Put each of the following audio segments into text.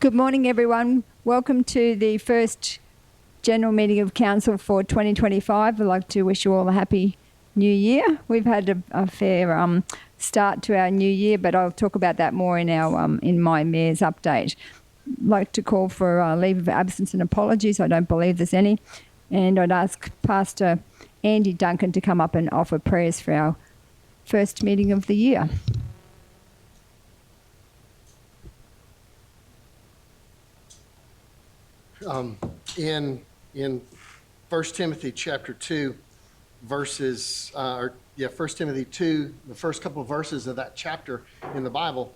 Good morning, everyone. Welcome to the first General Meeting of Council for 2025. I'd like to wish you all a happy new year. We've had a fair start to our new year, but I'll talk about that more in our in my Mayor's update. I'd like to call for a leave of absence and apologies. I don't believe there's any. And I'd ask Pastor Andy Duncan to come up and offer prayers for our first meeting of the year. In 1 Timothy chapter 2, verses, 1 Timothy 2, the first couple of verses of that chapter in the Bible,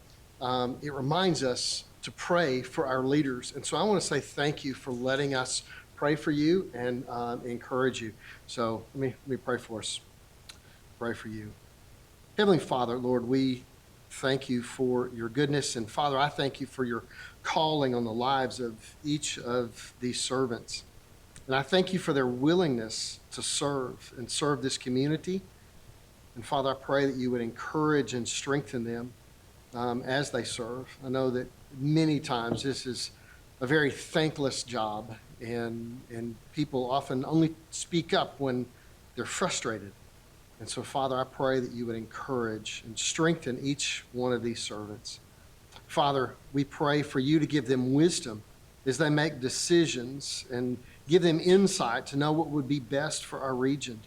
it reminds us to pray for our leaders. And so I want to say thank you for letting us pray for you and encourage you. So let me pray for us. Pray for you. Heavenly Father, Lord, we thank you for your goodness. And Father, I thank you for your calling on the lives of each of these servants. And I thank you for their willingness to serve and serve this community. And Father, I pray that you would encourage and strengthen them as they serve. I know that many times this is a very thankless job, and people often only speak up when they're frustrated. And so, Father, I pray that you would encourage and strengthen each one of these servants. Father, we pray for you to give them wisdom as they make decisions and give them insight to know what would be best for our region.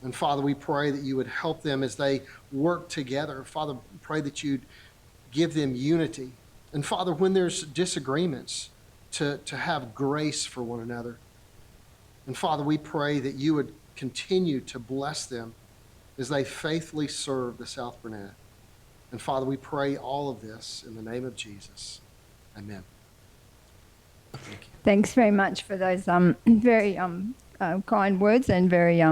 And Father, we pray that you would help them as they work together. Father, pray that you'd give them unity. And Father, when there's disagreements, to have grace for one another. And Father, we pray that you would continue to bless them as they faithfully serve the South Burnett. And Father, we pray all of this in the name of Jesus. Amen. Thank you. Thanks very much for those very kind words and very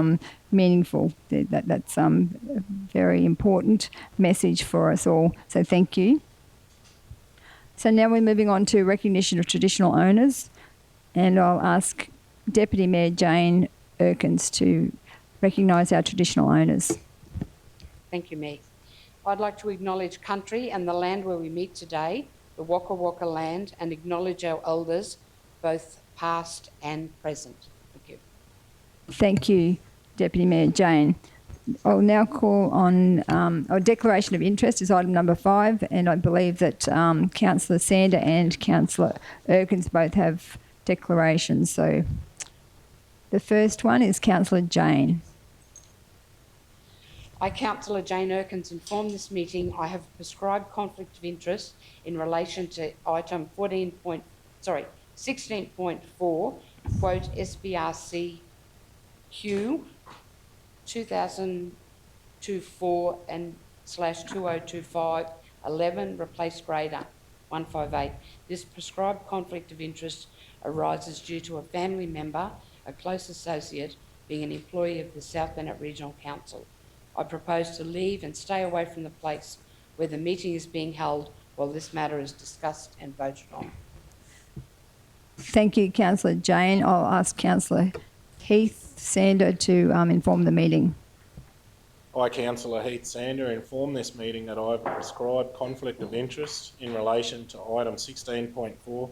meaningful. That's a very important message for us all. So thank you. So now we're moving on to recognition of traditional owners, and I'll ask Deputy Mayor Jane Erkins to recognise our traditional owners. Thank you, Mayor. I'd like to acknowledge country and the land where we meet today, the Waka Waka land, and acknowledge our elders, both past and present. Thank you. Thank you, Deputy Mayor Jane. I'll now call on a declaration of interest is item number 5, and I believe that Councillor Sander and Councillor Erkins both have declarations. So the first one is Councillor Jane. I, Councillor Jane Erkins, inform this meeting I have prescribed conflict of interest in relation to item 16.4, quote SBRC Q 2024 and /2025 11 replace grader 158. This prescribed conflict of interest arises due to a family member, a close associate, being an employee of the South Burnett Regional Council. I propose to leave and stay away from the place where the meeting is being held while this matter is discussed and voted on. Thank you, Councillor Jane. I'll ask Councillor Heath Sander to inform the meeting. I, Councillor Heath Sander, inform this meeting that I have prescribed conflict of interest in relation to item 16.4,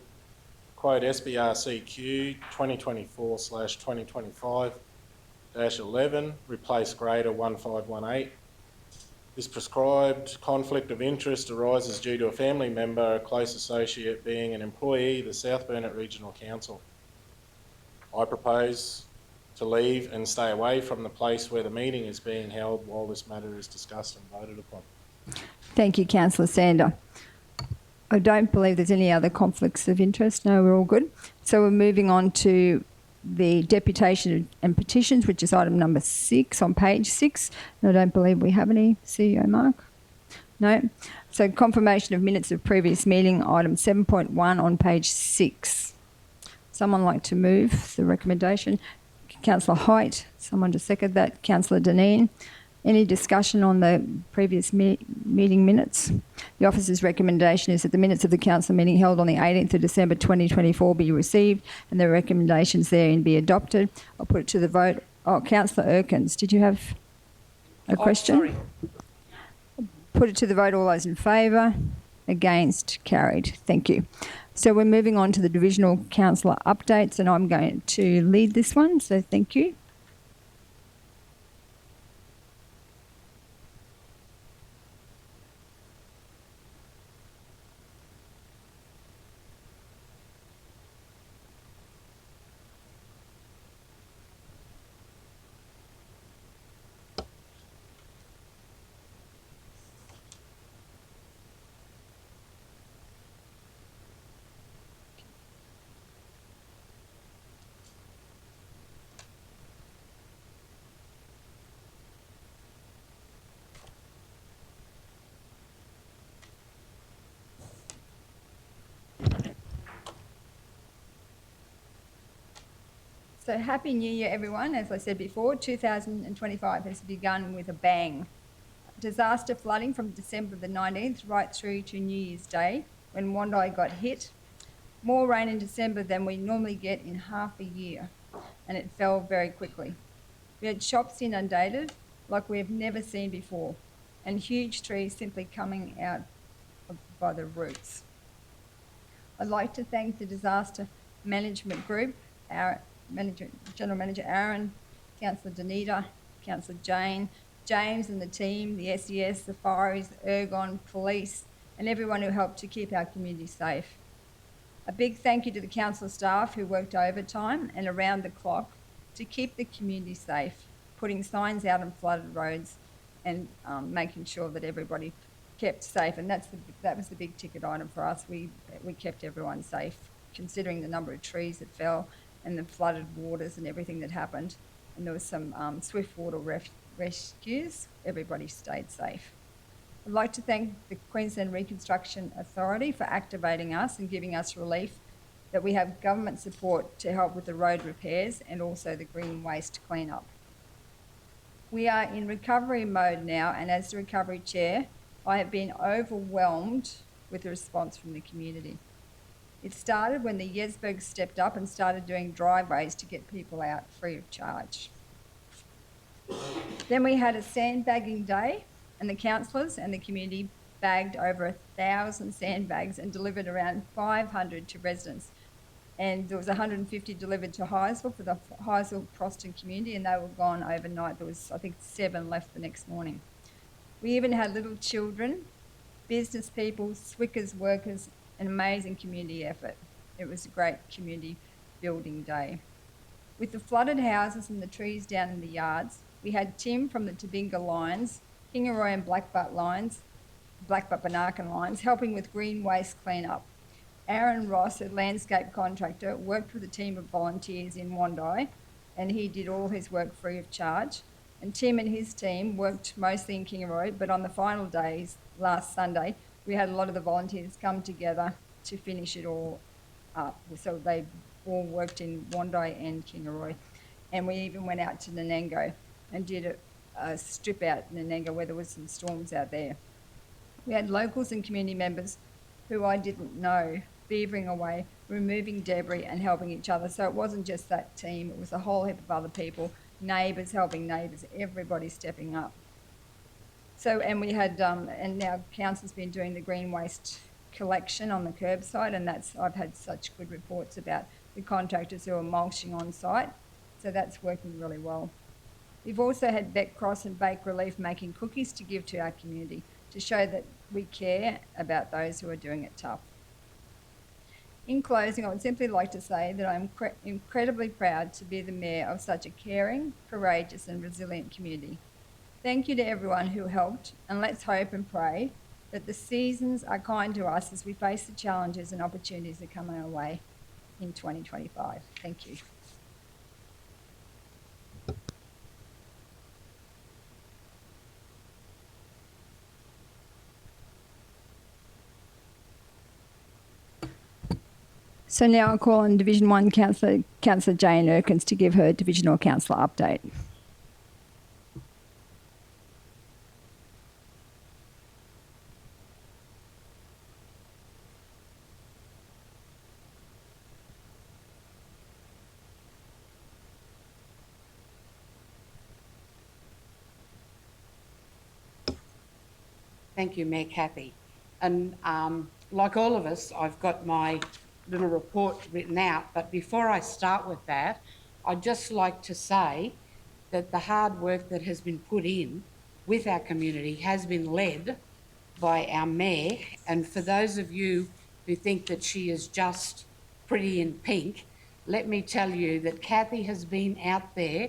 quote SBRCQ 2024/2025-11, replace grader 1518. This prescribed conflict of interest arises due to a family member, a close associate, being an employee of the South Burnett Regional Council. I propose to leave and stay away from the place where the meeting is being held while this matter is discussed and voted upon. Thank you, Councillor Sander. I don't believe there's any other conflicts of interest. No, we're all good. So we're moving on to the deputation and petitions, which is item number 6 on page 6. And I don't believe we have any. CEO Mark? No. So confirmation of minutes of previous meeting, item 7.1 on page 6. Someone like to move the recommendation? Councillor Height, someone to second that. Councillor Dineen. Any discussion on the previous meeting minutes? The officer's recommendation is that the minutes of the council meeting held on the 18th of December 2024 be received and the recommendations therein be adopted. I'll put it to the vote. Oh, Councillor Erkins, did you have a question? Sorry. Put it to the vote. All those in favour? Against? Carried. Thank you. So we're moving on to the divisional councillor updates, and I'm going to lead this one, so thank you. So Happy New Year, everyone. As I said before, 2025 has begun with a bang. Disaster flooding from December the 19th right through to New Year's Day when Wondai got hit. More rain in December than we normally get in half a year, and it fell very quickly. We had shops inundated like we have never seen before, and huge trees simply coming out by the roots. I'd like to thank the Disaster Management Group, our General Manager Aaron, Councillor Danita, Councillor Jane, James and the team, the SES, the Fireys, the Ergon, police, and everyone who helped to keep our community safe. A big thank you to the council staff who worked overtime and around the clock to keep the community safe, putting signs out on flooded roads and making sure that everybody kept safe. And that was the big ticket item for us. We kept everyone safe, considering the number of trees that fell and the flooded waters and everything that happened. And there was some swift water rescues. Everybody stayed safe. I'd like to thank the Queensland Reconstruction Authority for activating us and giving us relief, that we have government support to help with the road repairs and also the green waste cleanup. We are in recovery mode now, and as the recovery chair, I have been overwhelmed with the response from the community. It started when the Yesbergs stepped up and started doing driveways to get people out free of charge. Then we had a sandbagging day, and the councillors and the community bagged over 1,000 sandbags and delivered around 500 to residents. And there was 150 delivered to Highsville for the Highsville-Proston community, and they were gone overnight. There was, I think, 7 left the next morning. We even had little children, business people, Swickers workers, an amazing community effort. It was a great community building day. With the flooded houses and the trees down in the yards, we had Tim from the Tabinga Lions, Kingaroy and Blackbutt Banarkan Lions, helping with green waste cleanup. Aaron Ross, a landscape contractor, worked with a team of volunteers in Wondai, and he did all his work free of charge. And Tim and his team worked mostly in Kingaroy, but on the final days, last Sunday, we had a lot of the volunteers come together to finish it all up. So they all worked in Wondai and Kingaroy. And we even went out to Nanango and did a strip out in Nanango where there was some storms out there. We had locals and community members who I didn't know beavering away, removing debris and helping each other. So it wasn't just that team, it was a whole heap of other people, neighbours helping neighbours, everybody stepping up. So, and we had, and now council's been doing the green waste collection on the curbside, and I've had such good reports about the contractors who are mulching on site. So that's working really well. We've also had Beck Cross and Bake Relief making cookies to give to our community to show that we care about those who are doing it tough. In closing, I would simply like to say that I'm incredibly proud to be the mayor of such a caring, courageous and resilient community. Thank you to everyone who helped, and let's hope and pray that the seasons are kind to us as we face the challenges and opportunities that come our way in 2025. Thank you. So now I'll call on Division 1 Councillor Jane Erkins to give her Divisional Councillor update. Thank you, Mayor Kathy. And like all of us, I've got my little report written out. But before I start with that, I'd just like to say that the hard work that has been put in with our community has been led by our mayor. And for those of you who think that she is just pretty in pink, let me tell you that Kathy has been out there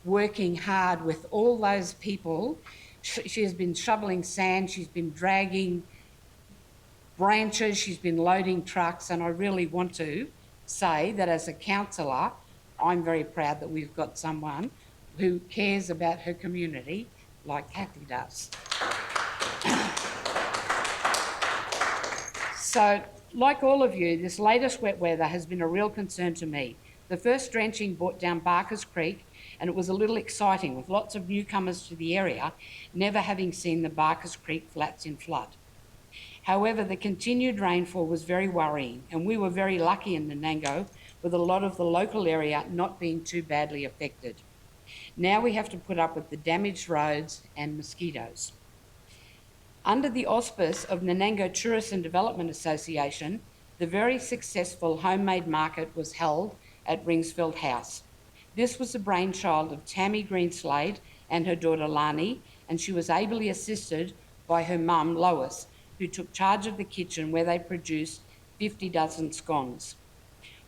working hard with all those people. She has been shoveling sand, she's been dragging branches, she's been loading trucks, and I really want to say that as a councillor, I'm very proud that we've got someone who cares about her community like Kathy does. So, like all of you, this latest wet weather has been a real concern to me. The first drenching brought down Barker's Creek, and it was a little exciting with lots of newcomers to the area, never having seen the Barker's Creek flats in flood. However, the continued rainfall was very worrying, and we were very lucky in Nanango with a lot of the local area not being too badly affected. Now we have to put up with the damaged roads and mosquitoes. Under the auspice of Nanango Tourist and Development Association, the very successful homemade market was held at Ringsfield House. This was the brainchild of Tammy Greenslade and her daughter Lani, and she was ably assisted by her mum Lois, who took charge of the kitchen where they produced 50 dozen scones.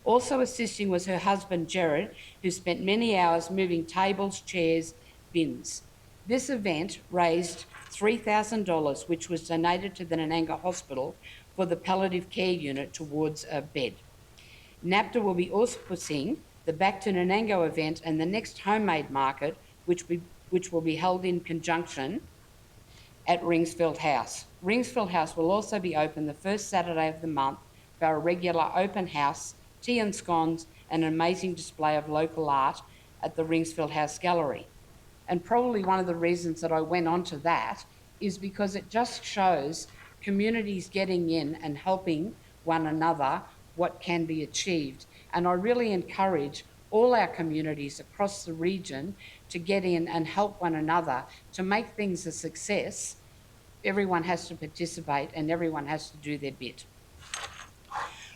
Also assisting was her husband Jared, who spent many hours moving tables, chairs, bins. This event raised $3,000, which was donated to the Nanango Hospital for the palliative care unit towards a bed. NAPTA will be auspicing the Back to Nanango event and the next homemade market, which will be held in conjunction at Ringsfield House. Ringsfield House will also be open the first Saturday of the month for a regular open house, tea and scones, and an amazing display of local art at the Ringsfield House Gallery. And probably one of the reasons that I went on to that is because it just shows communities getting in and helping one another what can be achieved. And I really encourage all our communities across the region to get in and help one another to make things a success. Everyone has to participate and everyone has to do their bit.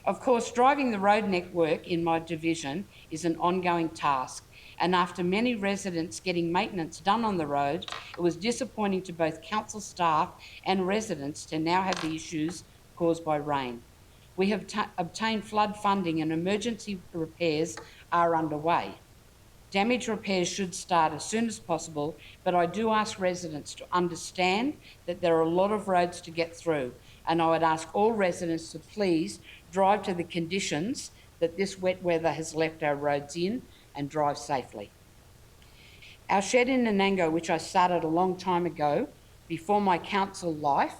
Of course, driving the road network in my division is an ongoing task, and after many residents getting maintenance done on the road, it was disappointing to both council staff and residents to now have the issues caused by rain. We have obtained flood funding and emergency repairs are underway. Damage repairs should start as soon as possible, but I do ask residents to understand that there are a lot of roads to get through, and I would ask all residents to please drive to the conditions that this wet weather has left our roads in and drive safely. Our shed in Nanango, which I started a long time ago, before my council life,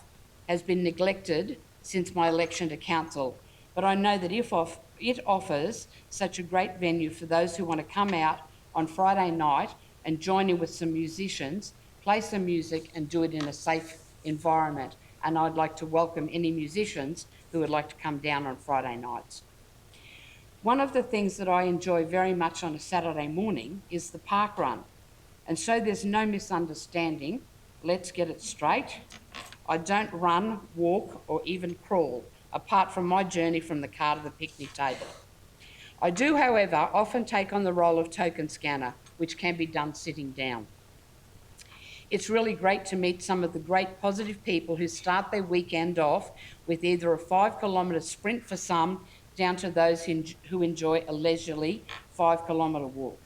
has been neglected since my election to council, but I know that if it offers such a great venue for those who want to come out on Friday night and join in with some musicians, play some music and do it in a safe environment. And I'd like to welcome any musicians who would like to come down on Friday nights. One of the things that I enjoy very much on a Saturday morning is the park run. And so there's no misunderstanding, let's get it straight. I don't run, walk, or even crawl, apart from my journey from the car to the picnic table. I do, however, often take on the role of token scanner, which can be done sitting down. It's really great to meet some of the great positive people who start their weekend off with either a 5-kilometre sprint for some, down to those who enjoy a leisurely 5-kilometre walk.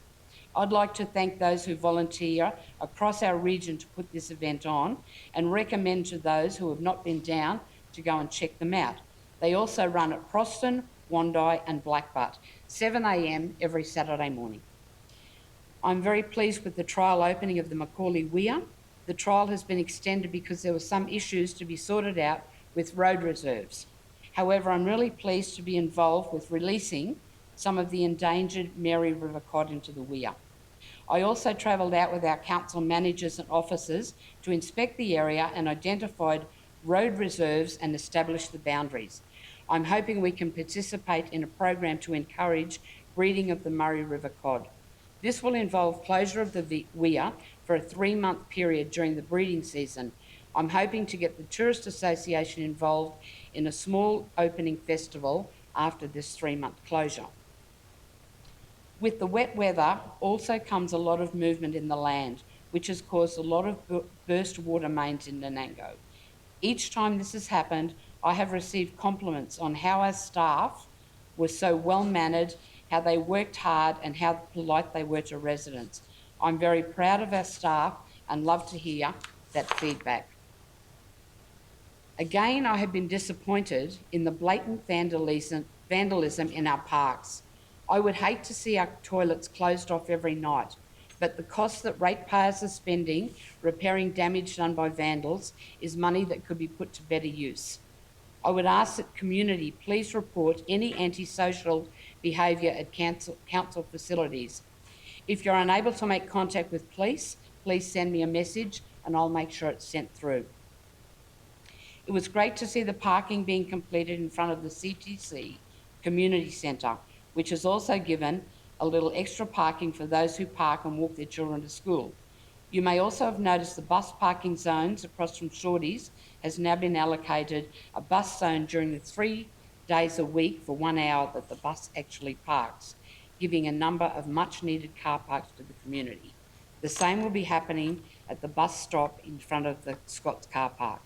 I'd like to thank those who volunteer across our region to put this event on and recommend to those who have not been down to go and check them out. They also run at Proston, Wandai and Blackbutt, 7 a.m. every Saturday morning. I'm very pleased with the trial opening of the Macaulay Weir. The trial has been extended because there were some issues to be sorted out with road reserves. However, I'm really pleased to be involved with releasing some of the endangered Mary River cod into the Weir. I also travelled out with our council managers and officers to inspect the area and identified road reserves and establish the boundaries. I'm hoping we can participate in a program to encourage breeding of the Murray River cod. This will involve closure of the Weir for a 3-month period during the breeding season. I'm hoping to get the Tourist Association involved in a small opening festival after this 3-month closure. With the wet weather also comes a lot of movement in the land, which has caused a lot of burst water mains in Nanango. Each time this has happened, I have received compliments on how our staff were so well mannered, how they worked hard, and how polite they were to residents. I'm very proud of our staff and love to hear that feedback. Again, I have been disappointed in the blatant vandalism in our parks. I would hate to see our toilets closed off every night, but the cost that ratepayers are spending repairing damage done by vandals is money that could be put to better use. I would ask that community please report any antisocial behaviour at council facilities. If you're unable to make contact with police, please send me a message and I'll make sure it's sent through. It was great to see the parking being completed in front of the CTC Community Centre, which has also given a little extra parking for those who park and walk their children to school. You may also have noticed the bus parking zones across from Shorty's has now been allocated a bus zone during the 3 days a week for 1 hour that the bus actually parks, giving a number of much needed car parks to the community. The same will be happening at the bus stop in front of the Scott's car park.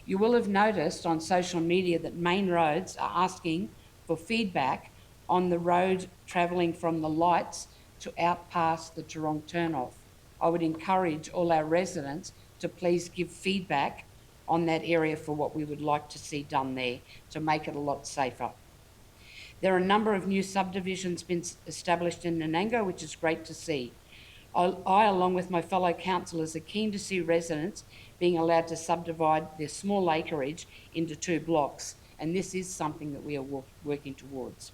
You will have noticed on social media that Main Roads are asking for feedback on the road travelling from the lights to out past the Toorong turnoff. I would encourage all our residents to please give feedback on that area for what we would like to see done there to make it a lot safer. There are a number of new subdivisions been established in Nanango, which is great to see. I, along with my fellow councillors, are keen to see residents being allowed to subdivide their small acreage into 2 blocks, and this is something that we are working towards.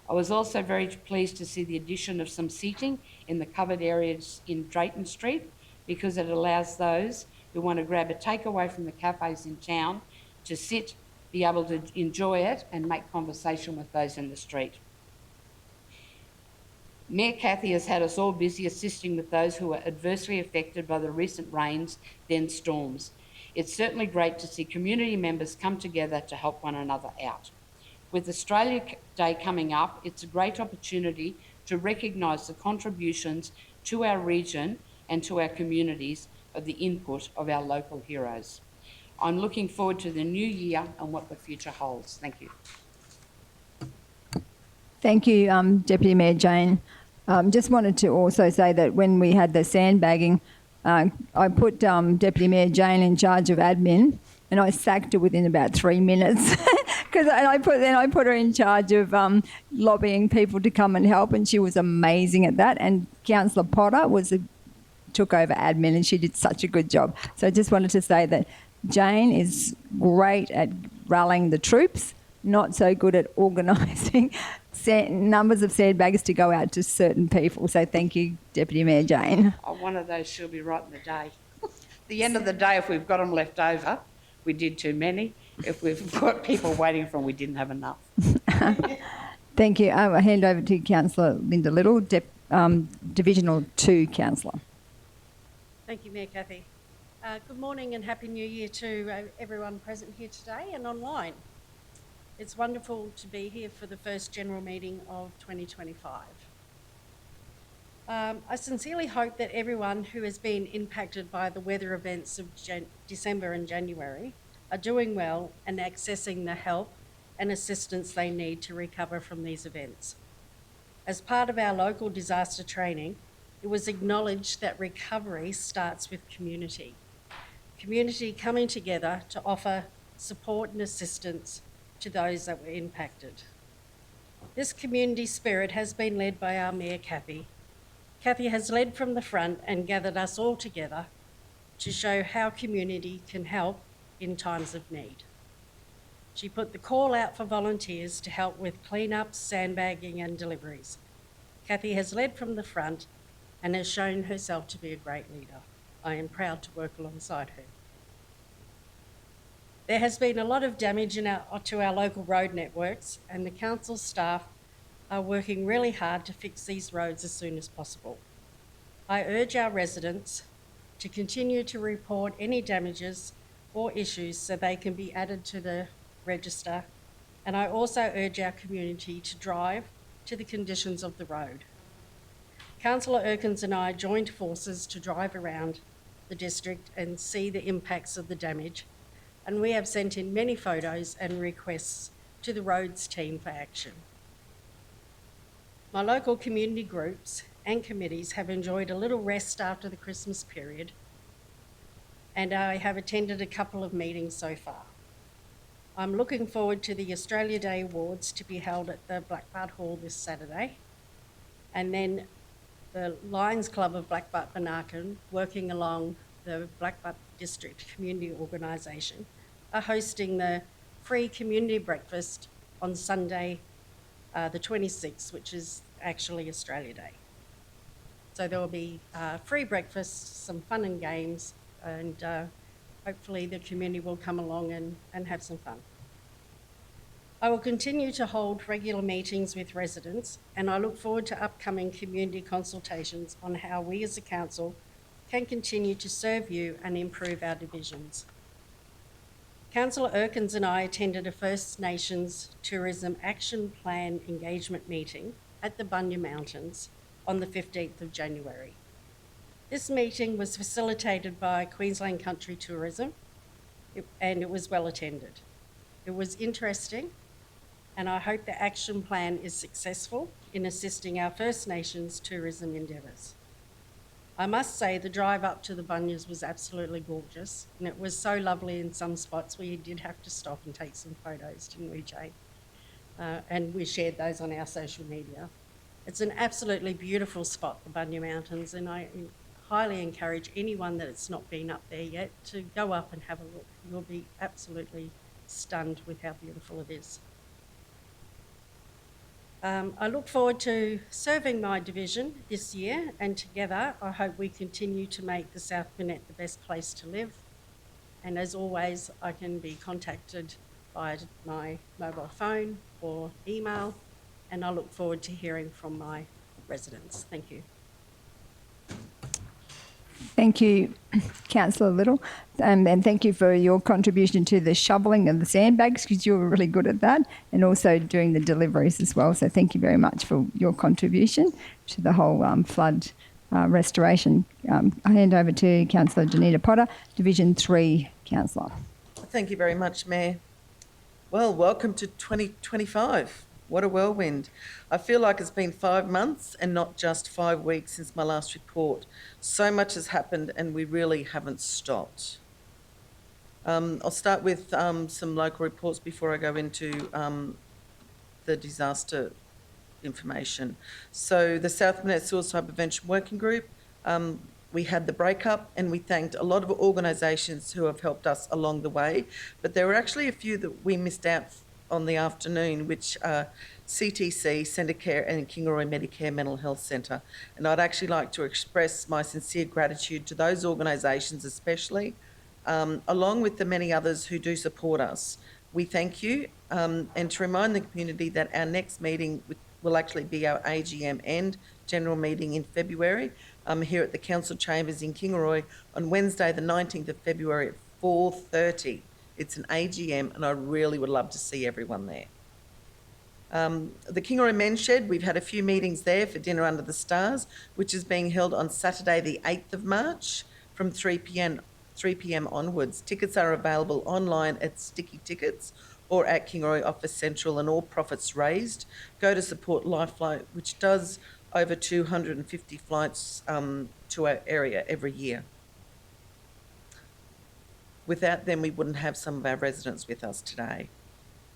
I was also very pleased to see the addition of some seating in the covered areas in Drayton Street, because it allows those who want to grab a takeaway from the cafes in town to sit, be able to enjoy it and make conversation with those in the street. Mayor Cathy has had us all busy assisting with those who were adversely affected by the recent rains, then storms. It's certainly great to see community members come together to help one another out. With Australia Day coming up, it's a great opportunity to recognise the contributions to our region and to our communities of the input of our local heroes. I'm looking forward to the new year and what the future holds. Thank you. Thank you, Deputy Mayor Jane. Just wanted to also say that when we had the sandbagging, I put Deputy Mayor Jane in charge of admin, and I sacked her within about 3 minutes. Because I put her in charge of lobbying people to come and help, and she was amazing at that. And Councillor Potter took over admin, and she did such a good job. So I just wanted to say that Jane is great at rallying the troops, not so good at organising numbers of sandbaggers to go out to certain people. So thank you, Deputy Mayor Jane. Oh, one of those she'll be right in the day. The end of the day, if we've got them left over, we did too many. If we've got people waiting for them, we didn't have enough. Thank you. I hand over to Councillor Linda Little, Divisional 2 Councillor. Thank you, Mayor Cathy. Good morning and Happy New Year to everyone present here today and online. It's wonderful to be here for the first general meeting of 2025. I sincerely hope that everyone who has been impacted by the weather events of December and January are doing well and accessing the help and assistance they need to recover from these events. As part of our local disaster training, it was acknowledged that recovery starts with community. Community coming together to offer support and assistance to those that were impacted. This community spirit has been led by our Mayor Cathy. Cathy has led from the front and gathered us all together to show how community can help in times of need. She put the call out for volunteers to help with cleanups, sandbagging and deliveries. Cathy has led from the front and has shown herself to be a great leader. I am proud to work alongside her. There has been a lot of damage to our local road networks, and the council staff are working really hard to fix these roads as soon as possible. I urge our residents to continue to report any damages or issues so they can be added to the register And I also urge our community to drive to the conditions of the road. Councillor Erkins and I joined forces to drive around the district and see the impacts of the damage, and we have sent in many photos and requests to the roads team for action. My local community groups and committees have enjoyed a little rest after the Christmas period, and I have attended a couple of meetings so far. I'm looking forward to the Australia Day Awards to be held at the Blackbutt Hall this Saturday, and then the Lions Club of Blackbutt Banarkin, working along the Blackbutt District Community Organisation, are hosting the free community breakfast on Sunday, the 26th, which is actually Australia Day. So there will be free breakfast, some fun and games, and hopefully the community will come along and have some fun. I will continue to hold regular meetings with residents, and I look forward to upcoming community consultations on how we as a council can continue to serve you and improve our divisions. Councillor Erkins and I attended a First Nations Tourism Action Plan engagement meeting at the Bunya Mountains on the 15th of January. This meeting was facilitated by Queensland Country Tourism, and it was well attended. It was interesting, and I hope the action plan is successful in assisting our First Nations tourism endeavours. I must say the drive up to the Bunyas was absolutely gorgeous, and it was so lovely in some spots we did have to stop and take some photos, didn't we, Jane? And we shared those on our social media. It's an absolutely beautiful spot, the Bunya Mountains, and I highly encourage anyone that has not been up there yet to go up and have a look. You'll be absolutely stunned with how beautiful it is. I look forward to serving my division this year, and together I hope we continue to make the South Burnett the best place to live. And as always, I can be contacted by my mobile phone or email, and I look forward to hearing from my residents. Thank you. Thank you, Councillor Little, and thank you for your contribution to the shoveling of the sandbags, because you were really good at that, and also doing the deliveries as well. So thank you very much for your contribution to the whole flood restoration. I hand over to Councillor Janita Potter, Division 3 Councillor. Thank you very much, Mayor. Well, welcome to 2025. What a whirlwind. I feel like it's been 5 months and not just 5 weeks since my last report. So much has happened and we really haven't stopped. I'll start with some local reports before I go into the disaster information. So the South Burnett Suicide Prevention Working Group, we had the breakup and we thanked a lot of organisations who have helped us along the way, but there were actually a few that we missed out on the afternoon, which are CTC, Centacare and Kingaroy Medicare Mental Health Centre. And I'd actually like to express my sincere gratitude to those organisations especially, along with the many others who do support us. We thank you, and to remind the community that our next meeting will actually be our AGM and general meeting in February, here at the Council Chambers in Kingaroy on Wednesday the 19th of February at 4:30. It's an AGM and I really would love to see everyone there. The Kingaroy Men's Shed, we've had a few meetings there for Dinner Under the Stars, which is being held on Saturday the 8th of March from 3 p.m. onwards. Tickets are available online at Sticky Tickets or at Kingaroy Office Central, and all profits raised go to support Lifeflight, which does over 250 flights to our area every year. Without them, we wouldn't have some of our residents with us today.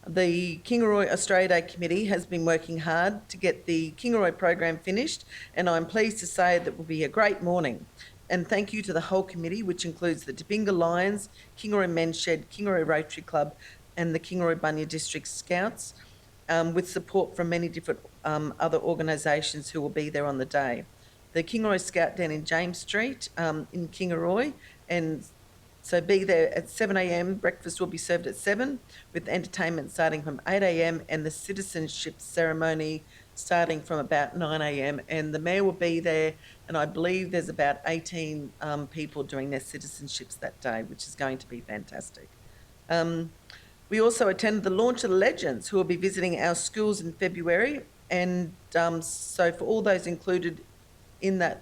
The Kingaroy Australia Day Committee has been working hard to get the Kingaroy program finished, and I'm pleased to say that it will be a great morning. And thank you to the whole committee, which includes the Topinga Lions, Kingaroy Men's Shed, Kingaroy Rotary Club, and the Kingaroy Bunya District Scouts, with support from many different other organisations who will be there on the day. The Kingaroy Scout Den in James Street in Kingaroy, and so be there at 7 a.m. Breakfast will be served at 7, with entertainment starting from 8 a.m. and the citizenship ceremony starting from about 9 a.m. And the Mayor will be there, and I believe there's about 18 people doing their citizenships that day, which is going to be fantastic. We also attended the launch of the Legends, who will be visiting our schools in February. And so for all those included in that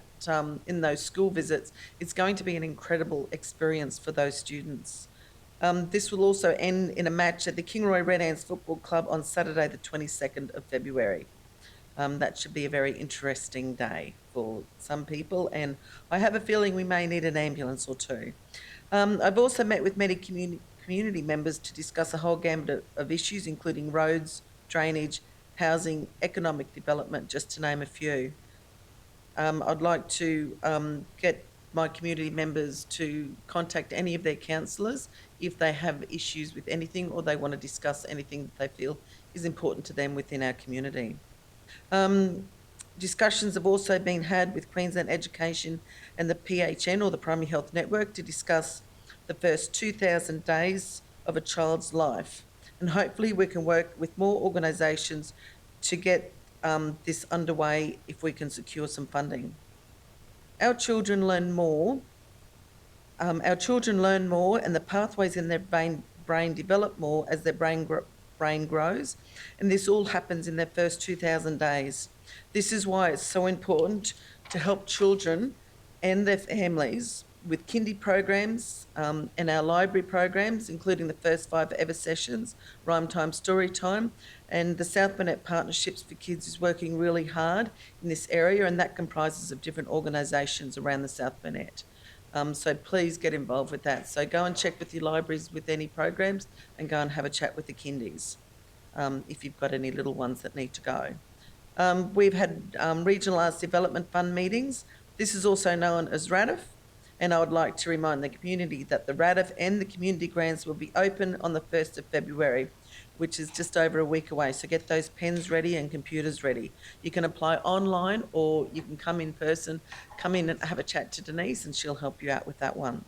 in those school visits, it's going to be an incredible experience for those students. This will also end in a match at the Kingroy Red Ants Football Club on Saturday, the 22nd of February. That should be a very interesting day for some people, and I have a feeling we may need an ambulance or two. I've also met with many community members to discuss a whole gamut of issues, including roads, drainage, housing, economic development, just to name a few. I'd like to get my community members to contact any of their councillors if they have issues with anything or they want to discuss anything that they feel is important to them within our community. Discussions have also been had with Queensland Education and the PHN, or the Primary Health Network, to discuss the first 2,000 days of a child's life. And hopefully we can work with more organisations to get this underway if we can secure some funding. Our children learn more. And the pathways in their brain develop more as their brain grows, and this all happens in their first 2,000 days. This is why it's so important to help children and their families with kindy programs and our library programs, including the first 5 ever sessions, Rhyme Time, Story Time, and the South Burnett Partnerships for Kids is working really hard in this area, and that comprises of different organisations around the South Burnett. So please get involved with that. So go and check with your libraries with any programs and go and have a chat with the kindies if you've got any little ones that need to go. We've had Regional Arts Development Fund meetings. This is also known as RADF, and I would like to remind the community that the RADF and the community grants will be open on the 1st of February, which is just over a week away. So get those pens ready and computers ready. You can apply online or you can come in person, come in and have a chat to Denise and she'll help you out with that one.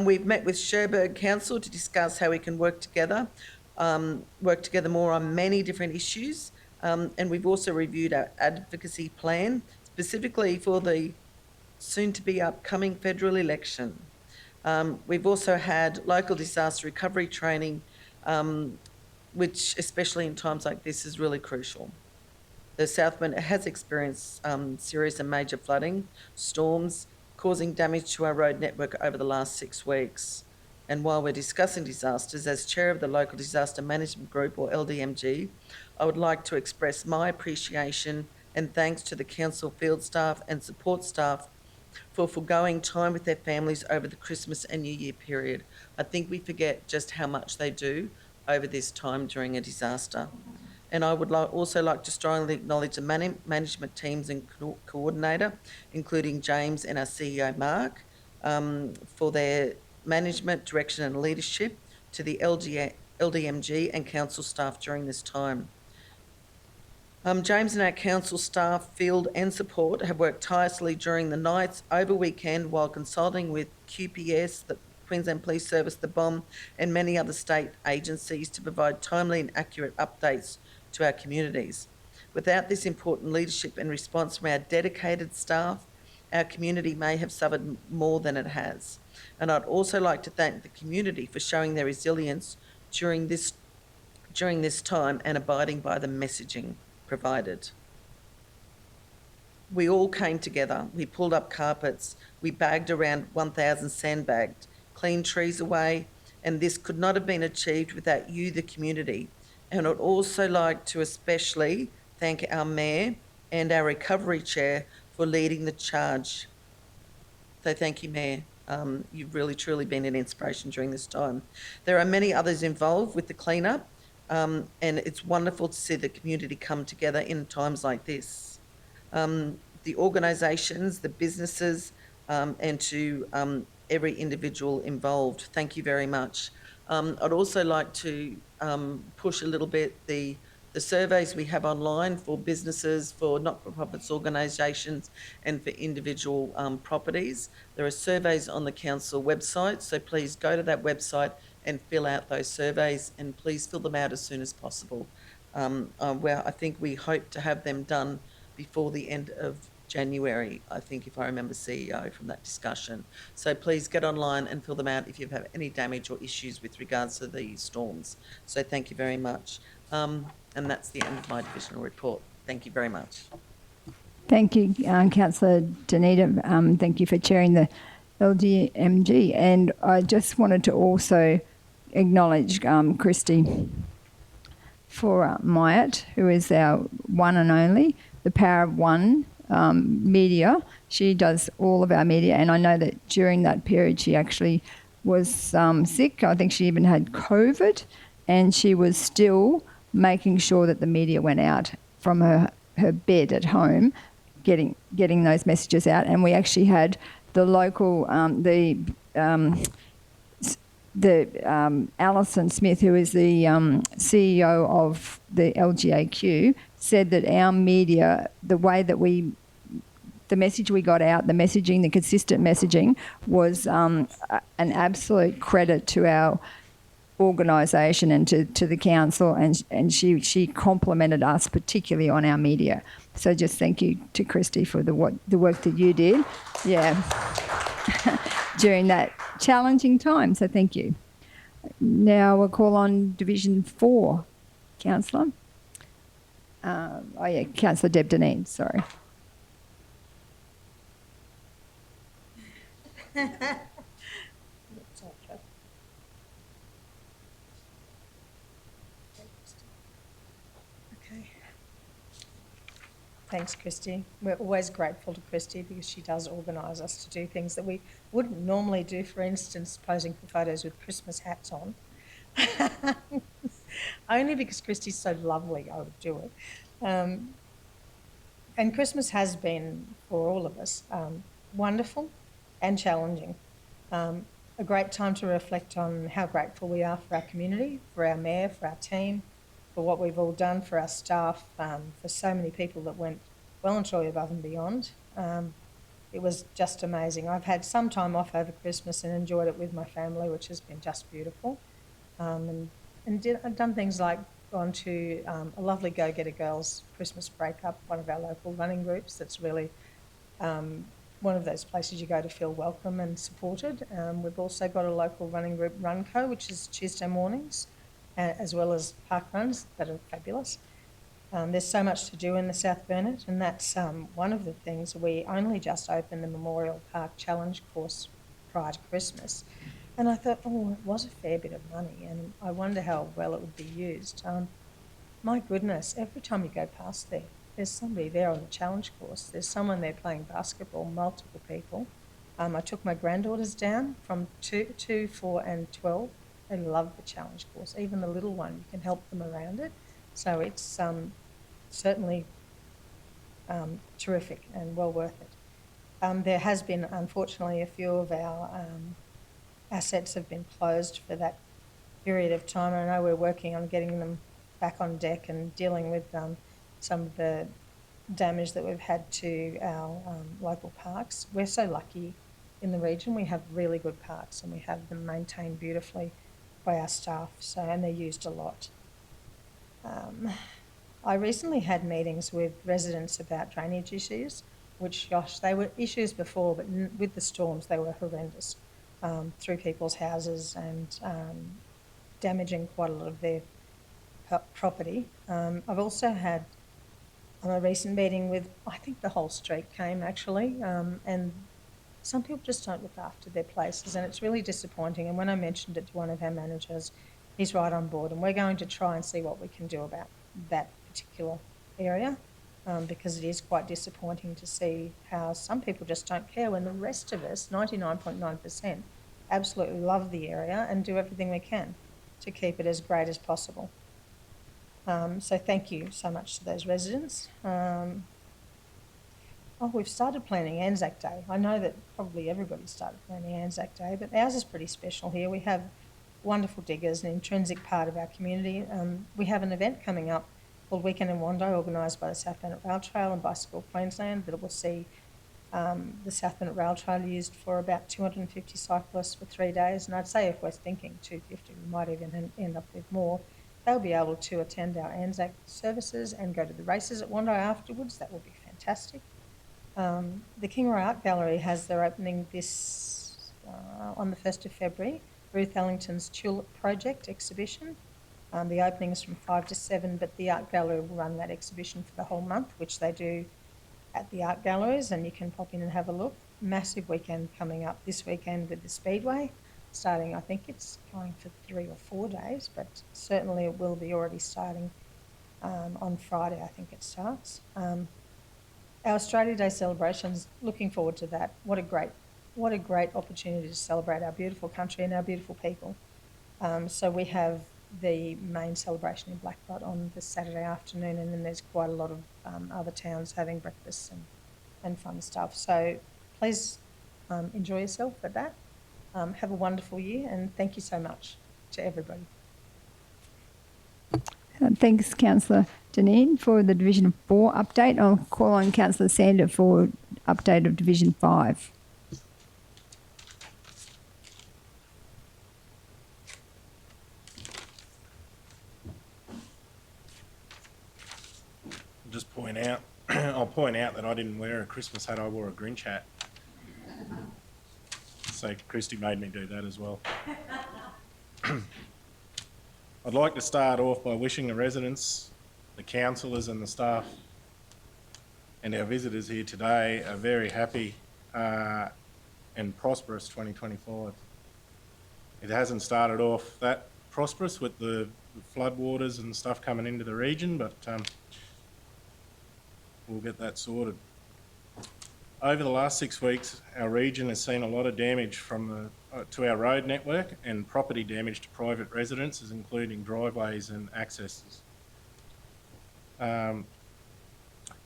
We've met with Cherbourg Council to discuss how we can work together more on many different issues. And we've also reviewed our advocacy plan, specifically for the soon-to-be upcoming federal election. We've also had local disaster recovery training, which, especially in times like this, is really crucial. The South Burnett has experienced serious and major flooding, storms, causing damage to our road network over the last 6 weeks. And while we're discussing disasters, as chair of the Local Disaster Management Group, or LDMG, I would like to express my appreciation and thanks to the council field staff and support staff for foregoing time with their families over the Christmas and New Year period. I think we forget just how much they do over this time during a disaster. And I would also like to strongly acknowledge the management teams and coordinator, including James and our CEO, Mark, for their management, direction and leadership, to the LDMG and council staff during this time. James and our council staff, field and support have worked tirelessly during the nights, over weekend, while consulting with QPS, the Queensland Police Service, the BOM and many other state agencies to provide timely and accurate updates to our communities. Without this important leadership and response from our dedicated staff, our community may have suffered more than it has. And I'd also like to thank the community for showing their resilience during this time and abiding by the messaging provided. We all came together. We pulled up carpets. We bagged around 1,000 sandbagged, cleaned trees away, and this could not have been achieved without you, the community. And I'd also like to especially thank our Mayor and our Recovery Chair for leading the charge. So thank you, Mayor. You've really, truly been an inspiration during this time. There are many others involved with the cleanup, and it's wonderful to see the community come together in times like this. The organisations, the businesses, and to every individual involved, thank you very much. I'd also like to push a little bit the surveys we have online for businesses, for not-for-profits organisations and for individual properties. There are surveys on the council website, so please go to that website and fill out those surveys, and please fill them out as soon as possible. Well, I think we hope to have them done before the end of January, I think, if I remember, CEO from that discussion. So please get online and fill them out if you have any damage or issues with regards to the storms. So thank you very much. And that's the end of my divisional report. Thank you very much. Thank you, Councillor Danita. Thank you for chairing the LGMG. And I just wanted to also acknowledge Christy for Myatt, who is our one and only, the Power of One media. She does all of our media, and I know that during that period she actually was sick. I think she even had COVID, and she was still making sure that the media went out from her bed at home, getting those messages out. And we actually had the local, Alison Smith, who is the CEO of the LGAQ, said that our media, the way that the message we got out, the messaging, the consistent messaging, was an absolute credit to our organisation and to the council, and she complimented us particularly on our media. So just thank you to Christy for the work that you did, during that challenging time. So thank you. Now we'll call on Division 4, Councillor. Councillor Deb Deneen, sorry. Okay. Thanks, Christy. We're always grateful to Christy because she does organise us to do things that we wouldn't normally do, for instance, posing for photos with Christmas hats on. Only because Christy's so lovely, I would do it. And Christmas has been, for all of us, wonderful and challenging. A great time to reflect on how grateful we are for our community, for our mayor, for our team, for what we've all done, for our staff, for so many people that went well and truly above and beyond. It was just amazing. I've had some time off over Christmas and enjoyed it with my family, which has been just beautiful. I've done things like gone to a lovely Go Getter Girls Christmas breakup, one of our local running groups that's really one of those places you go to feel welcome and supported. We've also got a local running group, Runco, which is Tuesday mornings, as well as park runs that are fabulous. There's so much to do in the South Burnett, and that's one of the things. We only just opened the Memorial Park Challenge course prior to Christmas, and I thought, oh, it was a fair bit of money, and I wonder how well it would be used. My goodness, every time you go past there, there's somebody there on the challenge course. There's someone there playing basketball, multiple people. I took my granddaughters down from 2, 4 and 12. They love the challenge course. Even the little one, you can help them around it. So it's certainly terrific and well worth it. There has been, unfortunately, a few of our assets have been closed for that period of time. I know we're working on getting them back on deck and dealing with some of the damage that we've had to our local parks. We're so lucky in the region. We have really good parks and we have them maintained beautifully by our staff, and they're used a lot. I recently had meetings with residents about drainage issues, which, gosh, they were issues before, but with the storms they were horrendous, through people's houses and damaging quite a lot of their property. I've also had a recent meeting with, I think the whole street came actually, and some people just don't look after their places, and it's really disappointing. And when I mentioned it to one of our managers, he's right on board, and we're going to try and see what we can do about that particular area, because it is quite disappointing to see how some people just don't care when the rest of us, 99.9%, absolutely love the area and do everything we can to keep it as great as possible. So thank you so much to those residents. We've started planning Anzac Day. I know that probably everybody started planning Anzac Day, but ours is pretty special here. We have wonderful diggers, an intrinsic part of our community. We have an event coming up called Weekend in Wando, organised by the South Burnett Rail Trail and Bicycle Queensland, that will see the South Burnett Rail Trail used for about 250 cyclists for 3 days. And I'd say if we're thinking 250, we might even end up with more. They'll be able to attend our Anzac services and go to the races at Wando afterwards. That will be fantastic. The Kingra Art Gallery has their opening on the 1st of February, Ruth Ellington's Tulip Project exhibition. The opening is from 5 to 7, but the art gallery will run that exhibition for the whole month, which they do at the art galleries, and you can pop in and have a look. Massive weekend coming up this weekend with the Speedway, starting, I think it's going for 3 or 4 days, but certainly it will be already starting on Friday, I think it starts. Our Australia Day celebrations, looking forward to that. What a great opportunity to celebrate our beautiful country and our beautiful people. So we have the main celebration in Blackbutt on the Saturday afternoon, and then there's quite a lot of other towns having breakfasts and fun stuff. So please enjoy yourself at that. Have a wonderful year, and thank you so much to everybody. Thanks, Councillor Deneen, for the Division 4 update. I'll call on Councillor Sander for update of Division 5. Just point out, I'll point out that I didn't wear a Christmas hat, I wore a Grinch hat. So Christy made me do that as well. I'd like to start off by wishing the residents, the councillors and the staff and our visitors here today a very happy and prosperous 2025. It hasn't started off that prosperous with the floodwaters and stuff coming into the region, but we'll get that sorted. Over the last 6 weeks, our region has seen a lot of damage to our road network and property damage to private residences, including driveways and accesses.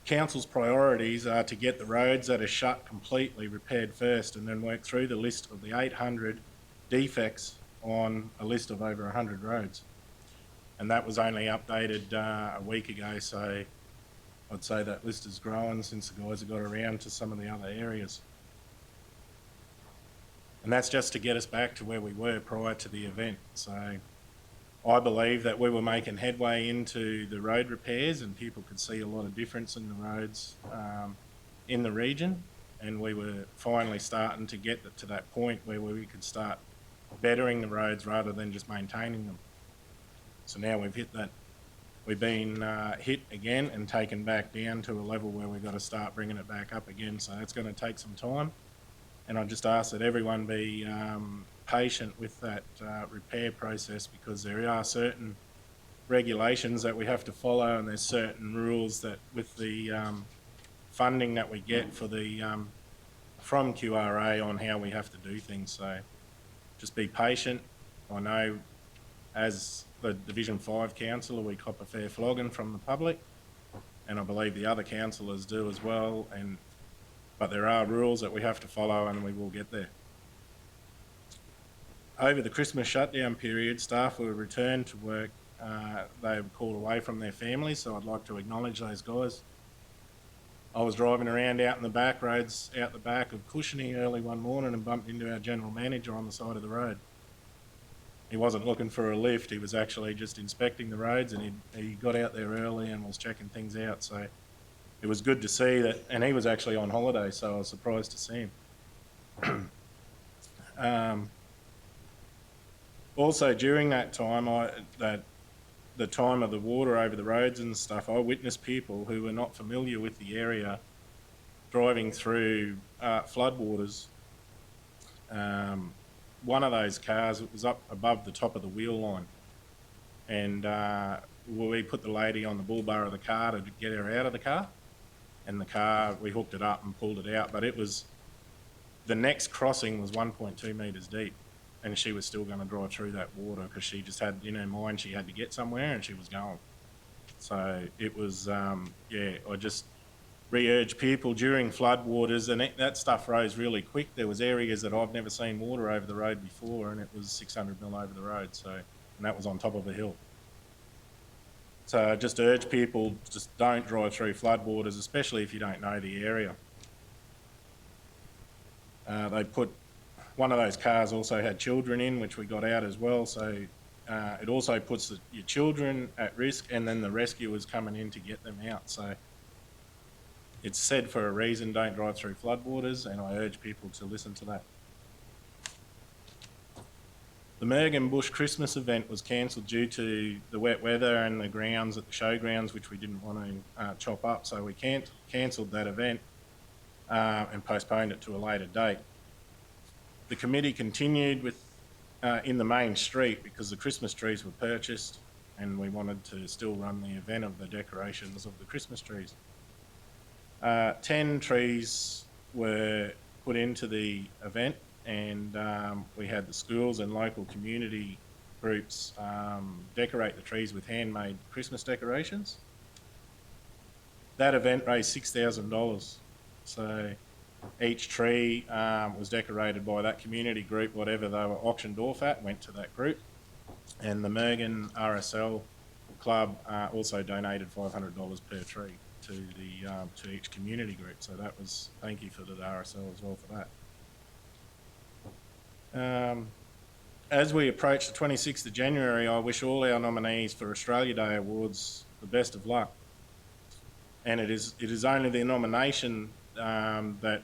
Council's priorities are to get the roads that are shut completely repaired first, and then work through the list of the 800 defects on a list of over 100 roads. And that was only updated a week ago, so I'd say that list has grown since the guys have got around to some of the other areas. And that's just to get us back to where we were prior to the event. So I believe that we were making headway into the road repairs, and people could see a lot of difference in the roads in the region, and we were finally starting to get to that point where we could start bettering the roads rather than just maintaining them. So now we've hit that. We've been hit again and taken back down to a level where we've got to start bringing it back up again. So that's going to take some time. And I just ask that everyone be patient with that repair process, because there are certain regulations that we have to follow, and there's certain rules that with the funding that we get for the from QRA on how we have to do things. So just be patient. I know as the Division 5 councillor, we cop a fair flogging from the public, and I believe the other councillors do as well. But there are rules that we have to follow, and we will get there. Over the Christmas shutdown period, staff were returned to work. They were called away from their families, so I'd like to acknowledge those guys. I was driving around out in the back roads, out the back of Cushiony early one morning, and bumped into our general manager on the side of the road. He wasn't looking for a lift, he was actually just inspecting the roads, and he got out there early and was checking things out. So it was good to see that, and he was actually on holiday, so I was surprised to see him. Also, during that time, the time of the water over the roads and stuff, I witnessed people who were not familiar with the area driving through floodwaters. One of those cars was up above the top of the wheel line, and we put the lady on the bull bar of the car to get her out of the car, and the car, we hooked it up and pulled it out, but it was, the next crossing was 1.2 metres deep, and she was still going to drive through that water because she just had in her mind she had to get somewhere, and she was going. So it was, I just re-urge people during floodwaters, and that stuff rose really quick. There was areas that I've never seen water over the road before, and it was 600 mil over the road, so, and that was on top of a hill. So I just urge people, just don't drive through floodwaters, especially if you don't know the area. They put, one of those cars also had children in, which we got out as well, so it also puts your children at risk, and then the rescuers coming in to get them out. So It's said for a reason, don't drive through floodwaters, and I urge people to listen to that. The Mergen Bush Christmas event was cancelled due to the wet weather and the grounds at the showgrounds, which we didn't want to chop up, so we cancelled that event and postponed it to a later date. The committee continued with in the main street because the Christmas trees were purchased and we wanted to still run the event of the decorations of the Christmas trees. 10 trees were put into the event, and we had the schools and local community groups decorate the trees with handmade Christmas decorations. That event raised $6,000. So each tree was decorated by that community group. Whatever they were auctioned off at went to that group. And the Mergen RSL Club also donated $500 per tree to each community group. So that was, thank you for the RSL as well for that. As we approach the 26th of January, I wish all our nominees for Australia Day Awards the best of luck. And it is only the nomination that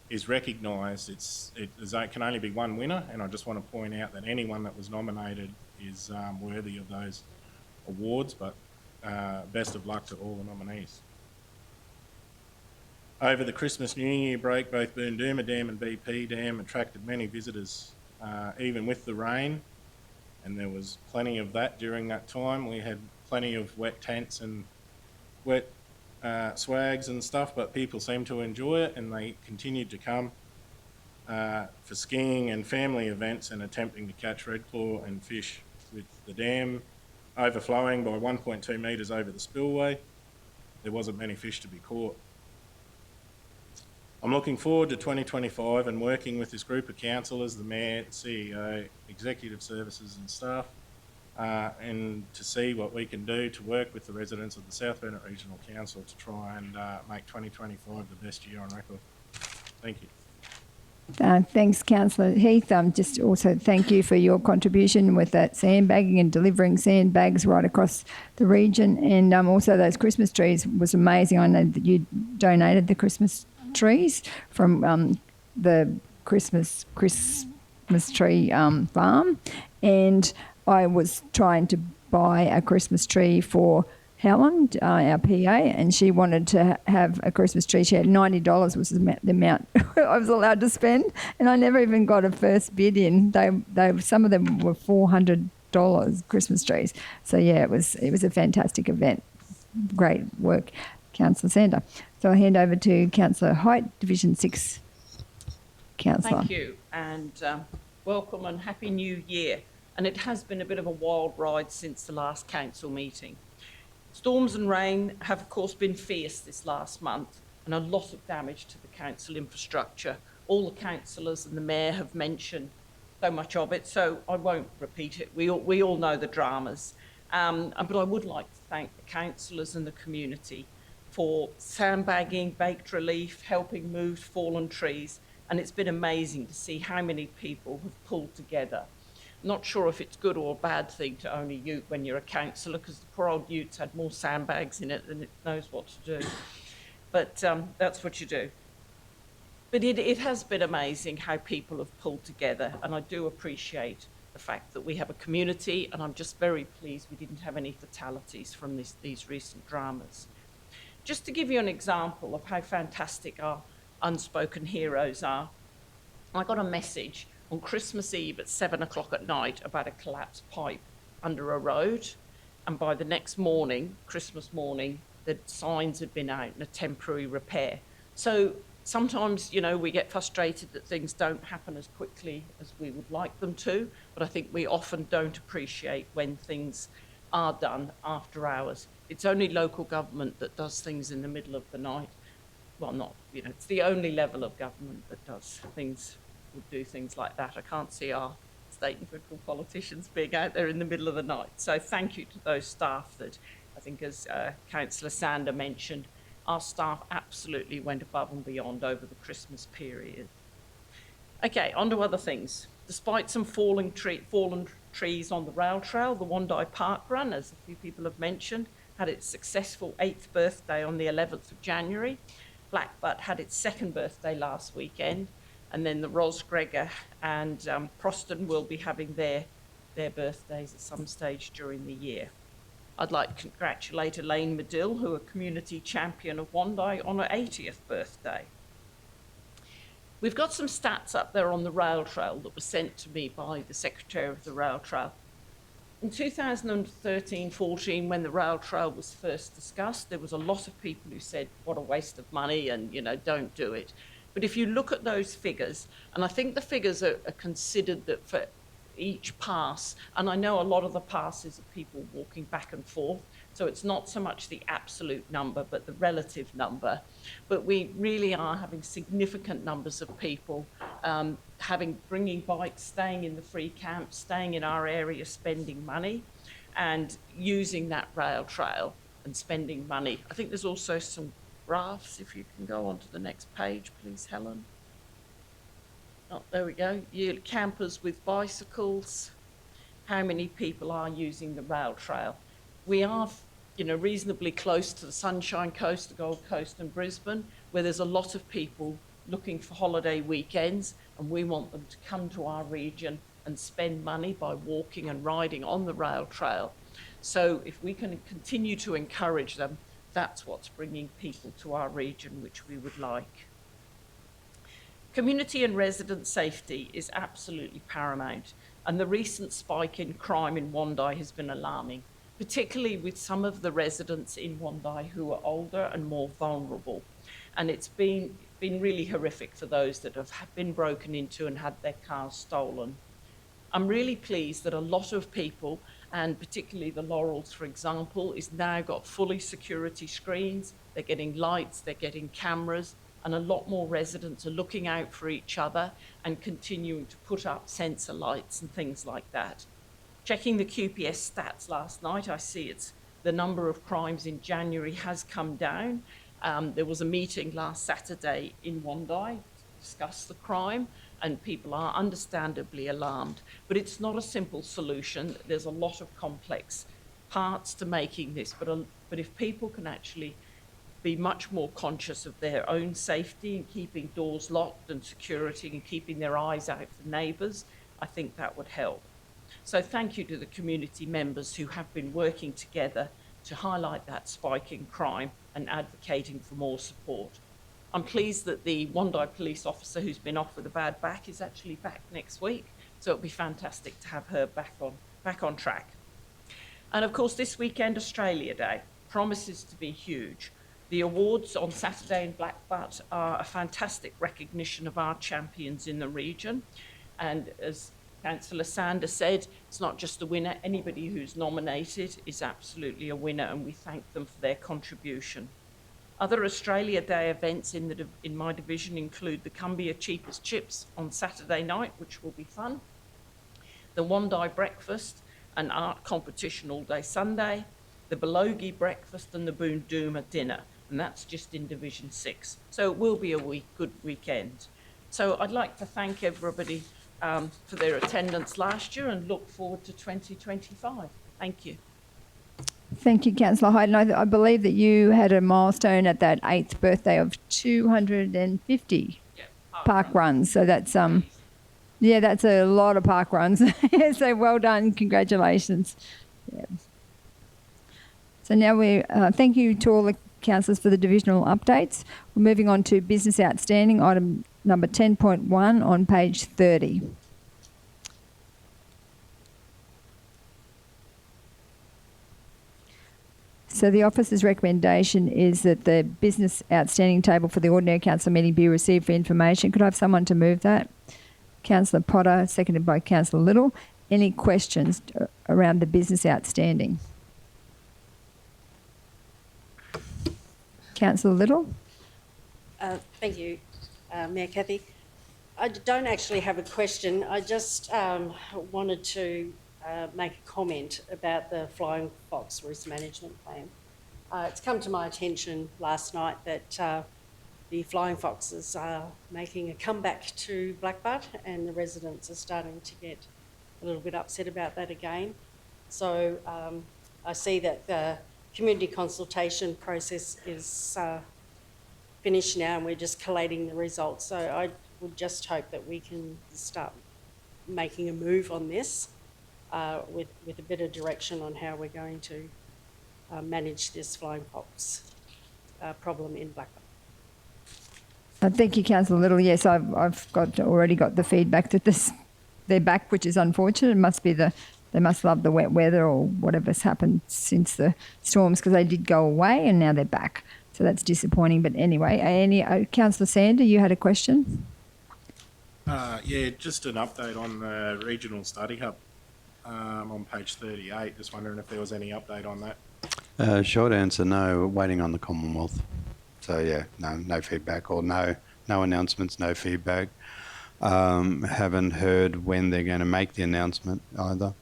is recognised. It can only be one winner, and I just want to point out that anyone that was nominated is worthy of those awards, but best of luck to all the nominees. Over the Christmas New Year break, both Boondooma Dam and BP Dam attracted many visitors, even with the rain, and there was plenty of that during that time. We had plenty of wet tents and wet swags and stuff, but people seemed to enjoy it, and they continued to come for skiing and family events and attempting to catch redclaw and fish, with the dam overflowing by 1.2 metres over the spillway. There wasn't many fish to be caught. I'm looking forward to 2025 and working with this group of councillors, the Mayor, the CEO, Executive Services and staff, and to see what we can do to work with the residents of the South Burnett Regional Council to try and make 2025 the best year on record. Thank you. Thanks, Councillor Heath. Just also thank you for your contribution with that sandbagging and delivering sandbags right across the region, and also those Christmas trees was amazing. I know that you donated the Christmas trees from the Christmas tree farm, and I was trying to buy a Christmas tree for Helen, our PA, and she wanted to have a Christmas tree. She had $90 was the amount I was allowed to spend, and I never even got a first bid in. They some of them were $400 Christmas trees. So yeah, it was a fantastic event. Great work, Councillor Sander. So I'll hand over to Councillor Height, Division 6. Councillor. Thank you, and welcome and Happy New Year. And it has been a bit of a wild ride since the last council meeting. Storms and rain have, of course, been fierce this last month, and a lot of damage to the council infrastructure. All the councillors and the mayor have mentioned so much of it, so I won't repeat it. We all know the dramas. But I would like to thank the councillors and the community for sandbagging, baked relief, helping move fallen trees, and it's been amazing to see how many people have pulled together. Not sure if it's good or a bad thing to own a ute when you're a councillor, because the poor old ute's had more sandbags in it than it knows what to do. But that's what you do. But it has been amazing how people have pulled together, and I do appreciate the fact that we have a community, and I'm just very pleased we didn't have any fatalities from these recent dramas. Just to give you an example of how fantastic our unspoken heroes are, I got a message on Christmas Eve at 7 o'clock at night about a collapsed pipe under a road, and by the next morning, Christmas morning, the signs had been out and a temporary repair. So sometimes, you know, we get frustrated that things don't happen as quickly as we would like them to, but I think we often don't appreciate when things are done after hours. It's only local government that does things in the middle of the night. Well, not, you know, it's the only level of government that does things, would do things like that. I can't see our state and federal politicians being out there in the middle of the night. So thank you to those staff that, I think as Councillor Sander mentioned, our staff absolutely went above and beyond over the Christmas period. Okay, on to other things. Despite some fallen trees on the rail trail, the Wandai Park Run, as a few people have mentioned, had its successful 8th birthday on the 11th of January. Blackbutt had its 2nd birthday last weekend, and then the Rosgregor and Proston will be having their birthdays at some stage during the year. I'd like to congratulate Elaine Medill, who a community champion of Wondai, on her 80th birthday. We've got some stats up there on the rail trail that were sent to me by the Secretary of the Rail Trail. In 2013-14, when the rail trail was first discussed, there was a lot of people who said, what a waste of money and, don't do it. But if you look at those figures, and I think the figures are considered that for each pass, and I know a lot of the passes are people walking back and forth, so it's not so much the absolute number, but the relative number. But we really are having significant numbers of people bringing bikes, staying in the free camps, staying in our area, spending money, and using that rail trail and spending money. I think there's also some graphs, if you can go on to the next page, please, Helen. Oh, there we go. Campers with bicycles. How many people are using the rail trail? We are, reasonably close to the Sunshine Coast, the Gold Coast and Brisbane, where there's a lot of people looking for holiday weekends, and we want them to come to our region and spend money by walking and riding on the rail trail. So if we can continue to encourage them, that's what's bringing people to our region, which we would like. Community and resident safety is absolutely paramount, and the recent spike in crime in Wondai has been alarming, particularly with some of the residents in Wondai who are older and more vulnerable. And it's been really horrific for those that have been broken into and had their cars stolen. I'm really pleased that a lot of people, and particularly the Laurels, for example, is now got fully security screens. They're getting lights, they're getting cameras, and a lot more residents are looking out for each other and continuing to put up sensor lights and things like that. Checking the QPS stats last night, I see the number of crimes in January has come down. There was a meeting last Saturday in Wondai to discuss the crime, and people are understandably alarmed. But it's not a simple solution. There's a lot of complex parts to making this, but if people can actually be much more conscious of their own safety and keeping doors locked and security and keeping their eyes out for neighbours, I think that would help. So thank you to the community members who have been working together to highlight that spike in crime and advocating for more support. I'm pleased that the Wondai police officer who's been off with a bad back is actually back next week, so it'll be fantastic to have her back on track. And of course, this weekend, Australia Day, promises to be huge. The awards on Saturday in Blackbutt are a fantastic recognition of our champions in the region. And as Councillor Sanders said, it's not just a winner. Anybody who's nominated is absolutely a winner, and we thank them for their contribution. Other Australia Day events in my division include the Cumbia Cheapest Chips on Saturday night, which will be fun, the Wondai Breakfast, an art competition all day Sunday, the Belogie Breakfast and the Boondooma Dinner, and that's just in Division 6. So it will be a good weekend. So I'd like to thank everybody for their attendance last year and look forward to 2025. Thank you. Thank you, Councillor Hayden. I believe that you had a milestone at that 8th birthday of 250 park runs. So that's that's a lot of park runs. So well done, congratulations. Yeah. So now we thank you to all the councillors for the divisional updates. We're moving on to business outstanding, item number 10.1 on page 30. So the officer's recommendation is that the business outstanding table for the ordinary council meeting be received for information. Could I have someone to move that? Councillor Potter, seconded by Councillor Little. Any questions around the business outstanding? Councillor Little. Thank you, Mayor Cathy. I don't actually have a question. I just wanted to make a comment about the Flying Fox Risk Management Plan. It's come to my attention last night that the Flying Foxes are making a comeback to Blackbutt, and the residents are starting to get a little bit upset about that again. So I see that community consultation process is finished now and we're just collating the results. So I would just hope that we can start making a move on this with a bit of direction on how we're going to manage this flying fox problem in Blackburn. Thank you, Councillor Little. Yes, I've already got the feedback that they're back, which is unfortunate. It must be they must love the wet weather or whatever's happened since the storms, because they did go away and now they're back. So that's disappointing. But anyway, Councillor Sander, you had a question? Yeah, just an update on the regional study hub on page 38. Just wondering if there was any update on that. Short answer, no. We're waiting on the Commonwealth. So yeah, no feedback, or no announcements, no feedback. Haven't heard when they're going to make the announcement either.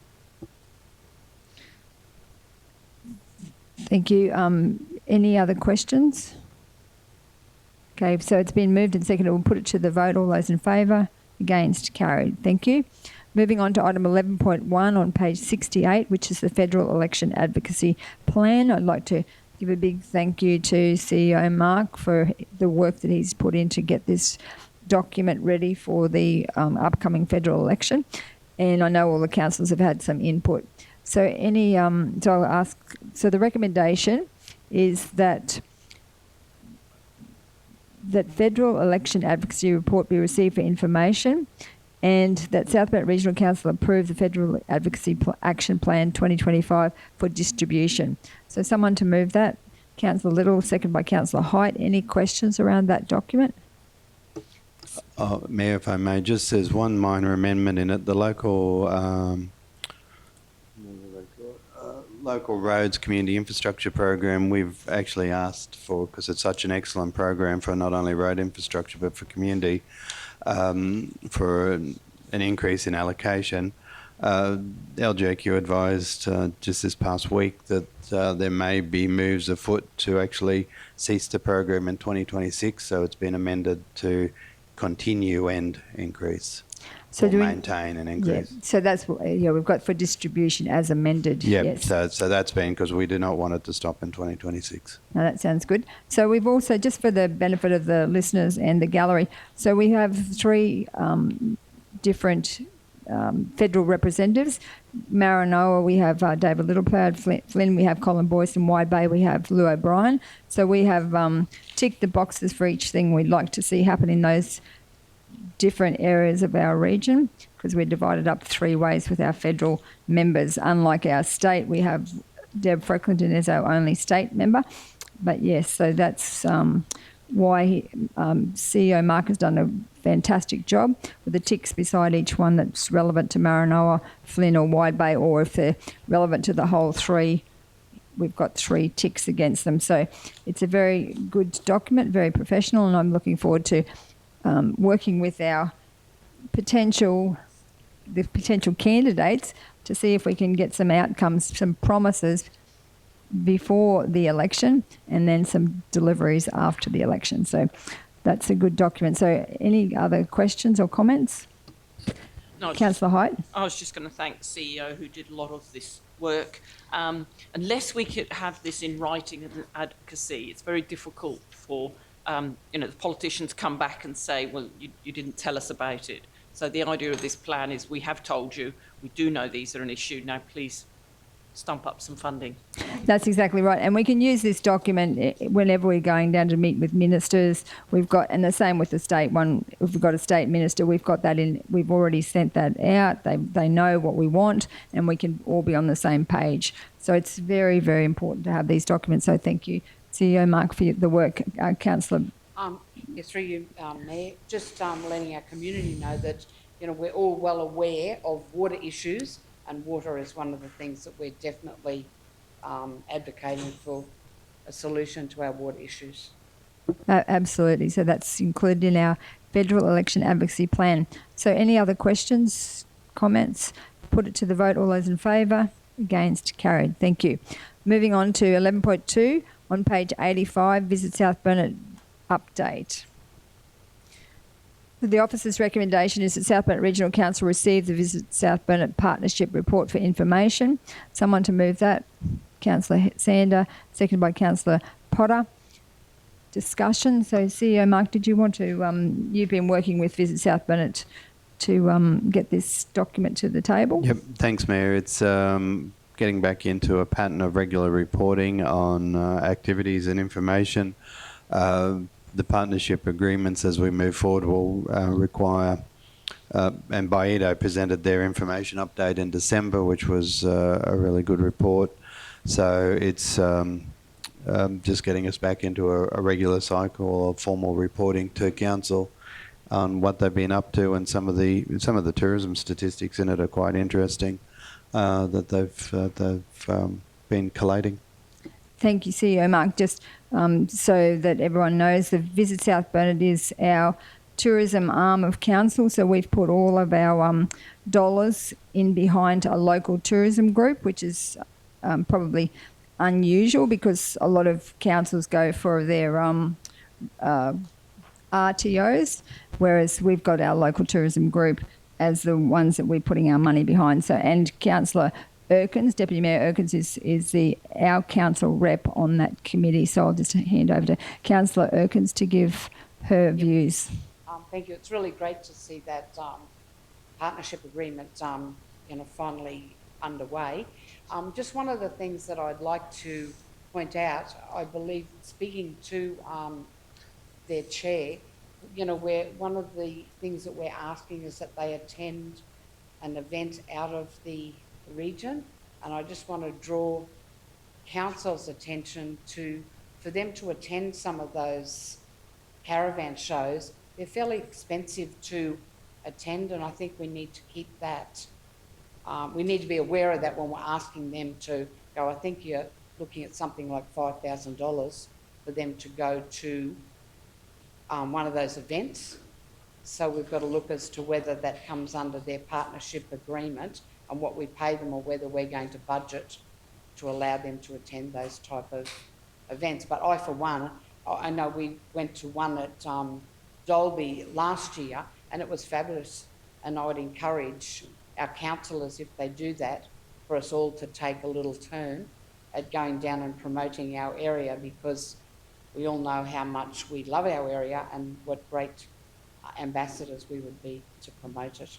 Thank you. Any other questions? Okay, so it's been moved and seconded. We'll put it to the vote. All those in favour? Against? Carried. Thank you. Moving on to item 11.1 on page 68, which is the Federal Election Advocacy Plan. I'd like to give a big thank you to CEO Mark for the work that he's put in to get this document ready for the upcoming federal election. And I know all the councillors have had some input. So so I'll ask, so the recommendation is that federal election advocacy report be received for information, and that South Bennett Regional Council approve the Federal Advocacy Action Plan 2025 for distribution. So someone to move that. Councillor Little, second by Councillor Height. Any questions around that document? Mayor, if I may, just there's one minor amendment in it. The local roads community infrastructure program, we've actually asked for, because it's such an excellent program for not only road infrastructure but for community, for an increase in allocation. LGAQ advised just this past week that there may be moves afoot to actually cease the program in 2026, so it's been amended to continue and increase. So or maintain and increase. Yeah, so that's what we've got for distribution as amended. Yeah, yes. So that's been because we do not want it to stop in 2026. No, that sounds good. So we've also, just for the benefit of the listeners and the gallery, so we have three different federal representatives. Maranoa, we have David Littleproud. Flynn, we have Colin Boyce. And Wide Bay, we have Lou O'Brien. So we have ticked the boxes for each thing we'd like to see happen in those different areas of our region, because we're divided up three ways with our federal members. Unlike our state, we have Deb Frecklington as our only state member. But yes, so that's why CEO Mark has done a fantastic job with the ticks beside each one that's relevant to Maranoa, Flynn or Wide Bay, or if they're relevant to the whole three, we've got three ticks against them. So it's a very good document, very professional, and I'm looking forward to working with our potential candidates to see if we can get some outcomes, some promises before the election, and then some deliveries after the election. So that's a good document. So any other questions or comments? No, Councillor Height? I was just going to thank the CEO who did a lot of this work. Unless we could have this in writing and advocacy, it's very difficult for the politicians come back and say, well, you didn't tell us about it. So the idea of this plan is we have told you, we do know these are an issue, now please stump up some funding. That's exactly right. And we can use this document whenever we're going down to meet with ministers. We've got, and the same with the state one, if we've got a state minister, we've got that in, we've already sent that out. They know what we want, and we can all be on the same page. So it's very, very important to have these documents. So thank you, CEO Mark, for the work. Councillor. Through you, Mayor, just letting our community know that, we're all well aware of water issues, and water is one of the things that we're definitely advocating for a solution to our water issues. Absolutely. So that's included in our Federal Election Advocacy Plan. So any other questions, comments? Put it to the vote. All those in favour? Against? Carried. Thank you. Moving on to 11.2 on page 85, Visit South Burnett update. The officer's recommendation is that South Burnett Regional Council receive the Visit South Burnett Partnership Report for information. Someone to move that. Councillor Sander, seconded by Councillor Potter. Discussion. So, CEO Mark, did you want to? You've been working with Visit South Burnett to get this document to the table. Yep, thanks, Mayor. It's getting back into a pattern of regular reporting on activities and information. The partnership agreements as we move forward will require, and Baido presented their information update in December, which was a really good report. So it's just getting us back into a regular cycle of formal reporting to council on what they've been up to, and some of the tourism statistics in it are quite interesting that they've been collating. Thank you, CEO Mark. Just so that everyone knows, the Visit South Burnett is our tourism arm of council. So we've put all of our dollars in behind a local tourism group, which is probably unusual because a lot of councils go for their RTOs, whereas we've got our local tourism group as the ones that we're putting our money behind. So, and Councillor Erkins, Deputy Mayor Erkins, is our council rep on that committee. So I'll just hand over to Councillor Erkins to give her views. Thank you. It's really great to see that partnership agreement, finally underway. Just one of the things that I'd like to point out, I believe, speaking to their chair, one of the things that we're asking is that they attend an event out of the region, and I just want to draw council's attention for them to attend some of those caravan shows. They're fairly expensive to attend, and I think we need to keep that. We need to be aware of that when we're asking them to go. I think you're looking at something like $5,000 for them to go to one of those events. So we've got to look as to whether that comes under their partnership agreement and what we pay them, or whether we're going to budget to allow them to attend those type of events. But I, for one, I know we went to one at Dolby last year, and it was fabulous. And I would encourage our councillors, if they do that, for us all to take a little turn at going down and promoting our area, because we all know how much we love our area and what great ambassadors we would be to promote it.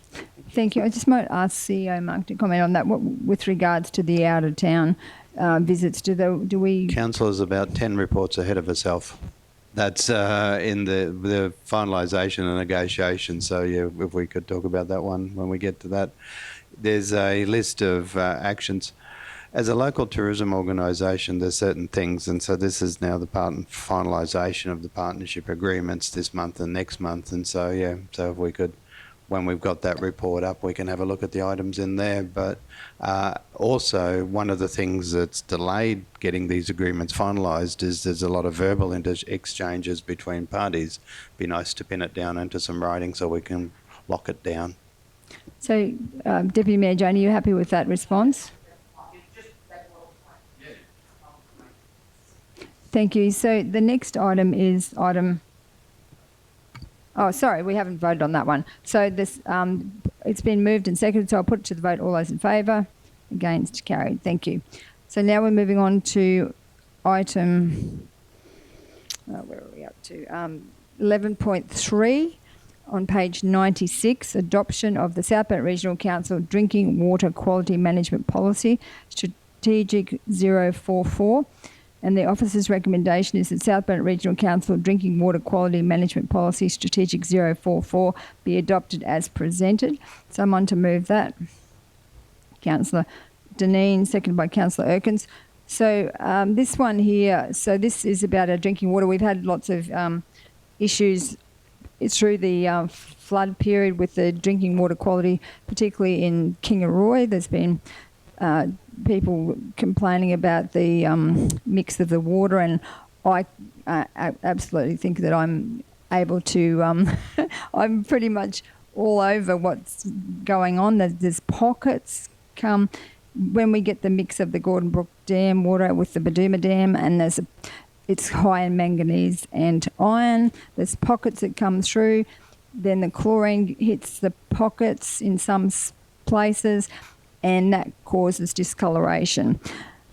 Thank you. I just might ask CEO Mark to comment on that. What, with regards to the out of town visits, do we? Council is about 10 reports ahead of herself. That's in the finalisation and negotiation. So yeah, if we could talk about that one when we get to that. There's a list of actions. As a local tourism organisation, there's certain things, and so this is now the finalisation of the partnership agreements this month and next month. And so yeah, so if we could, when we've got that report up, we can have a look at the items in there. But also, one of the things that's delayed getting these agreements finalised is there's a lot of verbal exchanges between parties. Be nice to pin it down into some writing so we can lock it down. So, Deputy Mayor Jane, are you happy with that response? Thank you. So the next item is item. Oh, sorry, we haven't voted on that one. So this, it's been moved and seconded, so I'll put it to the vote. All those in favour? Against? Carried. Thank you. So now we're moving on to item. Where are we up to? 11.3 on page 96. Adoption of the South Burnett Regional Council Drinking Water Quality Management Policy, Strategic 044. And the officer's recommendation is that South Burnett Regional Council Drinking Water Quality Management Policy Strategic 044 be adopted as presented. Someone to move that. Councillor Deneen, seconded by Councillor Erkins. So this one here, so this is about our drinking water. We've had lots of issues through the flood period with the drinking water quality, particularly in Kingaroy. There's been people complaining about the mix of the water, and I absolutely think that I'm able to, I'm pretty much all over what's going on. There's pockets when we get the mix of the Gordon Brook Dam water with the Badooma Dam, and it's high in manganese and iron. There's pockets that come through. Then the chlorine hits the pockets in some places, and that causes discoloration.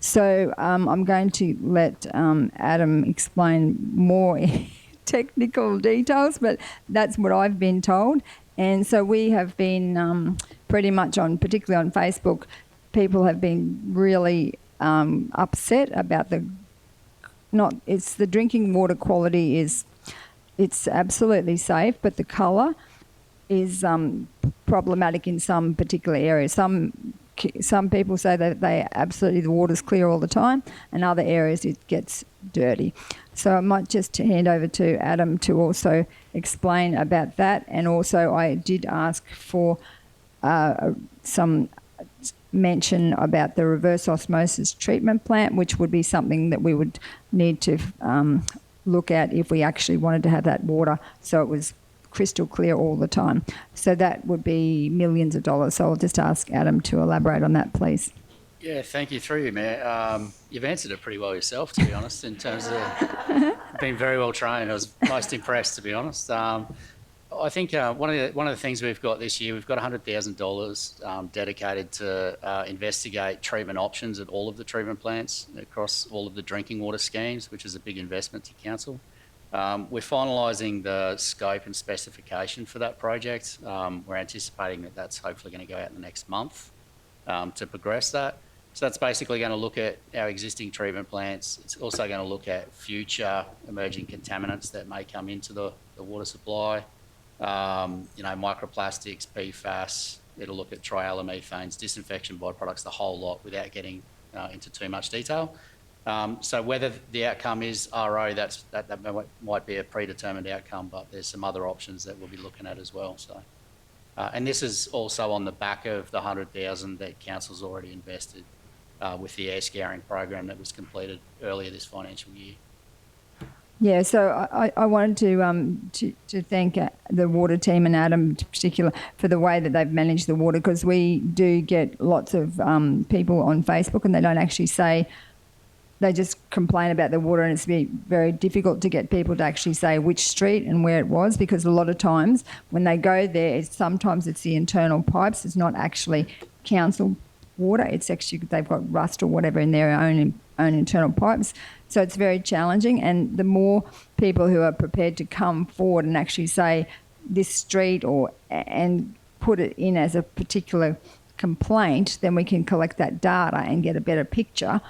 So I'm going to let Adam explain more technical details, but that's what I've been told. And so we have been pretty much on, particularly on Facebook, people have been really upset about it's the drinking water quality it's absolutely safe, but the colour is problematic in some particular areas. Some people say that the water's clear all the time, and other areas it gets dirty. So I might just hand over to Adam to also explain about that. And also I did ask for some mention about the reverse osmosis treatment plant, which would be something that we would need to look at if we actually wanted to have that water so it was crystal clear all the time. So that would be millions of dollars. So I'll just ask Adam to elaborate on that, please. Yeah, thank you. Through you, Mayor. You've answered it pretty well yourself, to be honest, in terms of being very well trained. I was most impressed, to be honest. I think one of the things we've got this year, we've got $100,000 dedicated to investigate treatment options at all of the treatment plants across all of the drinking water schemes, which is a big investment to council. We're finalising the scope and specification for that project. We're anticipating that that's hopefully going to go out in the next month to progress that. So that's basically going to look at our existing treatment plants. It's also going to look at future emerging contaminants that may come into the water supply. Microplastics, PFAS. It'll look at trialomethanes, disinfection byproducts, the whole lot, without getting into too much detail. So whether the outcome is RO, that might be a predetermined outcome, but there's some other options that we'll be looking at as well. So, and this is also on the back of the $100,000 that council's already invested with the air scouring program that was completed earlier this financial year. Yeah, so I wanted to thank the water team and Adam in particular for the way that they've managed the water, because we do get lots of people on Facebook and they don't actually say, they just complain about the water, and it's very difficult to get people to actually say which street and where it was, because a lot of times when they go there, sometimes it's the internal pipes. It's not actually council water. It's actually they've got rust or whatever in their own internal pipes. So it's very challenging, and the more people who are prepared to come forward and actually say this street and put it in as a particular complaint, then we can collect that data and get a better picture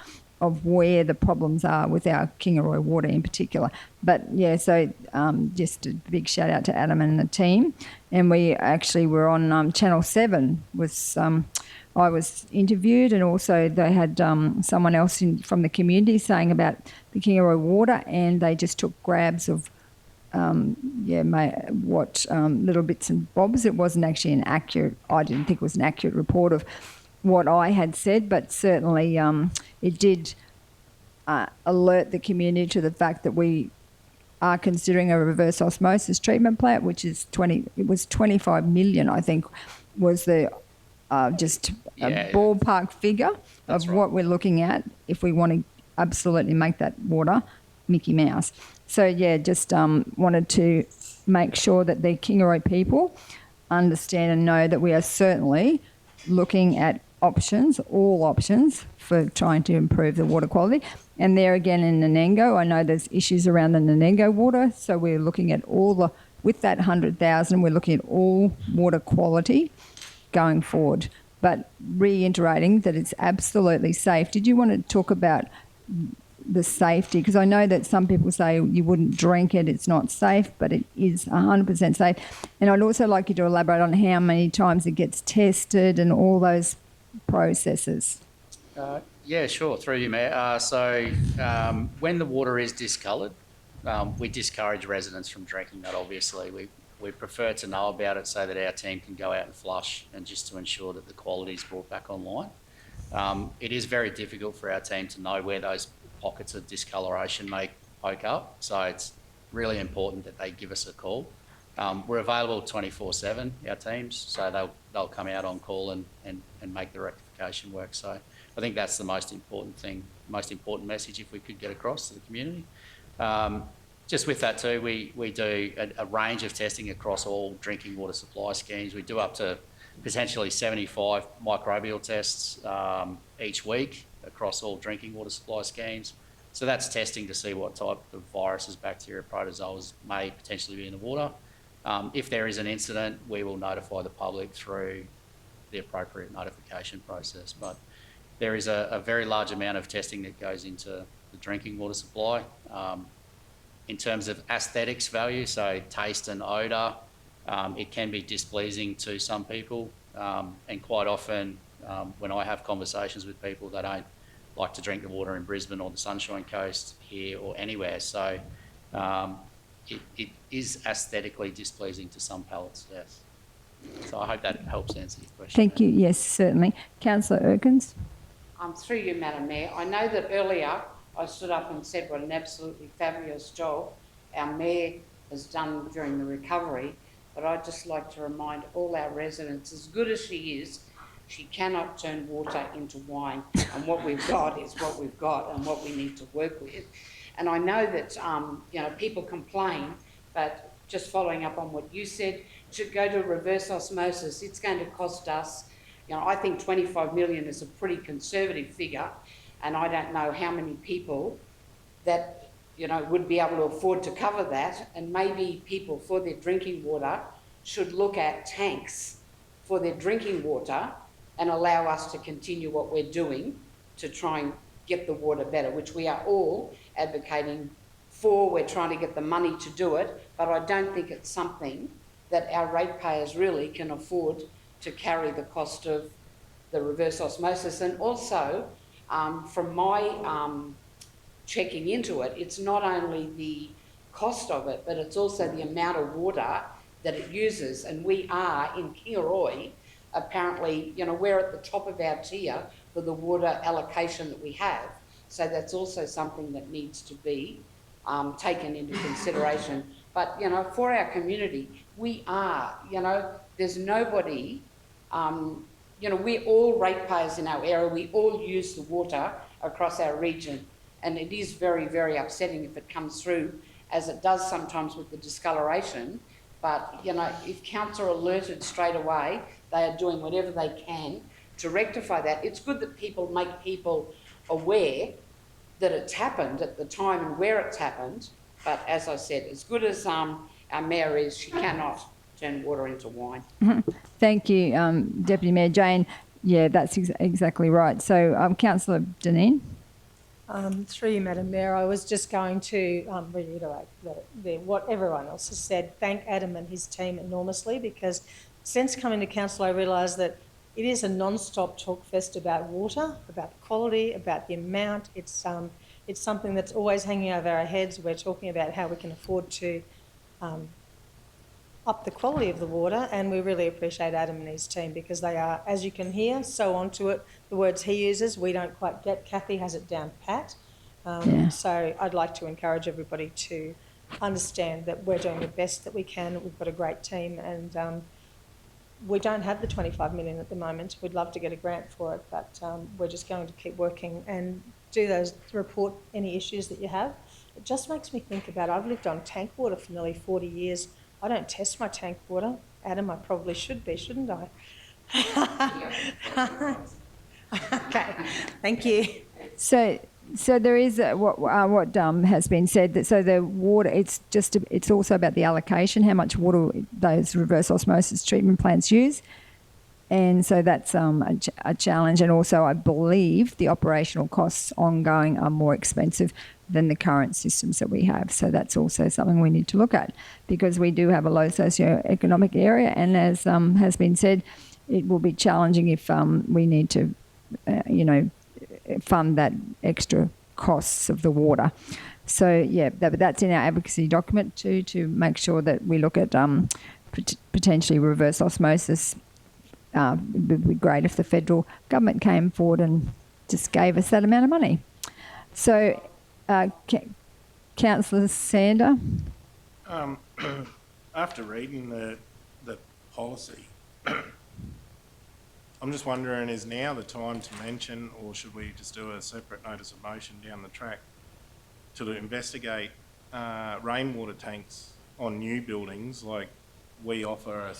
of where the problems are with our Kingaroy water in particular. But yeah, so just a big shout out to Adam and the team. And we actually were on Channel 7 with I was interviewed, and also they had someone else from the community saying about the Kingaroy water, and they just took grabs of what little bits and bobs. It wasn't actually I didn't think it was an accurate report of what I had said, but certainly it did alert the community to the fact that we are considering a reverse osmosis treatment plant, which is 25 million, I think, was the a ballpark figure of right. what we're looking at if we want to absolutely make that water Mickey Mouse. So yeah, just wanted to make sure that the Kingaroy people understand and know that we are certainly looking at all options for trying to improve the water quality. And there again in Nanango, I know there's issues around the Nanango water, so we're looking at with that 100,000, we're looking at all water quality going forward. But reiterating that it's absolutely safe. Did you want to talk about the safety? Because I know that some people say you wouldn't drink it, it's not safe, but it is 100% safe. And I'd also like you to elaborate on how many times it gets tested and all those processes. Yeah, sure. Through you, Mayor. So when the water is discoloured, we discourage residents from drinking that, obviously. We prefer to know about it so that our team can go out and flush, and just to ensure that the quality is brought back online. It is very difficult for our team to know where those pockets of discoloration may poke up, so it's really important that they give us a call. We're available 24/7, our teams, so they'll come out on call and make the rectification work. So I think that's the most important message if we could get across to the community. Just with that too, we do a range of testing across all drinking water supply schemes. We do up to potentially 75 microbial tests each week across all drinking water supply schemes. So that's testing to see what type of viruses, bacteria, protozoals may potentially be in the water. If there is an incident, we will notify the public through the appropriate notification process. But there is a very large amount of testing that goes into the drinking water supply. In terms of aesthetics value, so taste and odour, it can be displeasing to some people. And quite often, when I have conversations with people, they don't like to drink the water in Brisbane or the Sunshine Coast here or anywhere. So it is aesthetically displeasing to some palates, yes. So I hope that helps answer your question. Thank you. Yes, certainly. Councillor Erkins. Through you, Madam Mayor, I know that earlier I stood up and said what an absolutely fabulous job our Mayor has done during the recovery, but I'd just like to remind all our residents, as good as she is, she cannot turn water into wine, and what we've got is what we've got and what we need to work with. And I know that, people complain, but just following up on what you said, to go to reverse osmosis, it's going to cost us, I think 25 million is a pretty conservative figure, and I don't know how many people that, would be able to afford to cover that, and maybe people for their drinking water should look at tanks for their drinking water and allow us to continue what we're doing to try and get the water better, which we are all advocating for. We're trying to get the money to do it, but I don't think it's something that our ratepayers really can afford to carry the cost of the reverse osmosis. And also, from my checking into it, it's not only the cost of it, but it's also the amount of water that it uses. And we are, in Kingaroy, apparently, we're at the top of our tier for the water allocation that we have. So that's also something that needs to be taken into consideration. But, for our community, we are, there's nobody, we're all ratepayers in our area. We all use the water across our region. And it is very, very upsetting if it comes through, as it does sometimes with the discoloration. But, if council are alerted straight away, they are doing whatever they can to rectify that. It's good that people make people aware that it's happened at the time and where it's happened. But as I said, as good as our mayor is, she cannot turn water into wine. Thank you, Deputy Mayor Jane. Yeah, that's exactly right. So, Councillor Dineen. Through you, Madam Mayor, I was just going to reiterate what everyone else has said. Thank Adam and his team enormously, because since coming to council, I realised that it is a non-stop talk fest about water, about quality, about the amount. It's something that's always hanging over our heads. We're talking about how we can afford to up the quality of the water, and we really appreciate Adam and his team, because they are, as you can hear, so onto it. The words he uses, we don't quite get. Kathy has it down pat. So I'd like to encourage everybody to understand that we're doing the best that we can. We've got a great team, and we don't have the 25 million at the moment. We'd love to get a grant for it, but we're just going to keep working and report any issues that you have. It just makes me think about, I've lived on tank water for nearly 40 years. I don't test my tank water. Adam, I probably should be, shouldn't I? Okay, thank you. So there is what has been said, that so the water, it's also about the allocation, how much water those reverse osmosis treatment plants use, and so that's a challenge. And also, I believe the operational costs ongoing are more expensive than the current systems that we have. So that's also something we need to look at, because we do have a low socioeconomic area, and as has been said, it will be challenging if we need to, fund that extra costs of the water. So yeah, that's in our advocacy document too, to make sure that we look at potentially reverse osmosis. It would be great if the federal government came forward and just gave us that amount of money. So, Councillor Sander. After reading the policy, I'm just wondering, is now the time to mention, or should we just do a separate notice of motion down the track to investigate rainwater tanks on new buildings, like we offer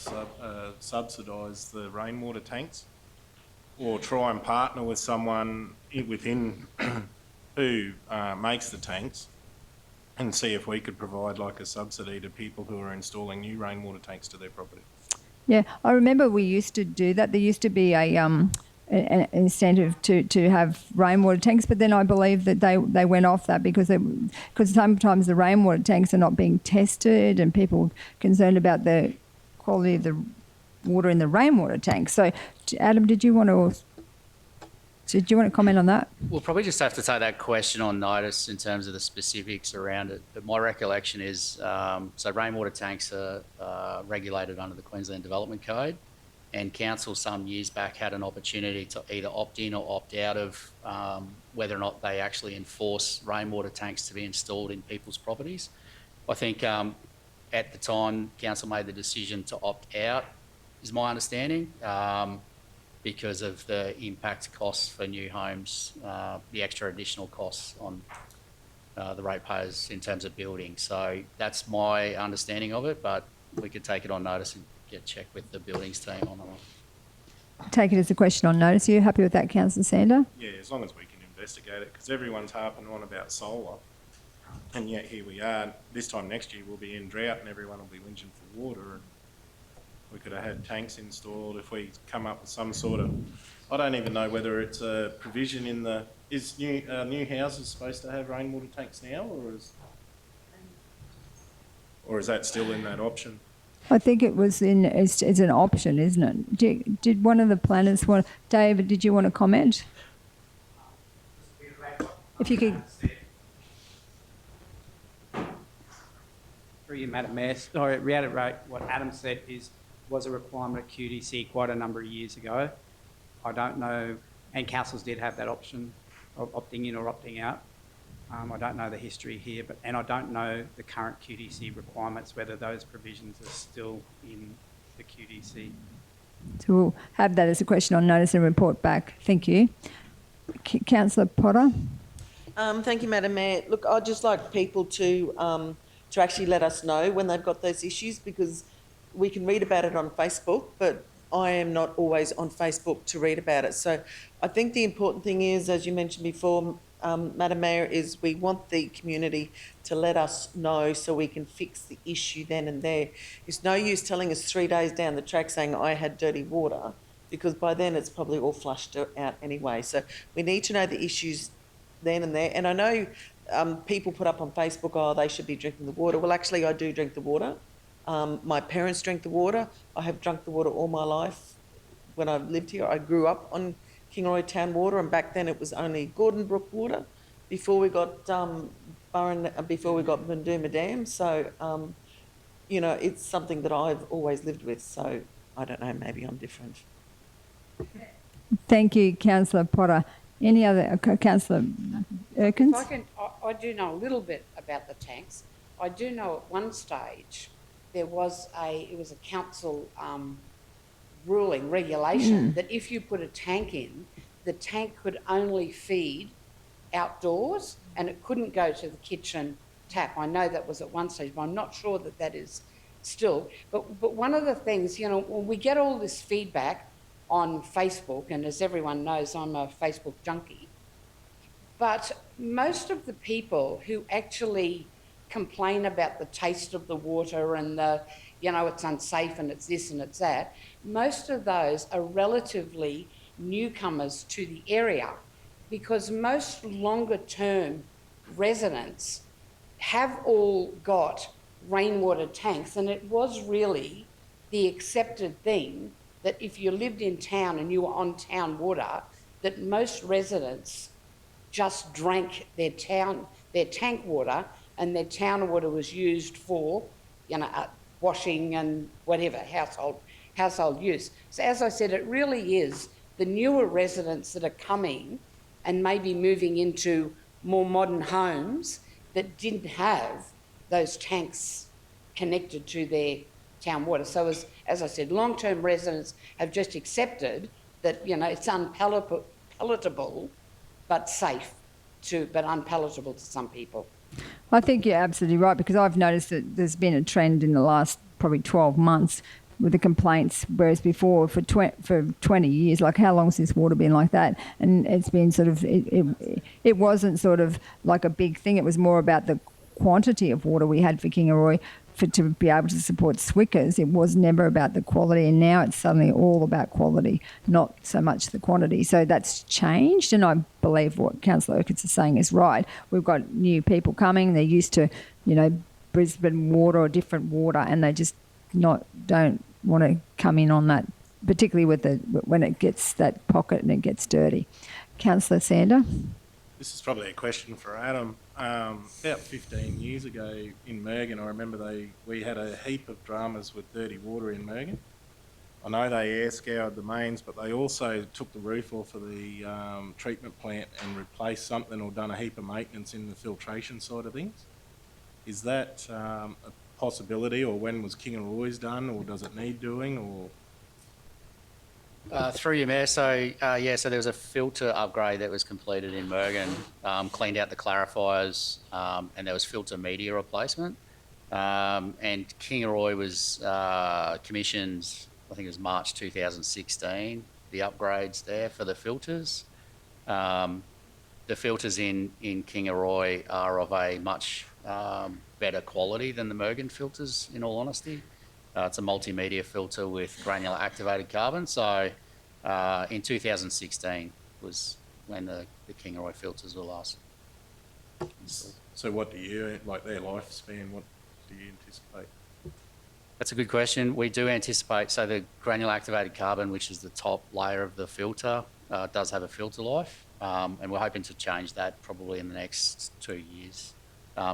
subsidise the rainwater tanks, or try and partner with someone within who makes the tanks, and see if we could provide like a subsidy to people who are installing new rainwater tanks to their property. Yeah, I remember we used to do that. There used to be an incentive to have rainwater tanks, but then I believe that they went off that because sometimes the rainwater tanks are not being tested, and people are concerned about the quality of the water in the rainwater tanks. So, Adam, did you want to comment on that? We'll probably just have to take that question on notice in terms of the specifics around it. But my recollection is, so rainwater tanks are regulated under the Queensland Development Code, and council some years back had an opportunity to either opt in or opt out of whether or not they actually enforce rainwater tanks to be installed in people's properties. I think at the time, council made the decision to opt out, is my understanding. Because of the impact costs for new homes, the extra additional costs on the ratepayers in terms of building. So that's my understanding of it, but we could take it on notice and get checked with the buildings team on that. Take it as a question on notice. Are you happy with that, Councillor Sander? Yeah, as long as we can investigate it, because everyone's harping on about solar, and yet here we are. This time next year we'll be in drought and everyone will be whinging for water. And we could have had tanks installed if we come up with some sort of, I don't even know whether it's a provision in the, is new houses supposed to have rainwater tanks now, or is that still in that option? I think it was it's an option, isn't it? Did one of the planners want, David, did you want to comment? If you could. Through you, Madam Mayor, sorry, reiterate what Adam said was a requirement at QDC quite a number of years ago. I don't know, and councils did have that option of opting in or opting out. I don't know the history here, and I don't know the current QDC requirements, whether those provisions are still in the QDC. So we'll have that as a question on notice and report back. Thank you. Councillor Potter? Thank you, Madam Mayor. Look, I'd just like people to actually let us know when they've got those issues, because we can read about it on Facebook, but I am not always on Facebook to read about it. So I think the important thing is, as you mentioned before, Madam Mayor, is we want the community to let us know so we can fix the issue then and there. It's no use telling us 3 days down the track saying I had dirty water, because by then it's probably all flushed out anyway. So we need to know the issues then and there. And I know people put up on Facebook, oh, they should be drinking the water. Well, actually, I do drink the water. My parents drink the water. I have drunk the water all my life. When I lived here, I grew up on Kingaroy Town water, and back then it was only Gordon Brook water before we got Bundooma Dam. So, you know, it's something that I've always lived with. So I don't know, maybe I'm different. Thank you, Councillor Potter. Any other, Councillor Erkins? I do know a little bit about the tanks. I do know at one stage it was a council regulation that if you put a tank in, the tank could only feed outdoors and it couldn't go to the kitchen tap. I know that was at one stage, but I'm not sure that is still. But one of the things, you know, when we get all this feedback on Facebook, and as everyone knows, I'm a Facebook junkie, but most of the people who actually complain about the taste of the water and the, you know, it's unsafe and it's this and it's that, most of those are relatively newcomers to the area, because most longer term residents have all got rainwater tanks, and it was really the accepted thing that if you lived in town and you were on town water, that most residents just drank their tank water, and their town water was used for, you know, washing and whatever, household use. So as I said, it really is the newer residents that are coming and maybe moving into more modern homes that didn't have those tanks connected to their town water. So as I said, long-term residents have just accepted that, you know, it's unpalatable but safe but unpalatable to some people. I think you're absolutely right, because I've noticed that there's been a trend in the last probably 12 months with the complaints, whereas before for 20 years, like how long's this water been like that? And it's been sort of, it wasn't sort of like a big thing. It was more about the quantity of water we had for Kingaroy to be able to support Swickers. It was never about the quality, and now it's suddenly all about quality, not so much the quantity. So that's changed, and I believe what Councillor Urquhart is saying is right. We've got new people coming. They're used to, Brisbane water or different water, and they just don't want to come in on that, particularly when it gets that pocket and it gets dirty. Councillor Sander? This is probably a question for Adam. About 15 years ago in Mergen, I remember we had a heap of dramas with dirty water in Mergen. I know they air scoured the mains, but they also took the roof off of the treatment plant and replaced something or done a heap of maintenance in the filtration side of things. Is that a possibility, or when was Kingaroy's done, or does it need doing, or...? Through you, Mayor. So there was a filter upgrade that was completed in Mergen, cleaned out the clarifiers, and there was filter media replacement. And Kingaroy was commissioned, I think it was March 2016, the upgrades there for the filters. The filters in Kingaroy are of a much better quality than the Mergen filters, in all honesty. It's a multimedia filter with granular activated carbon. So in 2016 was when the Kingaroy filters were last installed. So what do you, like their lifespan, what do you anticipate? That's a good question. We do anticipate, so the granular activated carbon, which is the top layer of the filter, does have a filter life, and we're hoping to change that probably in the next 2 years.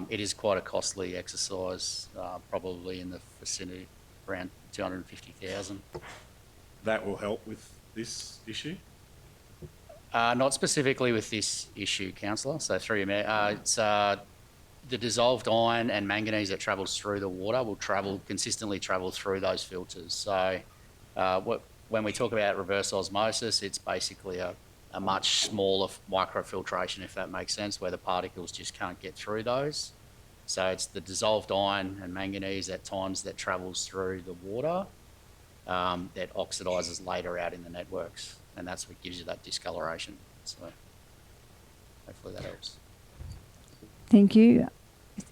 It is quite a costly exercise, probably in the vicinity around 250,000. That will help with this issue? Not specifically with this issue, Councillor, so through you, Mayor. It's the dissolved iron and manganese that travels through the water will consistently travel through those filters. So when we talk about reverse osmosis, it's basically a much smaller microfiltration, if that makes sense, where the particles just can't get through those. So it's the dissolved iron and manganese at times that travels through the water that oxidises later out in the networks, and that's what gives you that discoloration. So hopefully that helps. Thank you. Are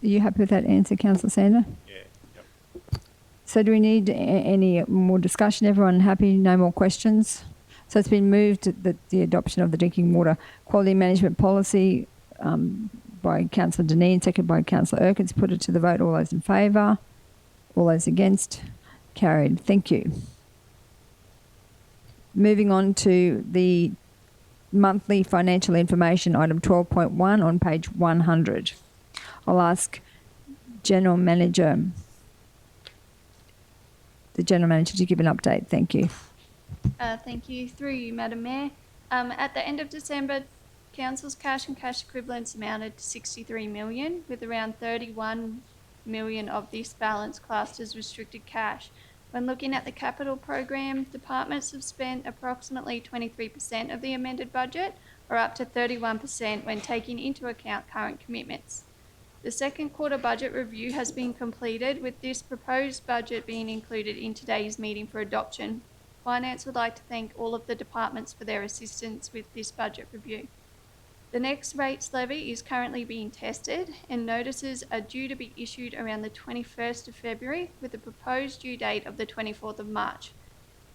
you happy with that answer, Councillor Sander? Yeah. Yep. So do we need any more discussion? Everyone happy? No more questions? So it's been moved that the adoption of the drinking water quality management policy by Councillor Deneen, seconded by Councillor Urquhart. Put it to the vote. All those in favour? All those against? Carried. Thank you. Moving on to the monthly financial information, item 12.1 on page 100. I'll ask the General Manager to give an update. Thank you. Thank you. Through you, Madam Mayor. At the end of December, Council's cash and cash equivalents amounted to 63 million, with around 31 million of this balance classed as restricted cash. When looking at the capital program, departments have spent approximately 23% of the amended budget, or up to 31% when taking into account current commitments. The second quarter budget review has been completed, with this proposed budget being included in today's meeting for adoption. Finance would like to thank all of the departments for their assistance with this budget review. The next rates levy is currently being tested, and notices are due to be issued around the 21st of February, with a proposed due date of the 24th of March.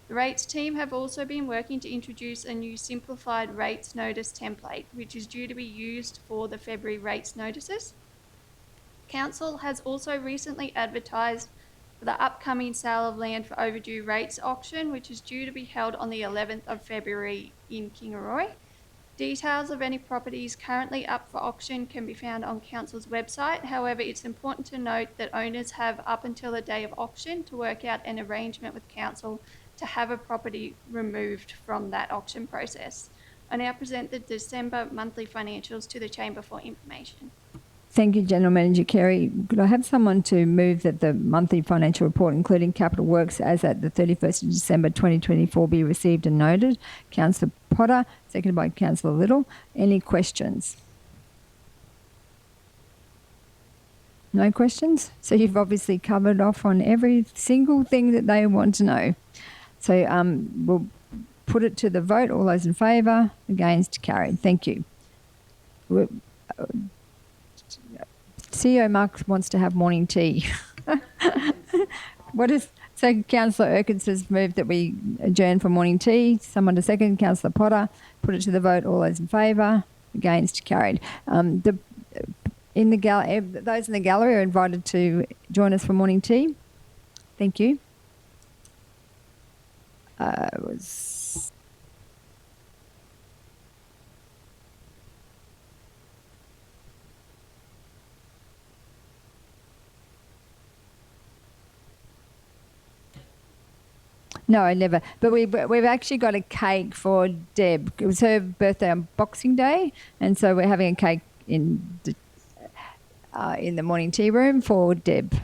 The rates team have also been working to introduce a new simplified rates notice template, which is due to be used for the February rates notices. Council has also recently advertised for the upcoming sale of land for overdue rates auction, which is due to be held on the 11th of February in Kingaroy. Details of any properties currently up for auction can be found on Council's website. However, it's important to note that owners have up until the day of auction to work out an arrangement with Council to have a property removed from that auction process. I now present the December monthly financials to the Chamber for information. Thank you, General Manager Carey. Could I have someone to move that the monthly financial report, including capital works, as at the 31st of December 2024, be received and noted? Councillor Potter, seconded by Councillor Little. Any questions? No questions? So you've obviously covered off on every single thing that they want to know. So we'll put it to the vote. All those in favour? Against? Carried. Thank you. CEO Mark wants to have morning tea. So Councillor Erkins has moved that we adjourn for morning tea. Someone to second. Councillor Potter. Put it to the vote. All those in favour? Against? Carried. Those in the gallery are invited to join us for morning tea. Thank you. No, I never. But we've actually got a cake for Deb. It was her birthday on Boxing Day, and so we're having a cake in the morning tea room for Deb.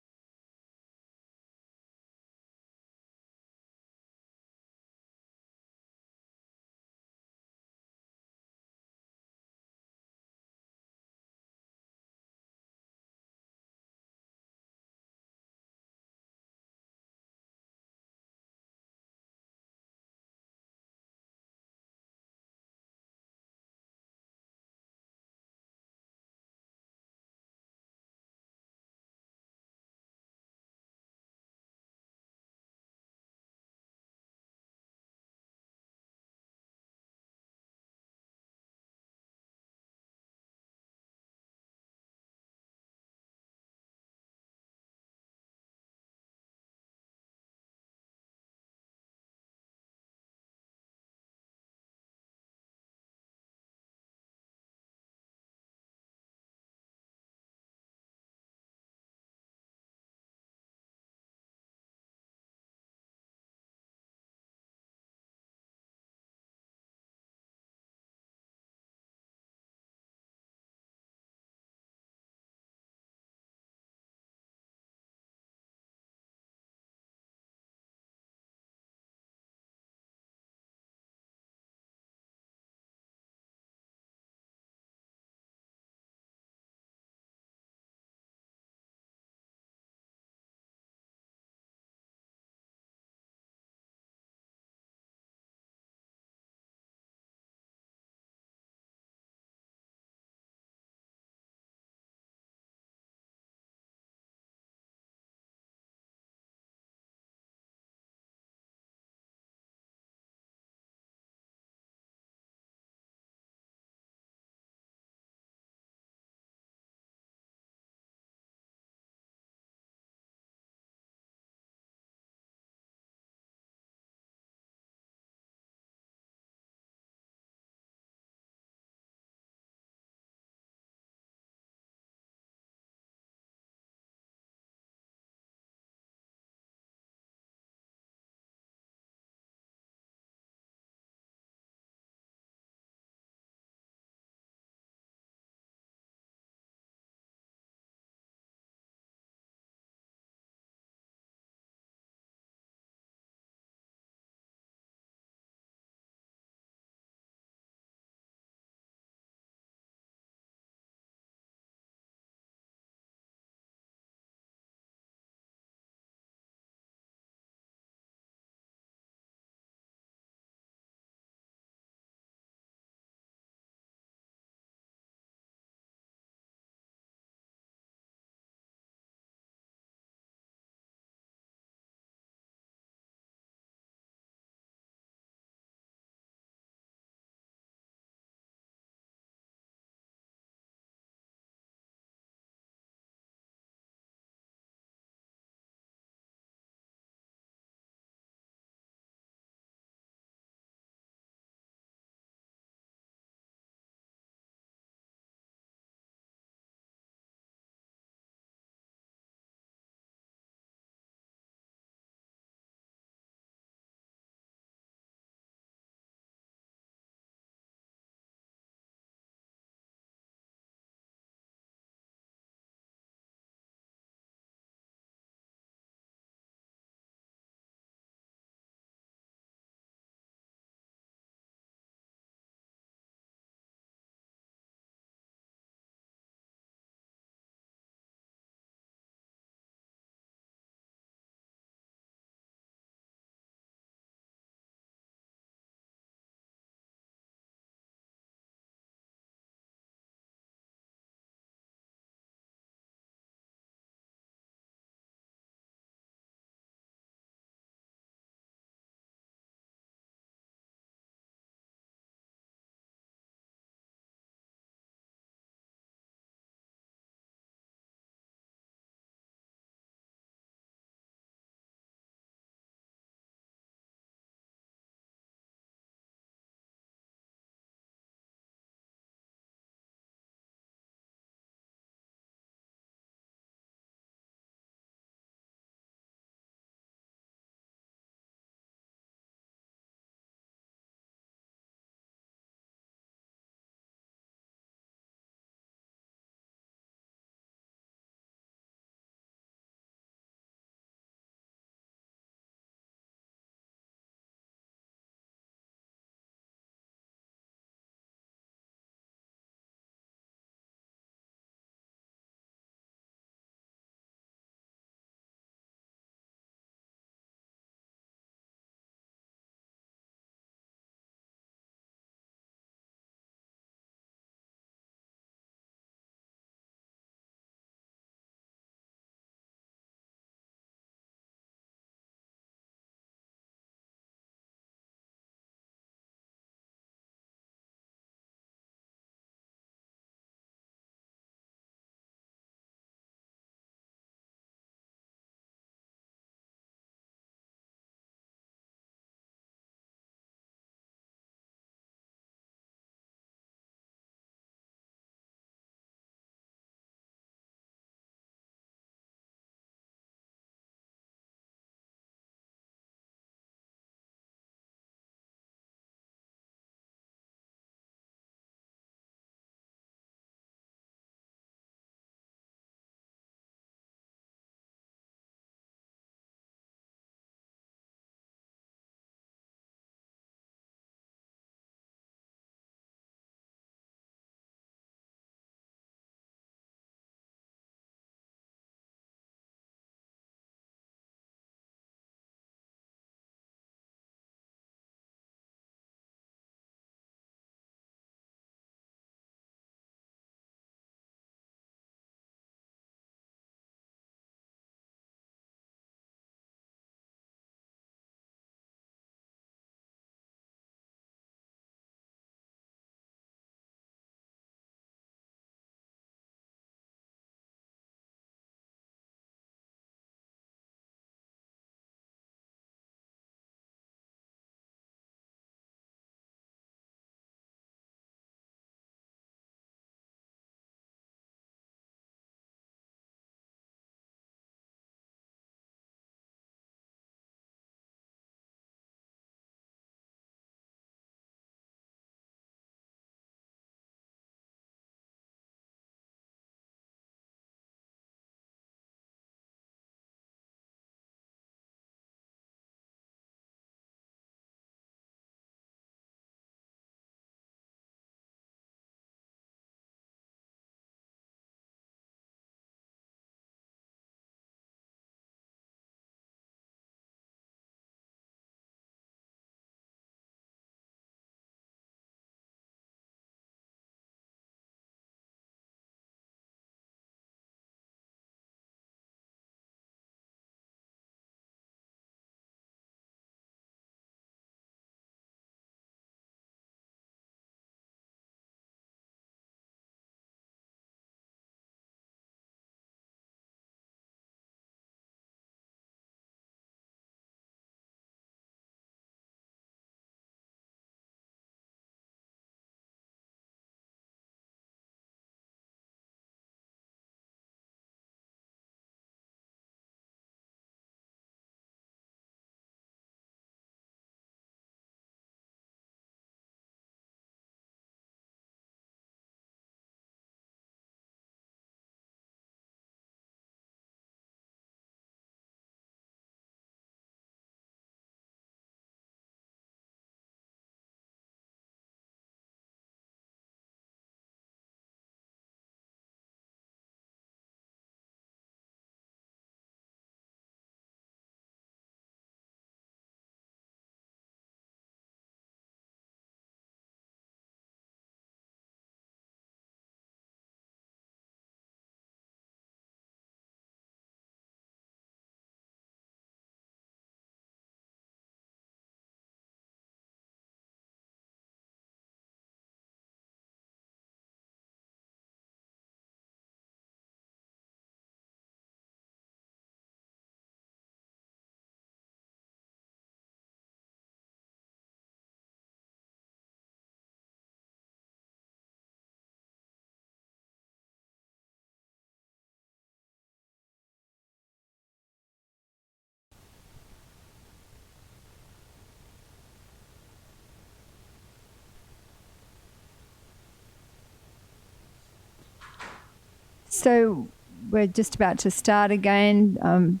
So we're just about to start again.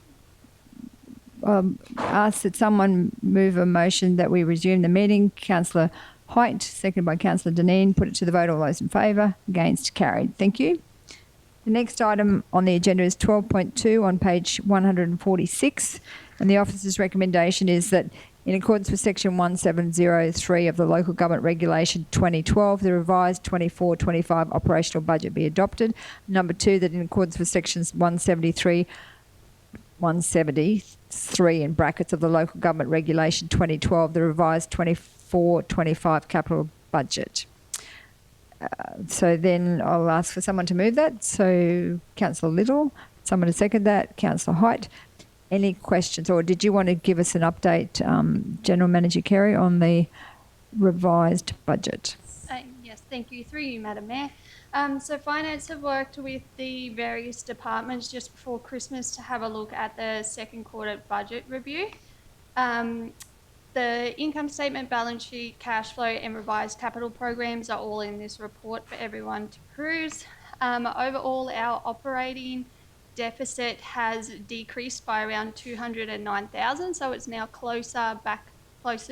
Ask that someone move a motion that we resume the meeting. Councillor Hoyt, seconded by Councillor Dineen. Put it to the vote. All those in favour? Against? Carried. Thank you. The next item on the agenda is 12.2 on page 146, and the officer's recommendation is that in accordance with section 1703 of the Local Government Regulation 2012, the revised 24-25 operational budget be adopted. Number 2, that in accordance with sections 173 in brackets of the Local Government Regulation 2012, the revised 24-25 capital budget. So then I'll ask for someone to move that. So Councillor Little, someone to second that. Councillor Hoyt. Any questions, or did you want to give us an update, General Manager Carey, on the revised budget? Yes, thank you. Through you, Madam Mayor. So Finance have worked with the various departments just before Christmas to have a look at the second quarter budget review. The income statement, balance sheet, cash flow and revised capital programs are all in this report for everyone to peruse. Overall, our operating deficit has decreased by around 209,000, so it's now closer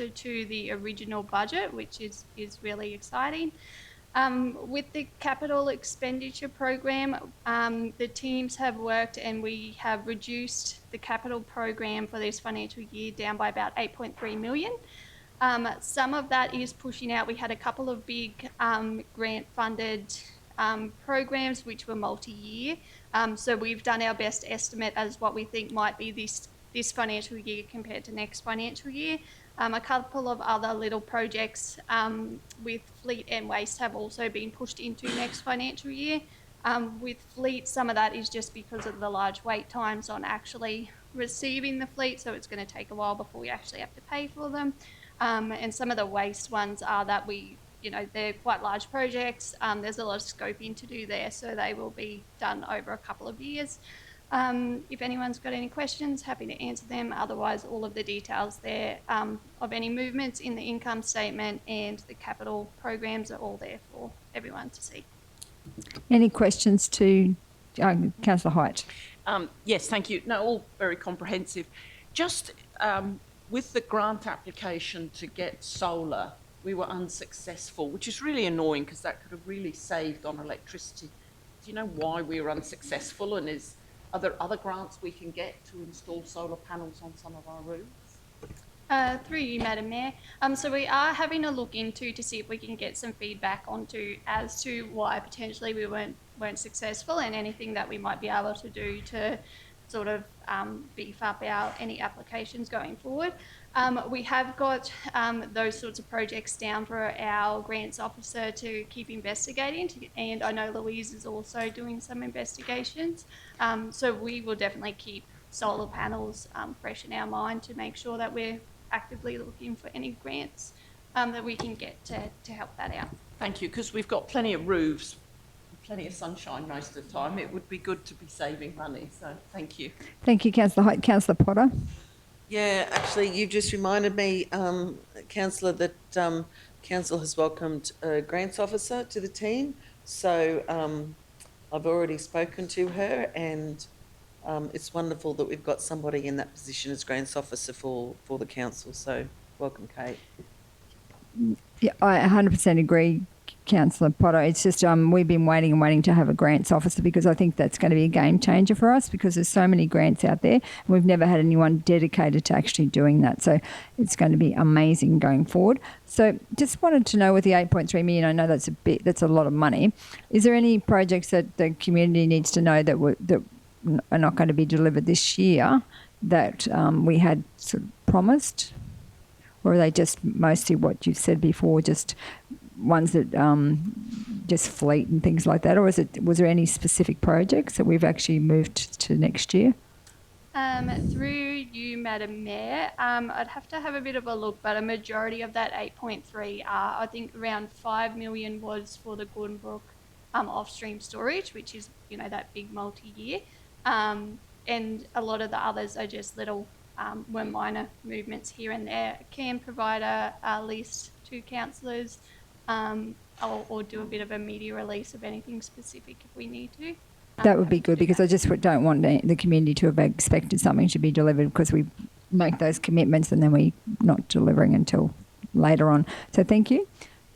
to the original budget, which is really exciting. With the capital expenditure program, the teams have worked and we have reduced the capital program for this financial year down by about 8.3 million. Some of that is pushing out. We had a couple of big grant-funded programs which were multi-year. So we've done our best estimate as what we think might be this financial year compared to next financial year. A couple of other little projects with fleet and waste have also been pushed into next financial year. With fleet, some of that is just because of the large wait times on actually receiving the fleet, so it's going to take a while before we actually have to pay for them. And some of the waste ones are that they're quite large projects. There's a lot of scoping to do there, so they will be done over a couple of years. If anyone's got any questions, happy to answer them. Otherwise, all of the details there of any movements in the income statement and the capital programs are all there for everyone to see. Any questions to Councillor Hoyt? Yes, thank you. No, all very comprehensive. Just with the grant application to get solar, we were unsuccessful, which is really annoying because that could have really saved on electricity. Do you know why we were unsuccessful, and are there other grants we can get to install solar panels on some of our roofs? Through you, Madam Mayor. So we are having a look into to see if we can get some feedback as to why potentially we weren't successful, and anything that we might be able to do to sort of beef up any applications going forward. We have got those sorts of projects down for our grants officer to keep investigating, and I know Louise is also doing some investigations. So we will definitely keep solar panels fresh in our mind to make sure that we're actively looking for any grants that we can get to help that out. Thank you, because we've got plenty of roofs, plenty of sunshine most of the time. It would be good to be saving money, so thank you. Thank you, Councillor Hoyt. Councillor Potter? Yeah, actually, you've just reminded me, Councillor, that Council has welcomed a grants officer to the team. So I've already spoken to her, and it's wonderful that we've got somebody in that position as grants officer for the council. So welcome, Kate. Yeah, I 100% agree, Councillor Potter. It's just we've been waiting to have a grants officer, because I think that's going to be a game changer for us, because there's so many grants out there and we've never had anyone dedicated to actually doing that. So it's going to be amazing going forward. So just wanted to know, with the 8.3 million, I know that's a lot of money. Is there any projects that the community needs to know that are not going to be delivered this year that we had sort of promised? Or are they just mostly what you've said before, just ones that just fleet and things like that? Or was there any specific projects that we've actually moved to next year? Through you, Madam Mayor, I'd have to have a bit of a look, but a majority of that 8.3 are, I think around 5 million was for the Gordonbrook off-stream storage, which is, that big multi-year. And a lot of the others are just little, were minor movements here and there. Can provide a list to councillors, or do a bit of a media release of anything specific if we need to. That would be good, because I just don't want the community to have expected something to be delivered, because we make those commitments and then we're not delivering until later on. So thank you.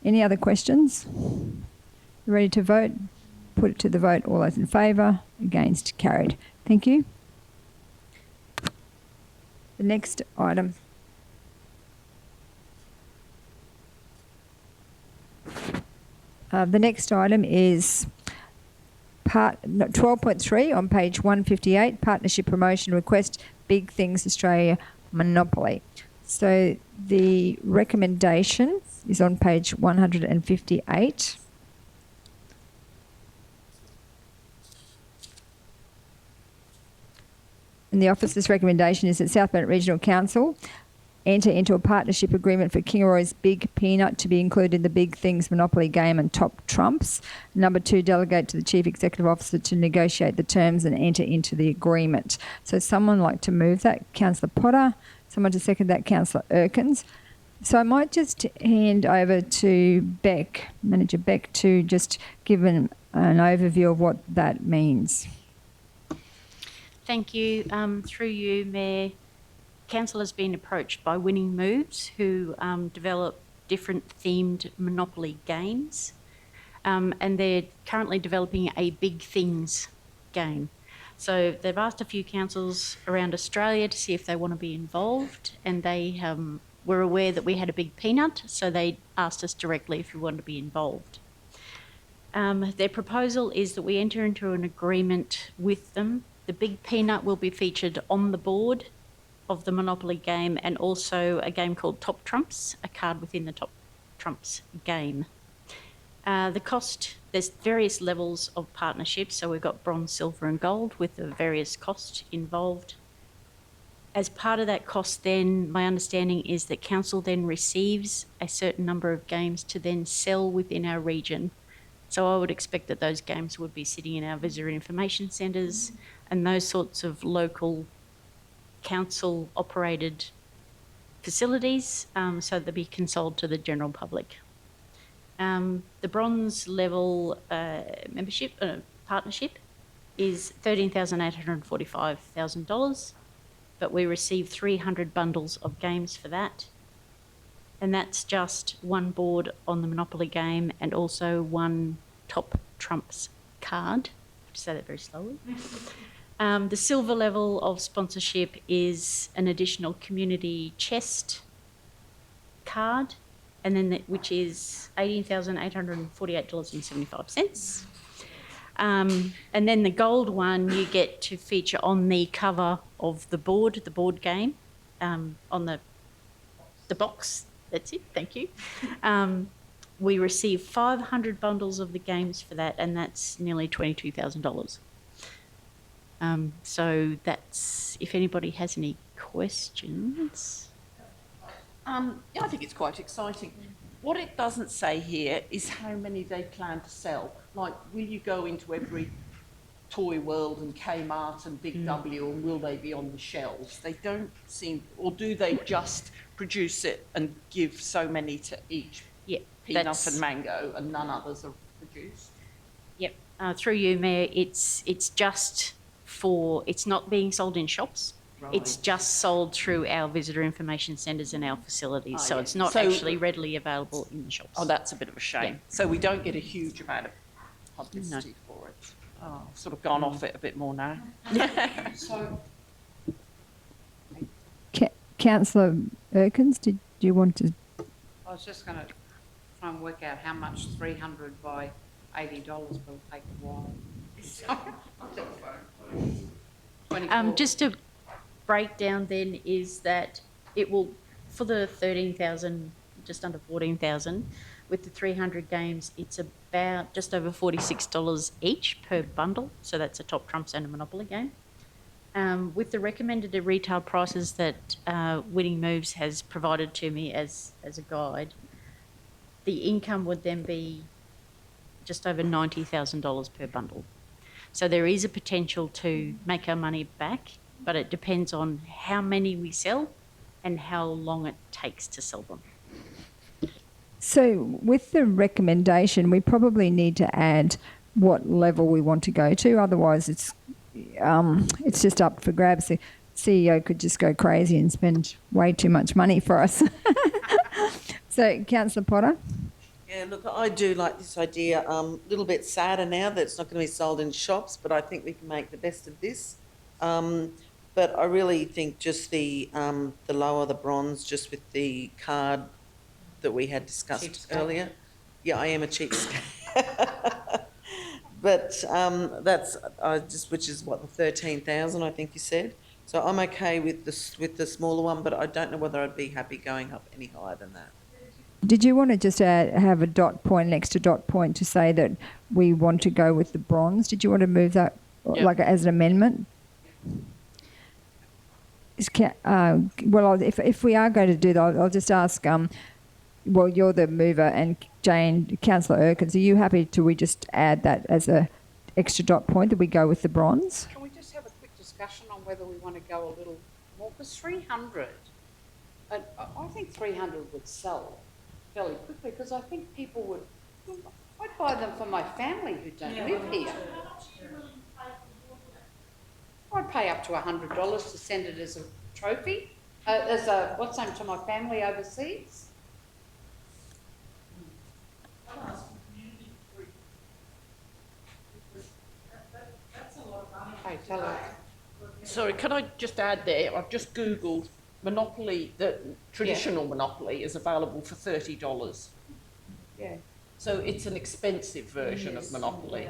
Any other questions? Ready to vote? Put it to the vote. All those in favour? Against? Carried. Thank you. The next item. The next item is 12.3 on page 158, Partnership Promotion Request, Big Things Australia Monopoly. So the recommendation is on page 158. And the officer's recommendation is that South Bennett Regional Council enter into a partnership agreement for Kingaroy's Big Peanut to be included in the Big Things Monopoly game and Top Trumps. Number 2, delegate to the Chief Executive Officer to negotiate the terms and enter into the agreement. So someone like to move that? Councillor Potter. Someone to second that? Councillor Erkins. So I might just hand over to Beck, Manager Beck, to just give an overview of what that means. Thank you. Through you, Mayor, Council has been approached by Winning Moves, who develop different themed Monopoly games, and they're currently developing a Big Things game. So they've asked a few councils around Australia to see if they want to be involved, and they were aware that we had a Big Peanut, so they asked us directly if we wanted to be involved. Their proposal is that we enter into an agreement with them. The Big Peanut will be featured on the board of the Monopoly game, and also a game called Top Trumps, a card within the Top Trumps game. The cost, there's various levels of partnerships, so we've got bronze, silver and gold with the various costs involved. As part of that cost then, my understanding is that council then receives a certain number of games to then sell within our region. So I would expect that those games would be sitting in our visitor information centres and those sorts of local council operated facilities, so they'll be consoled to the general public. The bronze level membership partnership is $13,845,000, but we receive 300 bundles of games for that, and that's just one board on the Monopoly game and also one Top Trumps card. I have to say that very slowly. The silver level of sponsorship is an additional community chest card, and then which is $18,848.75. And then the gold one, you get to feature on the cover of the board game, on the box. That's it. Thank you. We receive 500 bundles of the games for that, and that's nearly $22,000. So that's, if anybody has any questions. Yeah, I think it's quite exciting. What it doesn't say here is how many they plan to sell. Like, will you go into every Toy World and Kmart and Big W, and will they be on the shelves? They don't seem, or do they just produce it and give so many to each peanut and mango, and none others are produced? Yep. Through you, Mayor, it's just for, it's not being sold in shops. Right. It's just sold through our visitor information centres and our facilities. So it's not actually readily available in the shops. Oh, that's a bit of a shame. Yeah. So we don't get a huge amount of publicity for it. Oh, I've sort of gone off it a bit more now. So, Councillor Erkins, did you want to? I was just going to try and work out how much 300 by $80 will take a while. Just a breakdown then is that it will, for the 13,000, just under 14,000, with the 300 games, it's about just over $46 each per bundle. So that's a Top Trumps and a Monopoly game. With the recommended retail prices that Winning Moves has provided to me as a guide, the income would then be just over $90,000 per bundle. So there is a potential to make our money back, but it depends on how many we sell and how long it takes to sell them. So with the recommendation, we probably need to add what level we want to go to. Otherwise, it's just up for grabs. The CEO could just go crazy and spend way too much money for us. So, Councillor Potter? Yeah, look, I do like this idea. Little bit sadder now that it's not going to be sold in shops, but I think we can make the best of this. But I really think just the lower the bronze, just with the card that we had discussed earlier. Yeah, I am a cheapskate. But that's which is what, the 13,000 I think you said. So I'm okay with the smaller one, but I don't know whether I'd be happy going up any higher than that. Did you want to just have a dot point, an extra dot point to say that we want to go with the bronze? Did you want to move that like as an amendment? Well, if we are going to do that, I'll just ask, well, you're the mover, and Jane, Councillor Erkins, are you happy to we just add that as a extra dot point that we go with the bronze? Can we just have a quick discussion on whether we want to go a little more? Because 300, I think 300 would sell fairly quickly, because I think people would, I'd buy them for my family who don't live here. I'd pay up to $100 to send it as a trophy, what's name to my family overseas. Okay, tell her. Sorry, can I just add there? I've just Googled Monopoly, the traditional Monopoly is available for $30. Yeah. So it's an expensive version of Monopoly.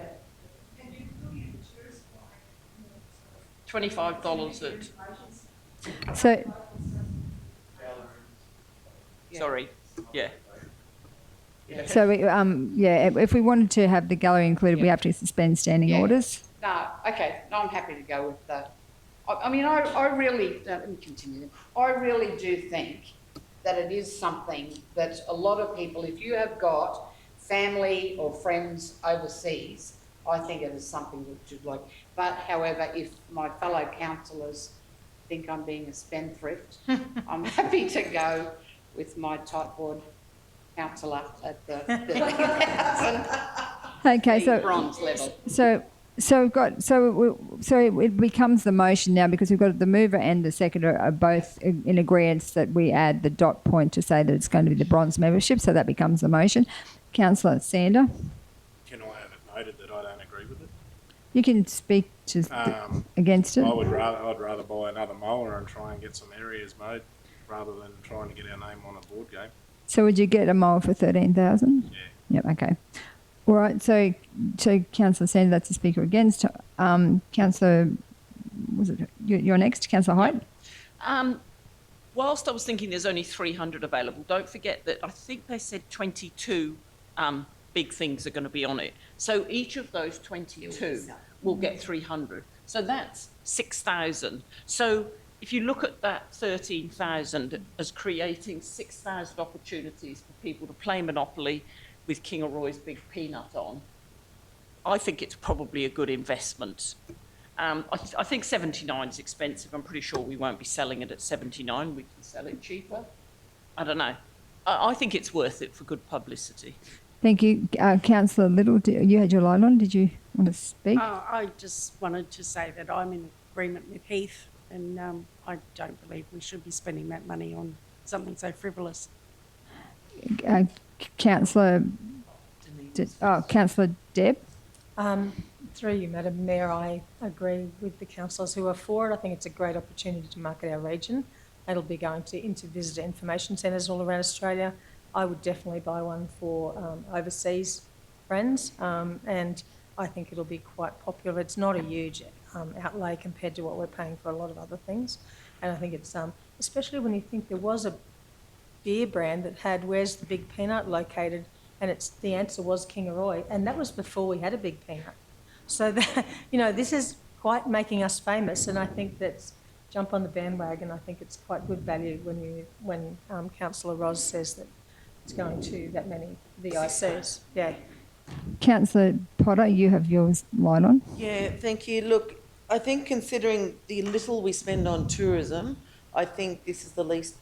$25 at... So, Sorry, yeah. so if we wanted to have the gallery included, we have to suspend standing orders. No, okay, no, I'm happy to go with that. I mean, I really, let me continue. I really do think that it is something that a lot of people, if you have got family or friends overseas, I think it is something that you'd like. But however, if my fellow councillors think I'm being a spendthrift, I'm happy to go with my tightboard councillor at the 30,000. Okay, so bronze level. So we've got it becomes the motion now, because we've got the mover and the seconder are both in agreement that we add the dot point to say that it's going to be the bronze membership. So that becomes the motion. Councillor Sander, Can I have it noted that I don't agree with it? you can speak to against it. I'd rather buy another mower and try and get some areas mowed rather than trying to get our name on a board game. So would you get a mower for 13,000? Yeah. Yep. Okay. All right. So Councillor Sander, that's the speaker against. Councillor, was it you're next? Councillor Hyde. Whilst I was thinking there's only 300 available, don't forget that I think they said 22 big things are going to be on it. So each of those 22 will get 300. So that's 6,000. So if you look at that 13,000 as creating 6,000 opportunities for people to play Monopoly with King of Roy's Big Peanut on, I think it's probably a good investment. I think 79 is expensive. I'm pretty sure we won't be selling it at 79. We can sell it cheaper. I don't know. I think it's worth it for good publicity. Thank you. Councillor Little, you had your light on. Did you want to speak? I just wanted to say that I'm in agreement with Heath, and I don't believe we should be spending that money on something so frivolous. Councillor Deb. Through you, Madam Mayor, I agree with the councillors who are for it. I think it's a great opportunity to market our region. It'll be going into visitor information centres all around Australia. I would definitely buy one for overseas friends, and I think it'll be quite popular. It's not a huge outlay compared to what we're paying for a lot of other things, and I think it's especially when you think there was a beer brand that had "Where's the Big Peanut" located, and the answer was King of Roy, and that was before we had a Big Peanut. So that, this is quite making us famous, and I think that's jump on the bandwagon. I think it's quite good value when Councillor Roz says that it's going to that many VICs. Yeah. Councillor Potter, you have yours light on. Yeah, thank you. Look, I think considering the little we spend on tourism, I think this is the least,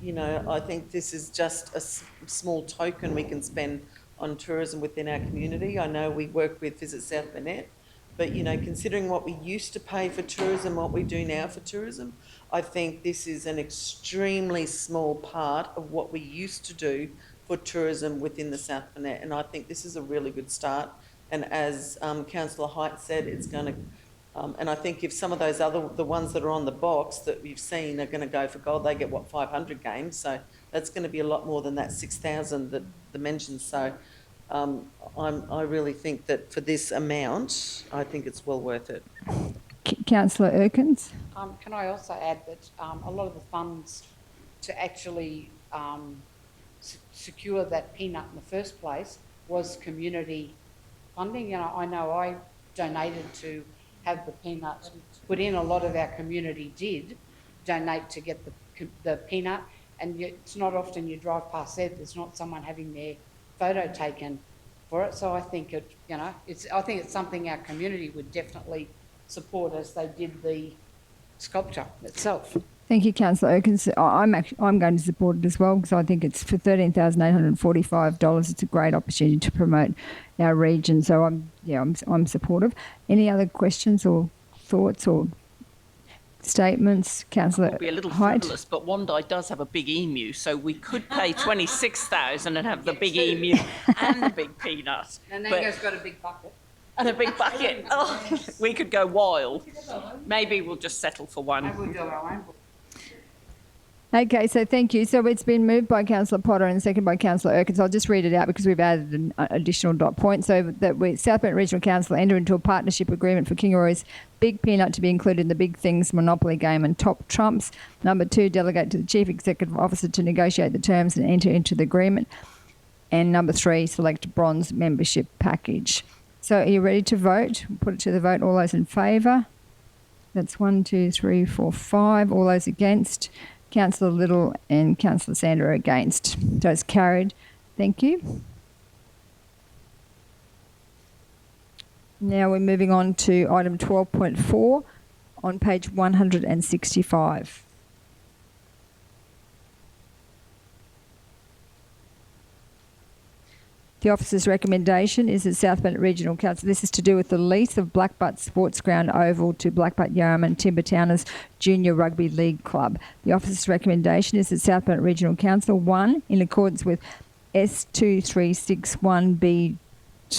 I think this is just a small token we can spend on tourism within our community. I know we work with Visit South Burnett, but, you know, considering what we used to pay for tourism, what we do now for tourism, I think this is an extremely small part of what we used to do for tourism within the South Burnett, and I think this is a really good start. And as Councillor Height said, it's going to, and I think if some of those the ones that are on the box that we've seen are going to go for gold, they get, 500 games, so that's going to be a lot more than that 6,000 that the mentioned. So I really think that for this amount, I think it's well worth it. Councillor Erkins. Can I also add that a lot of the funds to actually secure that peanut in the first place was community funding. I know I donated to have the peanut put in. A lot of our community did donate to get the peanut, and it's not often you drive past there, there's not someone having their photo taken for it. So I think I think it's something our community would definitely support as they did the sculpture itself. Thank you, Councillor Erkins. I'm going to support it as well because I think it's for $13,845. It's a great opportunity to promote our region. So I'm supportive. Any other questions or thoughts or statements, Councillor Height? It'll be a little frivolous, but Wondai does have a big emu, so we could pay 26,000 and have the big emu and the big peanut. And Nango's got a big bucket. And a big bucket. Oh, we could go wild. Maybe we'll just settle for one. Maybe we'll do our own book. Okay, so thank you. So it's been moved by Councillor Potter and seconded by Councillor Erkins. I'll just read it out because we've added an additional dot point. So that South Burnett Regional Council enter into a partnership agreement for Kingaroy's Big Peanut to be included in the Big Things Monopoly game and Top Trumps. Number 2, delegate to the Chief Executive Officer to negotiate the terms and enter into the agreement. And number 3, select bronze membership package. So are you ready to vote? Put it to the vote. All those in favour? That's 1, 2, 3, 4, 5. All those against? Councillor Little and Councillor Sander are against. So it's carried. Thank you. Now we're moving on to item 12.4 on page 165. The officer's recommendation is that South Burnett Regional Council, this is to do with the lease of Blackbutt Sports Ground Oval to Blackbutt Yarraman Timbertowners Junior Rugby League Club. The officer's recommendation is that South Burnett Regional Council, 1, in accordance with S2361B2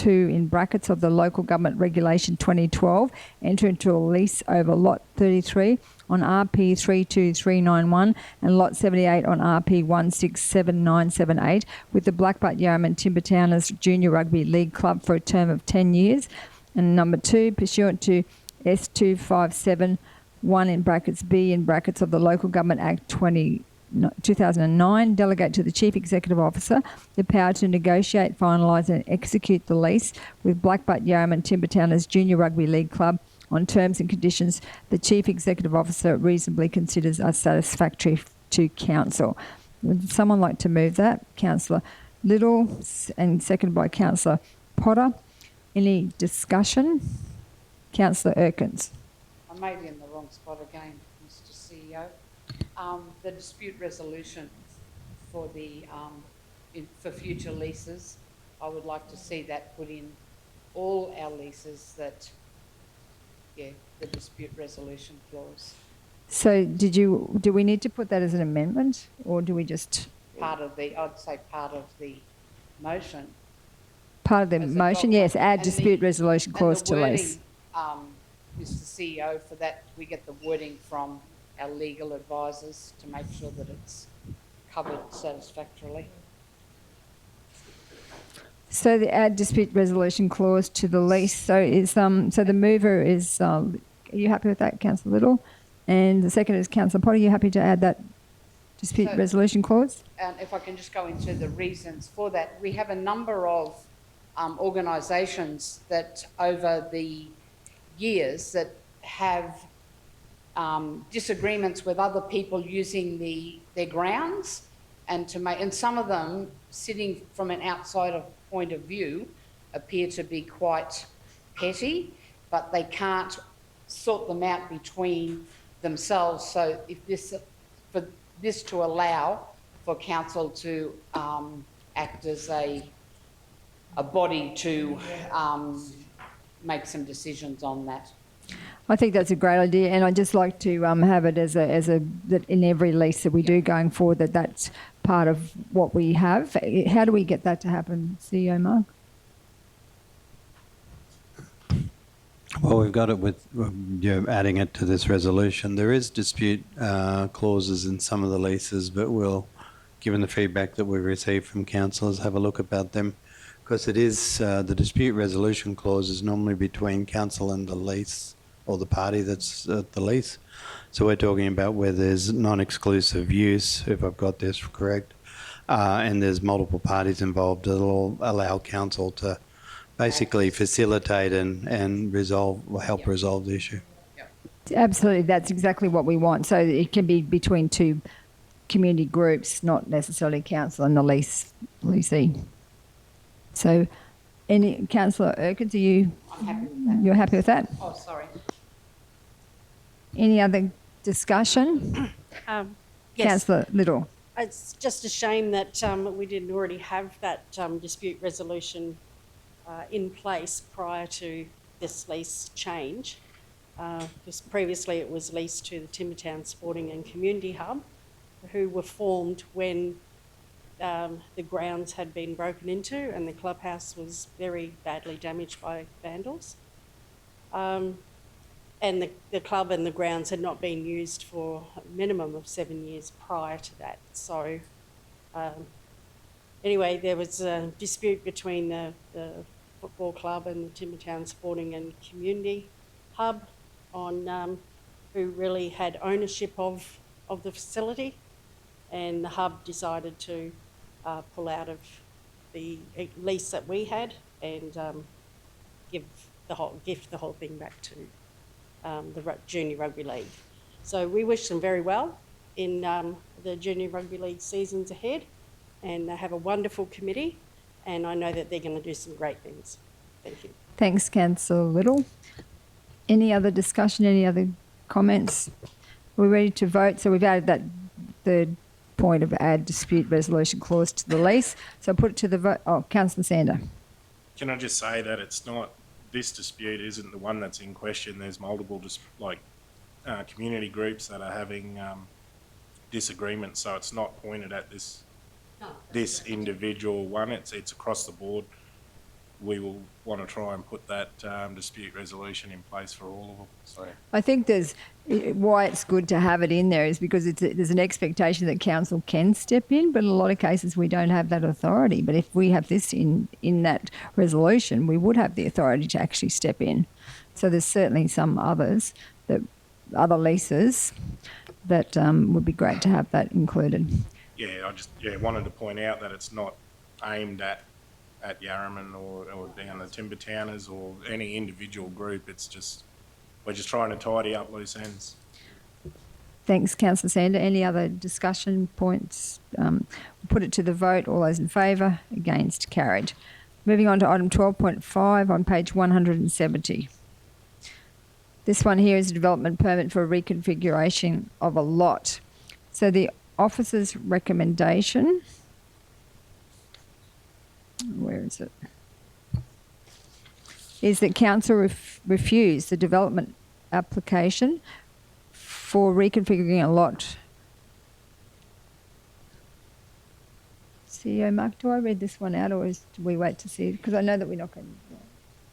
in brackets of the Local Government Regulation 2012, enter into a lease over Lot 33 on RP 32391 and Lot 78 on RP 167978 with the Blackbutt Yarraman Timbertowners Junior Rugby League Club for a term of 10 years. And number 2, pursuant to S2571 in brackets B in brackets of the Local Government Act 2009, delegate to the Chief Executive Officer the power to negotiate, finalise and execute the lease with Blackbutt Yarraman Timbertowners Junior Rugby League Club on terms and conditions the Chief Executive Officer reasonably considers are satisfactory to Council. Would someone like to move that? Councillor Little and seconded by Councillor Potter. Any discussion? Councillor Erkins. I may be in the wrong spot again, Mr. CEO. The dispute resolution for the for future leases, I would like to see that put in all our leases that, the dispute resolution clause. So do we need to put that as an amendment or do we just... I'd say part of the motion. Part of the motion, yes, add dispute resolution clause to lease. Mr. CEO, for that we get the wording from our legal advisors to make sure that it's covered satisfactorily. So the add dispute resolution clause to the lease. So is so the mover is. Are you happy with that, Councillor Little? And the second is Councillor Potter. Are you happy to add that dispute resolution clause? And if I can just go into the reasons for that, we have a number of organisations that over the years that have disagreements with other people using their grounds, and some of them, sitting from an outsider point of view, appear to be quite petty, but they can't sort them out between themselves. So if for this to allow for council to act as a a body to make some decisions on that. I think that's a great idea, and I'd just like to have it as a that in every lease that we do going forward, that's part of what we have. How do we get that to happen, CEO Mark? Well, we've got it with adding it to this resolution. There is dispute clauses in some of the leases, but we'll, given the feedback that we've received from councillors, have a look about them, because it is the dispute resolution clause is normally between council and the lease, or the party that's at the lease. So we're talking about where there's non-exclusive use, if I've got this correct, and there's multiple parties involved. It'll allow council to basically facilitate and resolve, or help resolve the issue. Absolutely, that's exactly what we want. So it can be between two community groups, not necessarily council and the leasee. So, Councillor Urquhart, I'm happy with that. you're happy with that? Oh, sorry. Any other discussion? Yes. Councillor Little. It's just a shame that we didn't already have that dispute resolution in place prior to this lease change. Because previously it was leased to the Timbertown Sporting and Community Hub, who were formed when the grounds had been broken into and the clubhouse was very badly damaged by vandals. And the club and the grounds had not been used for a minimum of 7 years prior to that. So anyway, there was a dispute between the football club and the Timbertown Sporting and Community Hub on who really had ownership of the facility, and the hub decided to pull out of the lease that we had and gift the whole thing back to the Junior Rugby League. So we wish them very well in the Junior Rugby League seasons ahead, and they have a wonderful committee, and I know that they're going to do some great things. Thank you. Thanks, Councillor Little. Any other discussion, any other comments? We're ready to vote. So we've added that third point of add dispute resolution clause to the lease. So put it to the vote. Oh, Councillor Sander. Can I just say that it's not, this dispute isn't the one that's in question. There's multiple community groups that are having disagreements, so it's not pointed at this individual one. It's across the board. We will want to try and put that dispute resolution in place for all of them. So I think why it's good to have it in there is because there's an expectation that council can step in, but in a lot of cases we don't have that authority. But if we have this in that resolution, we would have the authority to actually step in. So there's certainly some other leases that would be great to have that included. yeah, I just wanted to point out that it's not aimed at Yarraman or down the Timbertowners or any individual group. It's just, we're just trying to tidy up loose ends. Thanks, Councillor Sander. Any other discussion points? Put it to the vote. All those in favour? Against? Carried. Moving on to item 12.5 on page 170. This one here is a development permit for a reconfiguration of a lot. So the officer's recommendation, where is it? Is that council refuse the development application for reconfiguring a lot. CEO Mark, do I read this one out or do we wait to see? Because I know that we're not going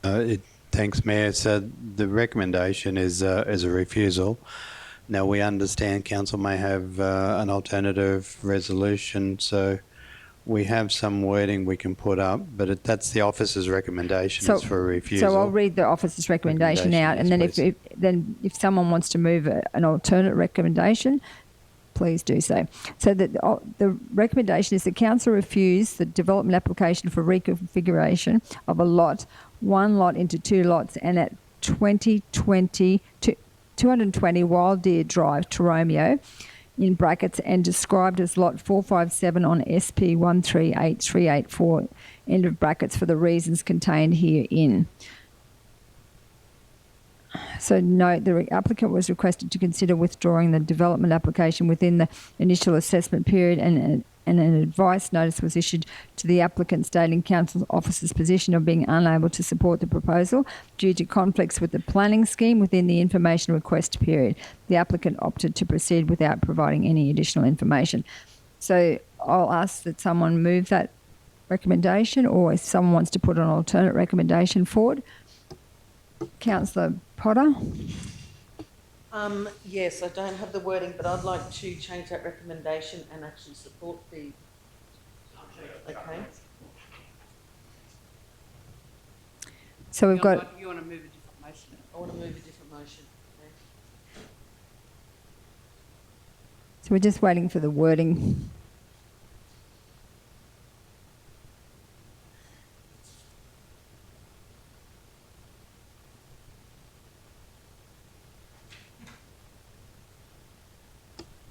to. Thanks, Mayor. So the recommendation is a refusal. Now, we understand council may have an alternative resolution, so we have some wording we can put up, but that's the officer's recommendation. It's for a refusal. So I'll read the officer's recommendation out, and then if someone wants to move an alternate recommendation, please do so. So the recommendation is that council refuse the development application for reconfiguration of a lot, one lot into two lots, and at 220 Wild Deer Drive, Toromeo, in brackets, and described as lot 457 on SP 138384, end of brackets, for the reasons contained herein. So note, the applicant was requested to consider withdrawing the development application within the initial assessment period and and an advice notice was issued to the applicant stating council officer's position of being unable to support the proposal due to conflicts with the planning scheme within the information request period. The applicant opted to proceed without providing any additional information. So I'll ask that someone move that recommendation, or if someone wants to put an alternate recommendation forward. Councillor Potter. Yes, I don't have the wording, but I'd like to change that recommendation and actually support the, okay? So we've got, You want to move a different motion? I want to move a different motion. Okay. so we're just waiting for the wording.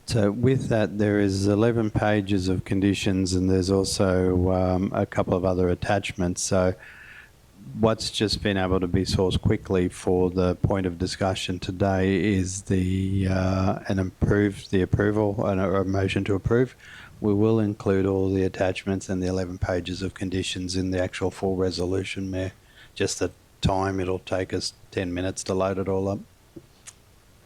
So with that, there is 11 pages of conditions, and there's also a couple of other attachments. So what's just been able to be sourced quickly for the point of discussion today is the approval and a motion to approve. We will include all the attachments and the 11 pages of conditions in the actual full resolution, Mayor. Just the time, it'll take us 10 minutes to load it all up.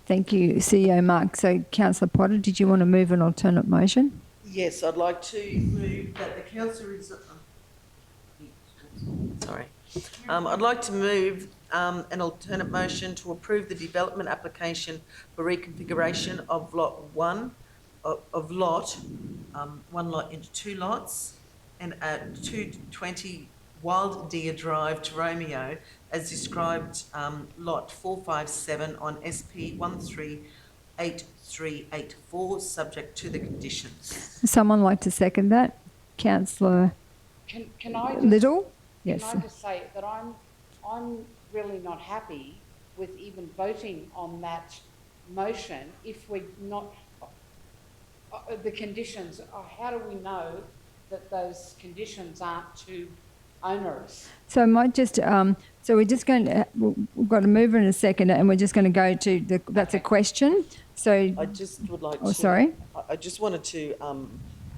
Thank you, CEO Mark. So, Councillor Potter, did you want to move an alternate motion? Yes, I'd like to move that the council is. Sorry. I'd like to move an alternate motion to approve the development application for reconfiguration of one lot into two lots, and at 220 Wild Deer Drive to Romeo, as described, lot 457 on SP 138384, subject to the conditions. Someone like to second that? Councillor Can I just, Little? Yes. Can I just say that I'm really not happy with even voting on that motion if we're not, the conditions, how do we know that those conditions aren't too onerous? So I might just, so we're just going to, we've got a mover and a seconder, and we're just going to go to the, that's a question. So, I just would like to. oh, sorry. I just wanted to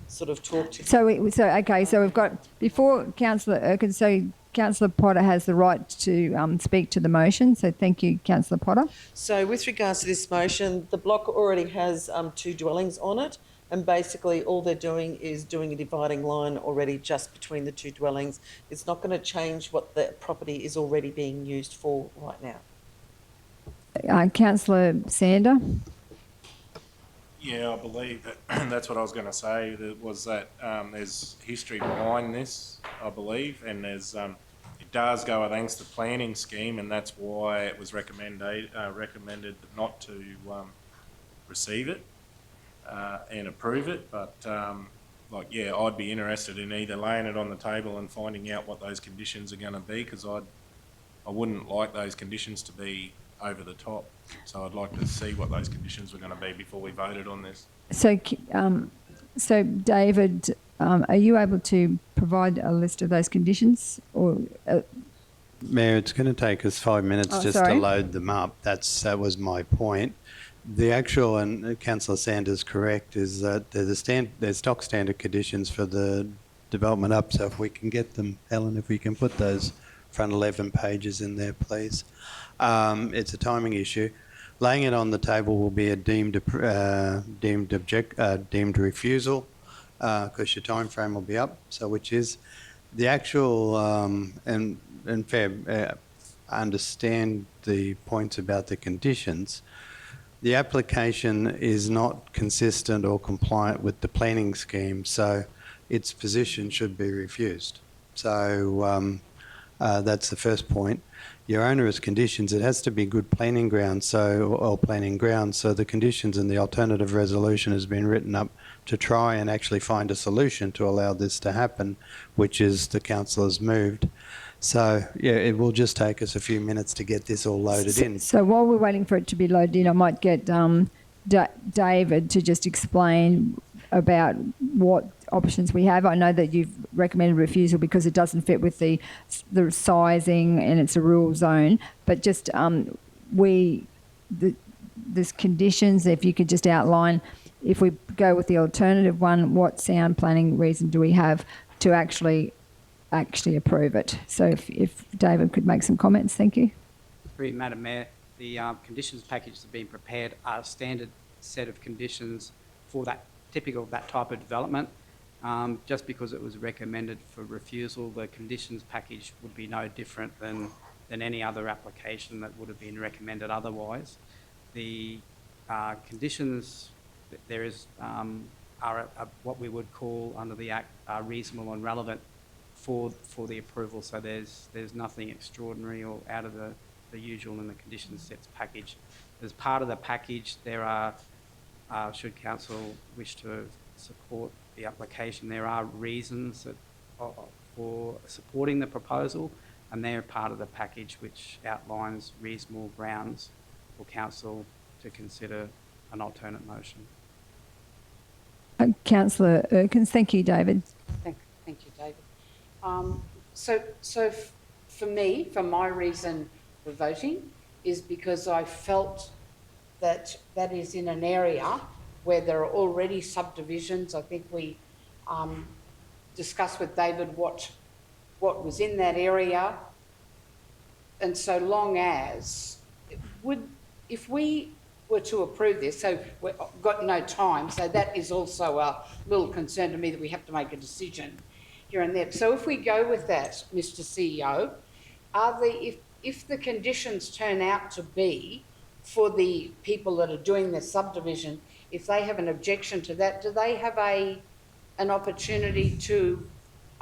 sort of talk to. So okay, so we've got, before Councillor Erkin, so Councillor Potter has the right to speak to the motion. So thank you, Councillor Potter. So with regards to this motion, the block already has two dwellings on it, and basically all they're doing is doing a dividing line already just between the two dwellings. It's not going to change what the property is already being used for right now. Councillor Sander. Yeah, I believe that that's what I was going to say. Was that there's history behind this, I believe, and there's it does go against the planning scheme, and that's why it was recommended not to receive it and approve it. But yeah, I'd be interested in either laying it on the table and finding out what those conditions are going to be, because I wouldn't like those conditions to be over the top. So I'd like to see what those conditions were going to be before we voted on this. So, so David, are you able to provide a list of those conditions, or? Mayor, it's going to take us 5 minutes just to load them up. That was my point. The actual, and Councillor Sanders correct, is that there's stock standard conditions for the development up. So if we can get them, Helen, if we can put those front 11 pages in there, please. It's a timing issue. Laying it on the table will be a deemed refusal, because your time frame will be up. So, which is the actual and fair. I understand the points about the conditions. The application is not consistent or compliant with the planning scheme, so its position should be refused. So that's the first point. Your onerous conditions, it has to be good planning grounds, so the conditions in the alternative resolution has been written up to try and actually find a solution to allow this to happen, which is the councillors moved. So, yeah, it will just take us a few minutes to get this all loaded in. So while we're waiting for it to be loaded in, I might get David to just explain about what options we have. I know that you've recommended refusal because it doesn't fit with the sizing and it's a rural zone, but just there's conditions, if you could just outline if we go with the alternative one, what sound planning reason do we have to actually approve it? So if David could make some comments, thank you. Through you, Madam Mayor, the conditions package that's been prepared are a standard set of conditions for that, typical of that type of development. Just because it was recommended for refusal, the conditions package would be no different than any other application that would have been recommended otherwise. The conditions that there is are what we would call under the Act are reasonable and relevant for the approval. So there's nothing extraordinary or out of the usual in the conditions sets package. As part of the package, there are, should council wish to support the application, there are reasons that for supporting the proposal, and they're part of the package which outlines reasonable grounds for council to consider an alternate motion. Councillor Erkins, thank you, David. Thank you, David. For me, for my reason for voting is because I felt that is in an area where there are already subdivisions. I think we discussed with David what was in that area, and so long as if we were to approve this, so we've got no time, so that is also a little concern to me that we have to make a decision here and there. So if we go with that, Mr. CEO, if the conditions turn out to be for the people that are doing the subdivision, if they have an objection to that, do they have an opportunity to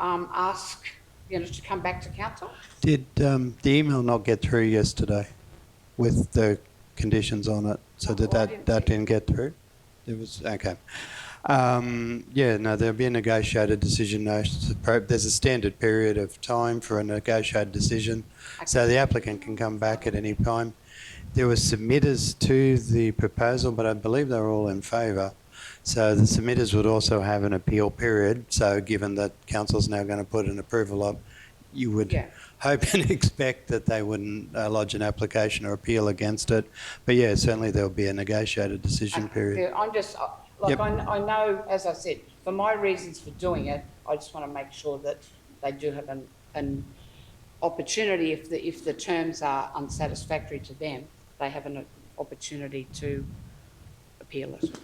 ask, to come back to council? Did the email not get through yesterday with the conditions on it? So did that didn't get through? It was okay. There'll be a negotiated decision. There's a standard period of time for a negotiated decision, so the applicant can come back at any time. There were submitters to the proposal, but I believe they were all in favour. So the submitters would also have an appeal period. So given that council's now going to put an approval up, you would hope and expect that they wouldn't lodge an application or appeal against it. But yeah, certainly there'll be a negotiated decision period. I'm just, I know, as I said, for my reasons for doing it, I just want to make sure that they do have an opportunity, if the terms are unsatisfactory to them, they have an opportunity to appeal it.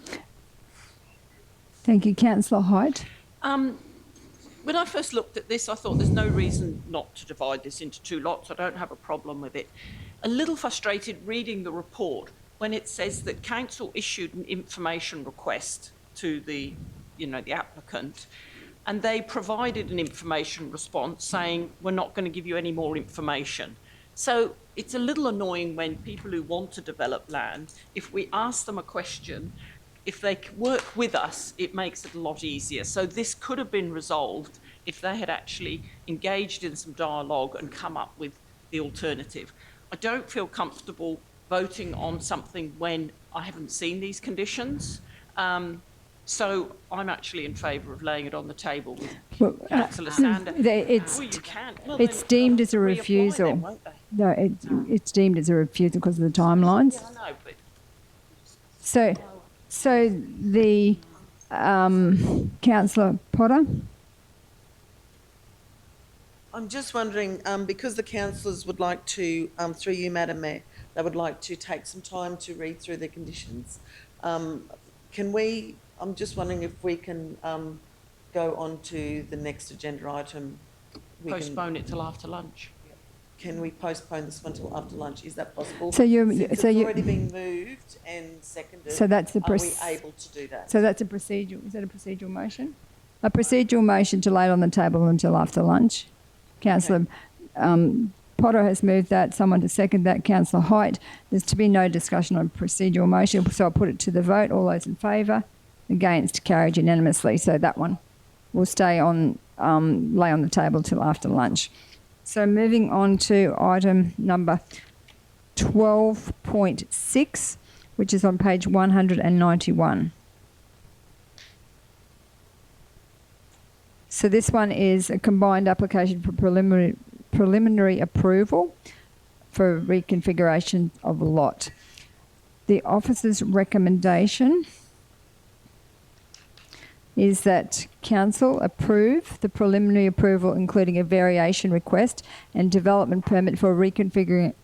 Thank you. Councillor Hyde. When I first looked at this, I thought there's no reason not to divide this into two lots. I don't have a problem with it. A little frustrated reading the report when it says that council issued an information request to the applicant, and they provided an information response saying, we're not going to give you any more information. So it's a little annoying when people who want to develop land, if we ask them a question, if they work with us, it makes it a lot easier. So this could have been resolved if they had actually engaged in some dialogue and come up with the alternative. I don't feel comfortable voting on something when I haven't seen these conditions. So I'm actually in favour of laying it on the table with Councillor Sander. It's deemed as a refusal. Them, won't they? No, it's deemed as a refusal because of the timelines. Yeah, I know, but... So the Councillor Potter. I'm just wondering, because the councillors would like to, through you, Madam Mayor, they would like to take some time to read through the conditions. I'm just wondering if we can go on to the next agenda item. Postpone it till after lunch. Can we postpone this one till after lunch? Is that possible? So it's already been moved and seconded. So that's the are we able to do that? So that's a procedural. Is that a procedural motion? A procedural motion to lay it on the table until after lunch. Councillor Potter has moved that. Someone to second that. Councillor Hyde. There's to be no discussion on procedural motion, so I'll put it to the vote. All those in favour? Against? Carried unanimously. So that one will stay on, lay on the table till after lunch. So moving on to item number 12.6, which is on page 191. So this one is a combined application for preliminary approval for reconfiguration of a lot. The officer's recommendation is that council approve the preliminary approval, including a variation request and development permit for reconfiguring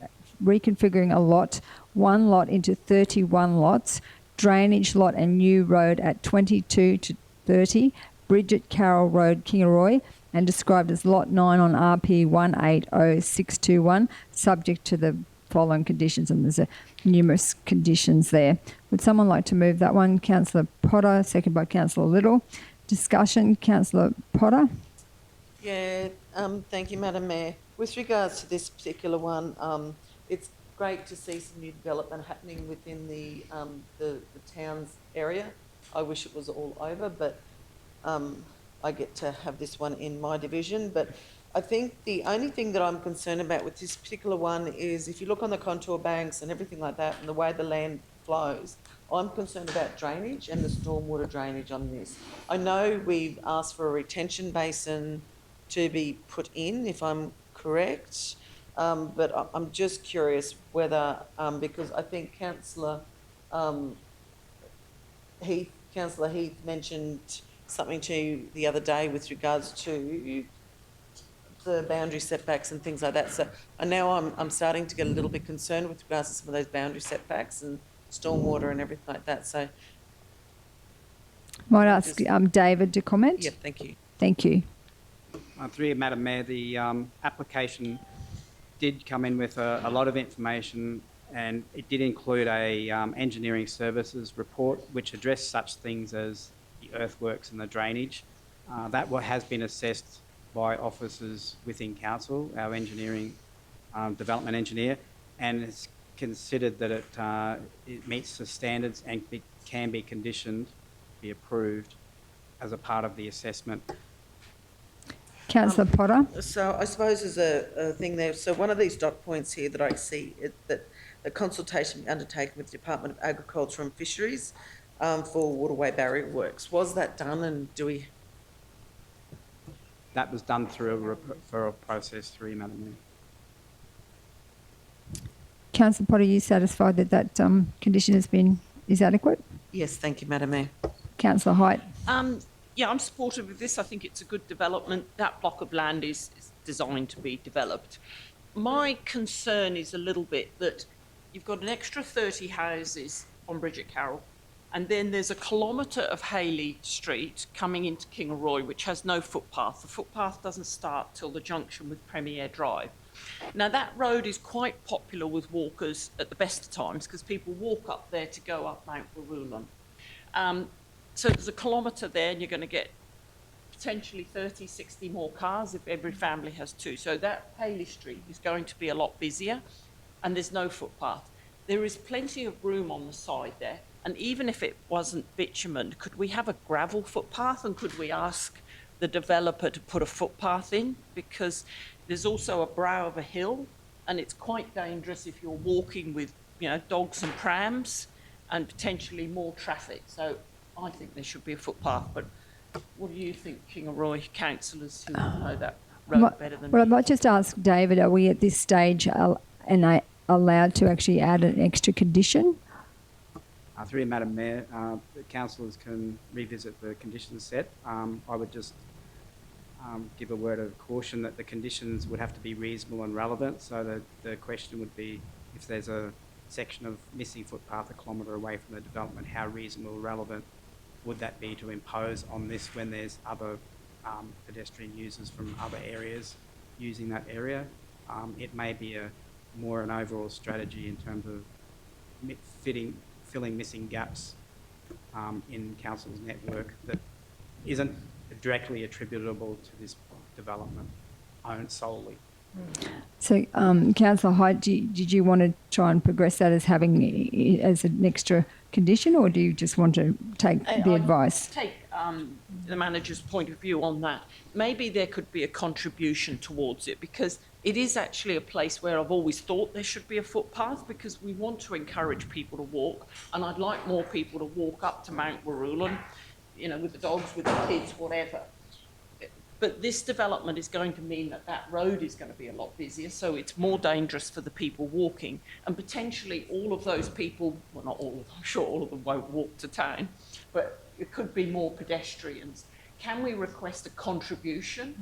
one lot into 31 lots, drainage lot and new road at 22 to 30, Bridget Carroll Road, Kingaroy, and described as Lot 9 on RP 180621, subject to the following conditions, and there's numerous conditions there. Would someone like to move that one? Councillor Potter, second by Councillor Little. Discussion, Councillor Potter. Yeah, thank you, Madam Mayor. With regards to this particular one, it's great to see some new development happening within the town's area. I wish it was all over, but I get to have this one in my division. But I think the only thing that I'm concerned about with this particular one is if you look on the contour banks and everything like that and the way the land flows, I'm concerned about drainage and the stormwater drainage on this. I know we've asked for a retention basin to be put in, if I'm correct, but I'm just curious whether, because I think Councillor Heath mentioned something to you the other day with regards to the boundary setbacks and things like that. So now I'm starting to get a little bit concerned with regards to some of those boundary setbacks and stormwater and everything like that. So Might ask David to comment. yeah, thank you. Thank you. Through you, Madam Mayor, the application did come in with a lot of information, and it did include a engineering services report which addressed such things as the earthworks and the drainage. That has been assessed by officers within council, our engineering development engineer, and it's considered that it meets the standards and can be conditioned to be approved as a part of the assessment. Councillor Potter. So I suppose there's a thing there. So one of these dot points here that I see is that the consultation be undertaken with the Department of Agriculture and Fisheries for waterway barrier works. Was that done, and do we? That was done through a referral process through you, Madam Mayor. Councillor Potter, are you satisfied that that condition is adequate? Yes, thank you, Madam Mayor. Councillor Height. Yeah, I'm supportive of this. I think it's a good development. That block of land is designed to be developed. My concern is a little bit that you've got an extra 30 houses on Bridget Carroll, and then there's a kilometre of Haley Street coming into Kingaroy, which has no footpath. The footpath doesn't start till the junction with Premier Drive. Now, that road is quite popular with walkers at the best of times because people walk up there to go up Mount Warulon. So there's a kilometre there, and you're going to get potentially 30, 60 more cars if every family has two. So that Haley Street is going to be a lot busier, and there's no footpath. There is plenty of room on the side there, and even if it wasn't bitumen, could we have a gravel footpath, and could we ask the developer to put a footpath in? Because there's also a brow of a hill, and it's quite dangerous if you're walking with, dogs and prams, and potentially more traffic. So I think there should be a footpath, but what do you think, Kingaroy councillors who know that road better than me? Well, I might just ask David, are we at this stage allowed to actually add an extra condition? Through you, Madam Mayor, the councillors can revisit the conditions set. I would just give a word of caution that the conditions would have to be reasonable and relevant. So the question would be, if there's a section of missing footpath a kilometre away from the development, how reasonable and relevant would that be to impose on this when there's other pedestrian users from other areas using that area? It may be more an overall strategy in terms of filling missing gaps in council's network that isn't directly attributable to this development owned solely. So, Councillor Height, did you want to try and progress that as having as an extra condition, or do you just want to take the advice? Take the manager's point of view on that. Maybe there could be a contribution towards it, because it is actually a place where I've always thought there should be a footpath, because we want to encourage people to walk, and I'd like more people to walk up to Mount Warulon, with the dogs, with the kids, whatever. But this development is going to mean that that road is going to be a lot busier, so it's more dangerous for the people walking. And potentially all of those people, well, not all of them, I'm sure all of them won't walk to town, but it could be more pedestrians. Can we request a contribution?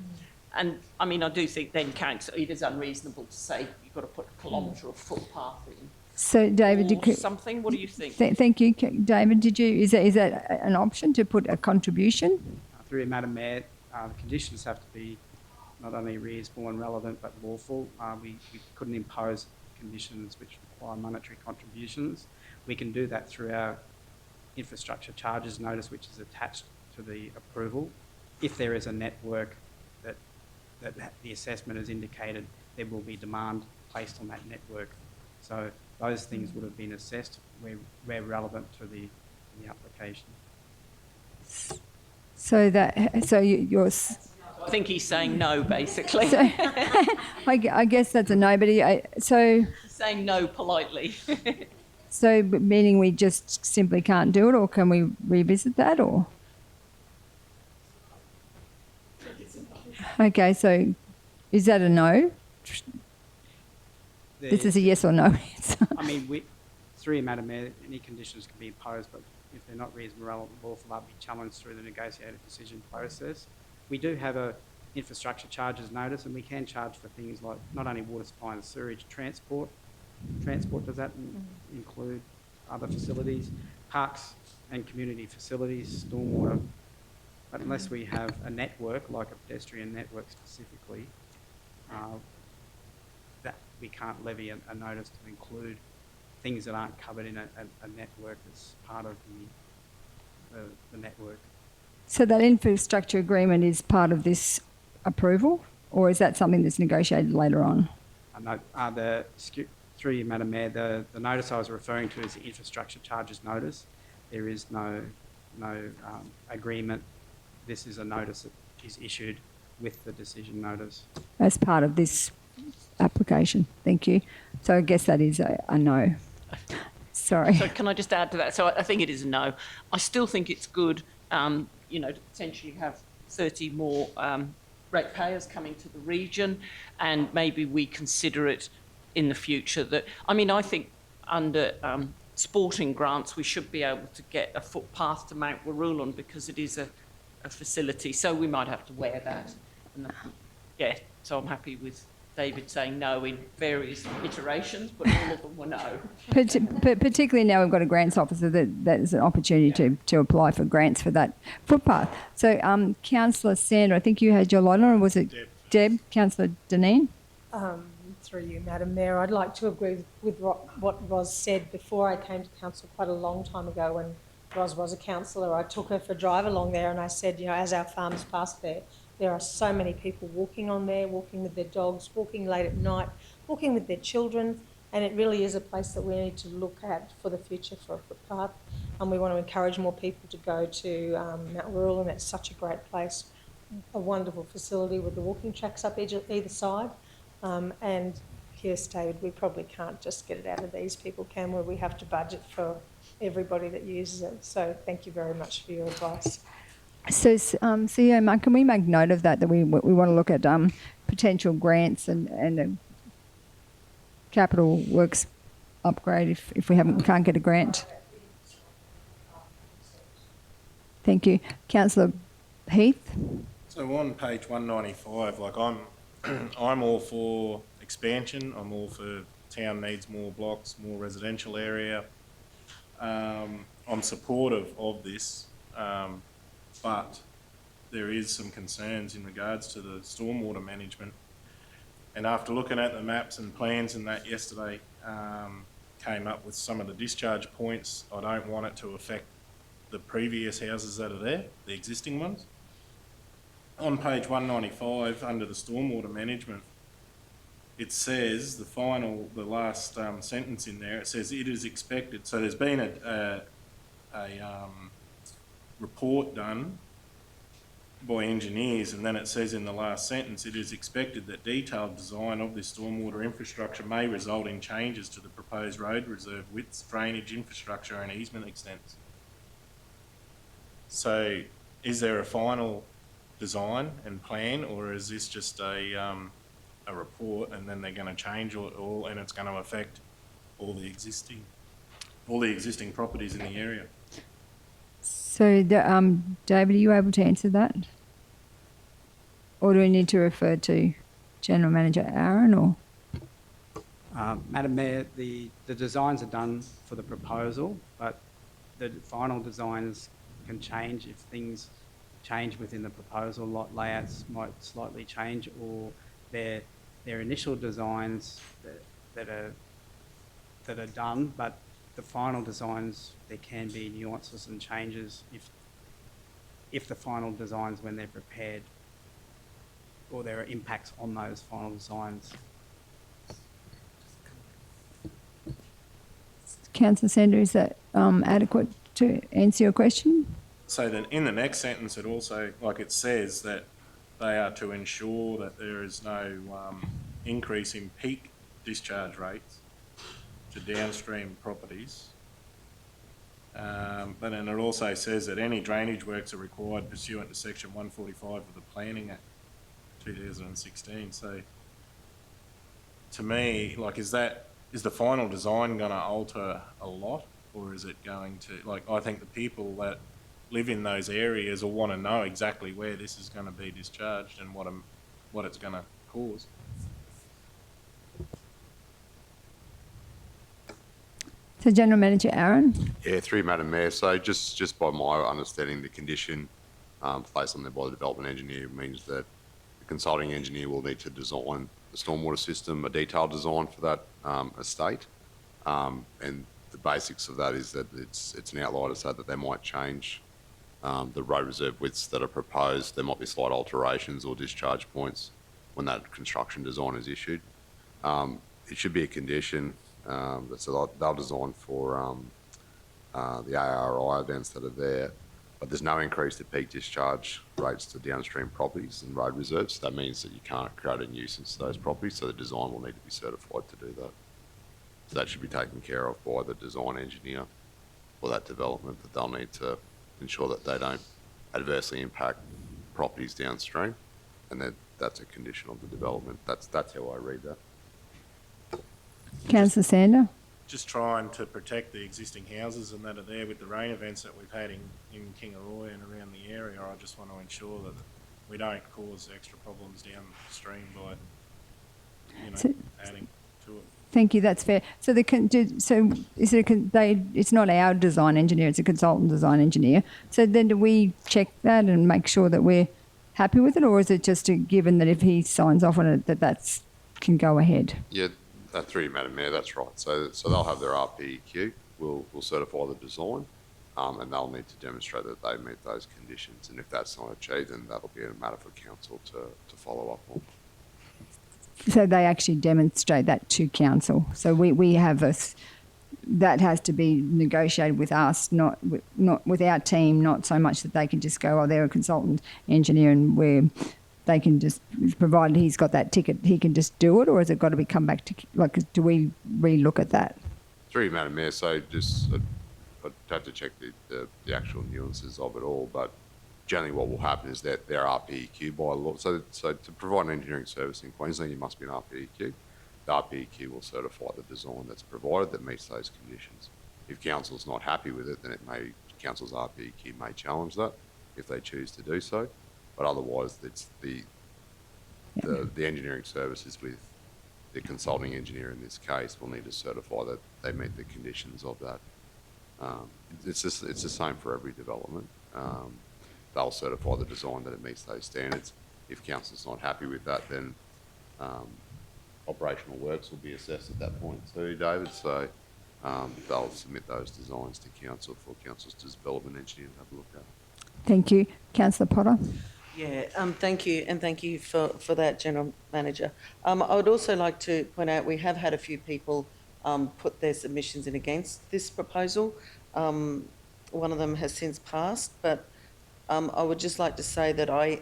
And I mean, I do think then council, it is unreasonable to say you've got to put a kilometre of footpath in. So, David, Or something. What do you think? Thank you, David. Is that an option to put a contribution? Through you, Madam Mayor, the conditions have to be not only arrears born relevant but lawful. We couldn't impose conditions which require monetary contributions. We can do that through our infrastructure charges notice, which is attached to the approval. If there is a network that the assessment has indicated, there will be demand placed on that network. So those things would have been assessed where relevant to the application. You're. I think he's saying no, basically. So, I guess that's a no. But He's saying no politely. So meaning we just simply can't do it, or can we revisit that, or? Okay, so is that a no? This is a yes or no answer. I mean, through you, Madam Mayor, any conditions can be imposed, but if they're not reasonable, relevant, lawful, they'll be challenged through the negotiated decision process. We do have a infrastructure charges notice, and we can charge for things like not only water supply and sewage, transport. Transport, does that include other facilities? Parks and community facilities, stormwater. But unless we have a network, like a pedestrian network specifically, that we can't levy a notice to include things that aren't covered in a network as part of the network. So that infrastructure agreement is part of this approval, or is that something that's negotiated later on? Through you, Madam Mayor, the notice I was referring to is the infrastructure charges notice. There is no agreement. This is a notice that is issued with the decision notice. As part of this application. Thank you. So I guess that is a no. Sorry. So can I just add to that? So I think it is a no. I still think it's good, to potentially have 30 more ratepayers coming to the region, and maybe we consider it in the future. I think under sporting grants, we should be able to get a footpath to Mount Warulun because it is a facility. So we might have to wear that. And, so I'm happy with David saying no in various iterations, but all of them were no. Particularly now we've got a grants officer that's an opportunity to apply for grants for that footpath. So, Councillor Sandra, I think you had your light on, or was it Deb? Councillor Deneen? Through you, Madam Mayor, I'd like to agree with what Ros said. Before I came to council quite a long time ago, when Ros was a councillor, I took her for a drive along there, and I said, as our farmers pass there are so many people walking on there, walking with their dogs, walking late at night, walking with their children, and it really is a place that we need to look at for the future for a footpath. And we want to encourage more people to go to Mount Warulun. It's such a great place, a wonderful facility with the walking tracks up either side. And yes, David, we probably can't just get it out of these people, can we? We have to budget for everybody that uses it. So thank you very much for your advice. So, CEO Mark, can we make note of that we want to look at potential grants and a capital works upgrade if we can't get a grant? Thank you. Councillor Heath? So on page 195, I'm all for expansion. I'm all for town needs more blocks, more residential area. I'm supportive of this, but there is some concerns in regards to the stormwater management. And after looking at the maps and plans and that yesterday, came up with some of the discharge points. I don't want it to affect the previous houses that are there, the existing ones. On page 195, under the stormwater management, it says, the last sentence in there, it says it is expected. So there's been a report done by engineers, and then it says in the last sentence, it is expected that detailed design of this stormwater infrastructure may result in changes to the proposed road reserve widths, drainage infrastructure and easement extents. So is there a final design and plan, or is this just a report and then they're going to change it all and it's going to affect all the existing properties in the area? So, David, are you able to answer that? Or do we need to refer to General Manager Aaron or? Madam Mayor, the designs are done for the proposal, but the final designs can change if things change within the proposal. Lot layouts might slightly change, or their initial designs that are done, but the final designs, there can be nuances and changes if the final designs, when they're prepared, or there are impacts on those final designs. Councillor Sanders, is that adequate to answer your question? So then in the next sentence, it also, like it says that they are to ensure that there is no increase in peak discharge rates to downstream properties. But then it also says that any drainage works are required pursuant to section 145 of the Planning Act 2016. So to me, like, is the final design going to alter a lot, or is it going to, like, I think the people that live in those areas will want to know exactly where this is going to be discharged and what it's going to cause. So, General Manager Aaron? Yeah, through Madam Mayor. So just by my understanding, the condition placed on there by the development engineer means that the consulting engineer will need to design the stormwater system, a detailed design for that estate. And the basics of that is that it's an outlier to say that they might change the road reserve widths that are proposed. There might be slight alterations or discharge points when that construction design is issued. It should be a condition. So they'll design for the ARI events that are there, but there's no increase to peak discharge rates to downstream properties and road reserves. That means that you can't create a nuisance to those properties, so the design will need to be certified to do that. So that should be taken care of by the design engineer for that development, that they'll need to ensure that they don't adversely impact properties downstream, and that's a condition of the development. That's how I read that. Councillor Sander? Just trying to protect the existing houses and that are there with the rain events that we've had in Kingaroy and around the area. I just want to ensure that we don't cause extra problems downstream by, adding to it. Thank you, that's fair. So is it it's not our design engineer, it's a consultant design engineer. So then do we check that and make sure that we're happy with it, or is it just a given that if he signs off on it that can go ahead? Yeah, through you, Madam Mayor, that's right. So they'll have their RPEQ, we'll certify the design, and they'll need to demonstrate that they meet those conditions. And if that's not achieved, then that'll be a matter for council to follow up on. So they actually demonstrate that to council. So we have that has to be negotiated with us, not with our team, not so much that they can just go, oh, they're a consultant engineer and they can just, provided he's got that ticket, he can just do it, or has it got to be come back to, like, do we re-look at that? Through you, Madam Mayor, so just, I'd have to check the actual nuances of it all, but generally what will happen is that they're RPEQ by law. So to provide an engineering service in Queensland, you must be an RPEQ. The RPEQ will certify the design that's provided that meets those conditions. If council's not happy with it, then council's RPEQ may challenge that if they choose to do so. But otherwise, it's the engineering services with the consulting engineer in this case will need to certify that they meet the conditions of that. It's the same for every development. They'll certify the design that it meets those standards. If council's not happy with that, then operational works will be assessed at that point too, David. So they'll submit those designs to council for council's development engineer to have a look at. Thank you. Councillor Potter? Yeah, thank you, and thank you for that, General Manager. I would also like to point out we have had a few people put their submissions in against this proposal. One of them has since passed, but I would just like to say that I,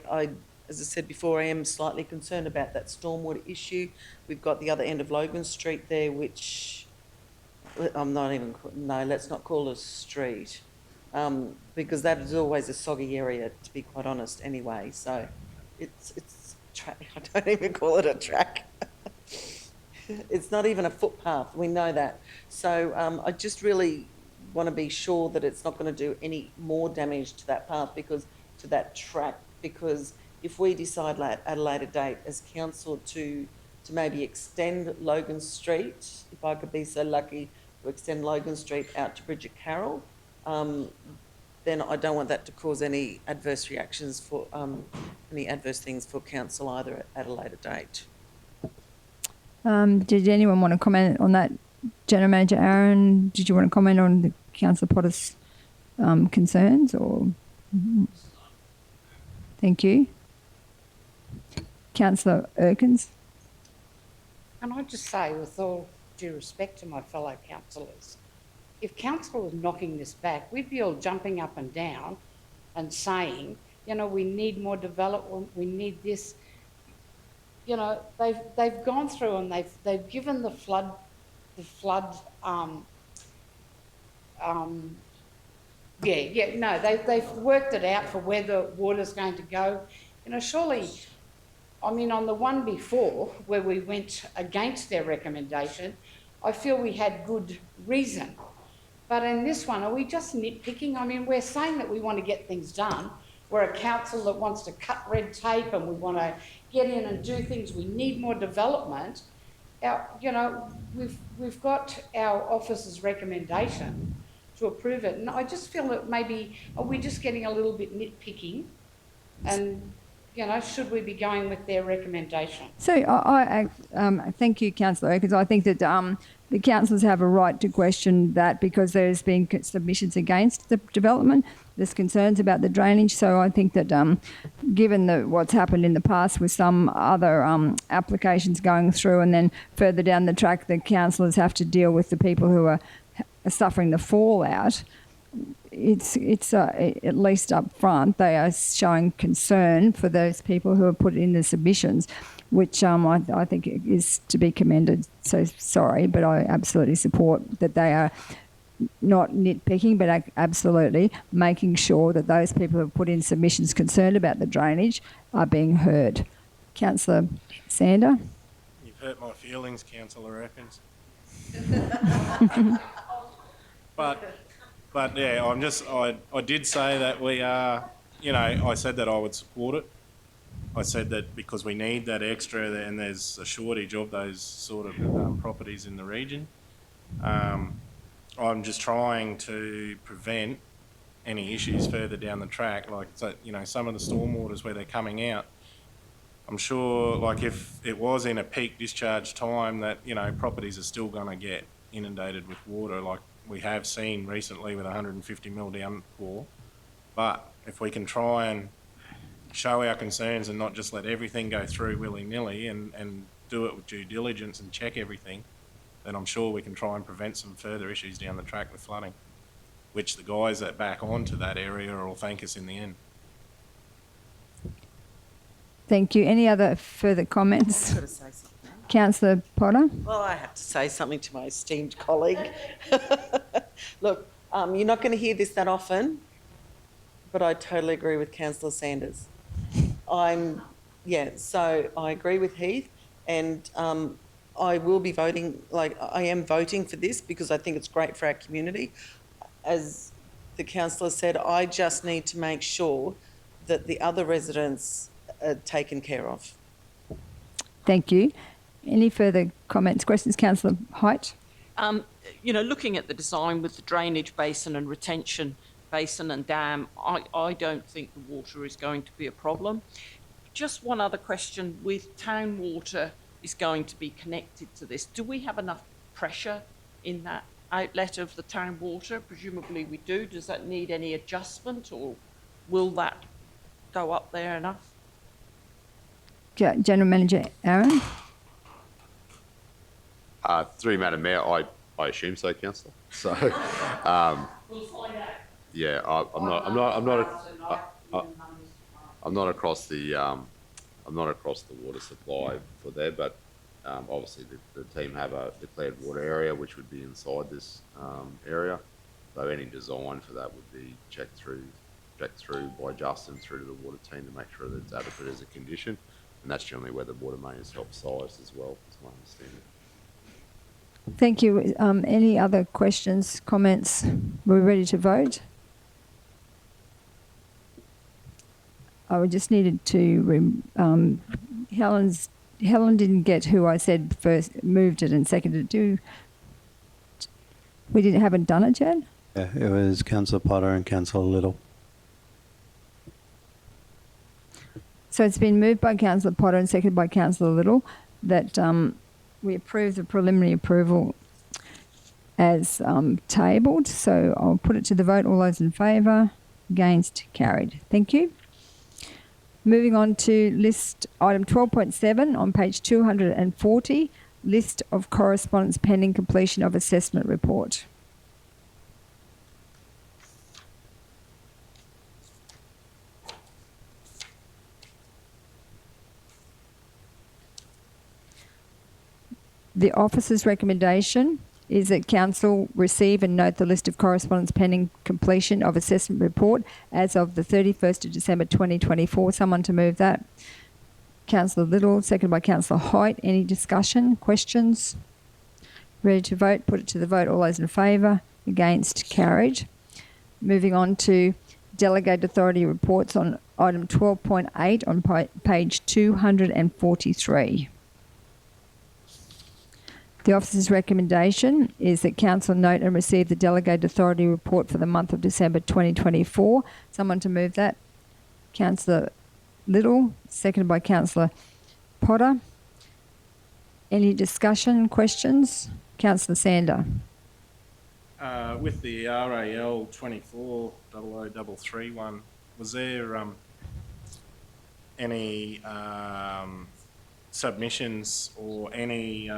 as I said before, I am slightly concerned about that stormwater issue. We've got the other end of Logan Street there, which let's not call it a street. because that is always a soggy area, to be quite honest, anyway. So it's I don't even call it a track. It's not even a footpath. We know that. So I just really want to be sure that it's not going to do any more damage to that path to that track, because if we decide at a later date as council to maybe extend Logan Street, if I could be so lucky to extend Logan Street out to Bridget Carroll, then I don't want that to cause any adverse reactions for any adverse things for council either at a later date. Did anyone want to comment on that? General Manager Aaron, did you want to comment on the Councillor Potter's concerns? Or thank you. Councillor Erkins. Can I just say, with all due respect to my fellow councillors, if council was knocking this back, we'd be all jumping up and down and saying, you know, we need more development, we need this. You know, they've gone through and they've given they've worked it out for where the water's going to go. You know, surely, I mean, on the one before where we went against their recommendation, I feel we had good reason. But in this one, are we just nitpicking? I mean, we're saying that we want to get things done. We're a council that wants to cut red tape and we want to get in and do things. We need more development. You know, we've got our office's recommendation to approve it. And I just feel that maybe, are we just getting a little bit nitpicking? And, you know, should we be going with their recommendation? So I thank you, Councillor Erkins. I think that the councillors have a right to question that because there's been submissions against the development. There's concerns about the drainage. So I think that given what's happened in the past with some other applications going through, and then further down the track, the councillors have to deal with the people who are suffering the fallout. It's at least up front, they are showing concern for those people who have put in the submissions, which I think is to be commended. So sorry, but I absolutely support that they are not nitpicking, but absolutely making sure that those people who have put in submissions concerned about the drainage are being heard. Councillor Sander? You've hurt my feelings, Councillor Erkins. But yeah, I did say that we are, you know, I said that I would support it. I said that because we need that extra and there's a shortage of those sort of properties in the region. I'm just trying to prevent any issues further down the track, like, so, you know, some of the stormwaters where they're coming out. I'm sure, like, if it was in a peak discharge time that, you know, properties are still going to get inundated with water, like we have seen recently with 150 mil downpour. But if we can try and show our concerns and not just let everything go through willy-nilly and do it with due diligence and check everything, then I'm sure we can try and prevent some further issues down the track with flooding, which the guys that back onto that area will thank us in the end. Thank you. Any other further comments? I've got to say something. Councillor Potter? Well, I have to say something to my esteemed colleague. Look, you're not going to hear this that often, but I totally agree with Councillor Sanders. So I agree with Heath, and I will be voting, I am voting for this because I think it's great for our community. As the councillor said, I just need to make sure that the other residents are taken care of. Thank you. Any further comments, questions? Councillor Height? You know, looking at the design with the drainage basin and retention basin and dam, I don't think the water is going to be a problem. Just one other question, with town water is going to be connected to this. Do we have enough pressure in that outlet of the town water? Presumably we do. Does that need any adjustment, or will that go up there enough? General Manager Aaron? Through you, Madam Mayor, I assume so, Councillor. So, We'll find out. yeah, I'm not across the water supply for there, but obviously the team have a declared water area which would be inside this area. So any design for that would be checked through by Justin through to the water team to make sure that it's adequate as a condition. And that's generally where the water main is help sized as well, is my understanding. Thank you. Any other questions, comments? We're ready to vote. I just needed to. Helen didn't get who I said first moved it and seconded it. We haven't done it yet. Yeah, it was Councillor Potter and Councillor Little. So it's been moved by Councillor Potter and seconded by Councillor Little that we approve the preliminary approval as tabled. So I'll put it to the vote. All those in favour? Against? Carried. Thank you. Moving on to list item 12.7 on page 240, list of correspondence pending completion of assessment report. The officer's recommendation is that Council receive and note the list of correspondence pending completion of assessment report as of the 31st of December 2024. Someone to move that. Councillor Little, seconded by Councillor Hoyt. Any discussion, questions? Ready to vote? Put it to the vote. All those in favour? Against? Carried. Moving on to delegated authority reports on item 12.8 on page 243. The officer's recommendation is that Council note and receive the delegated authority report for the month of December 2024. Someone to move that. Councillor Little, seconded by Councillor Potter. Any discussion, questions? Councillor Sander. With the RAL 240033 was there any submissions or any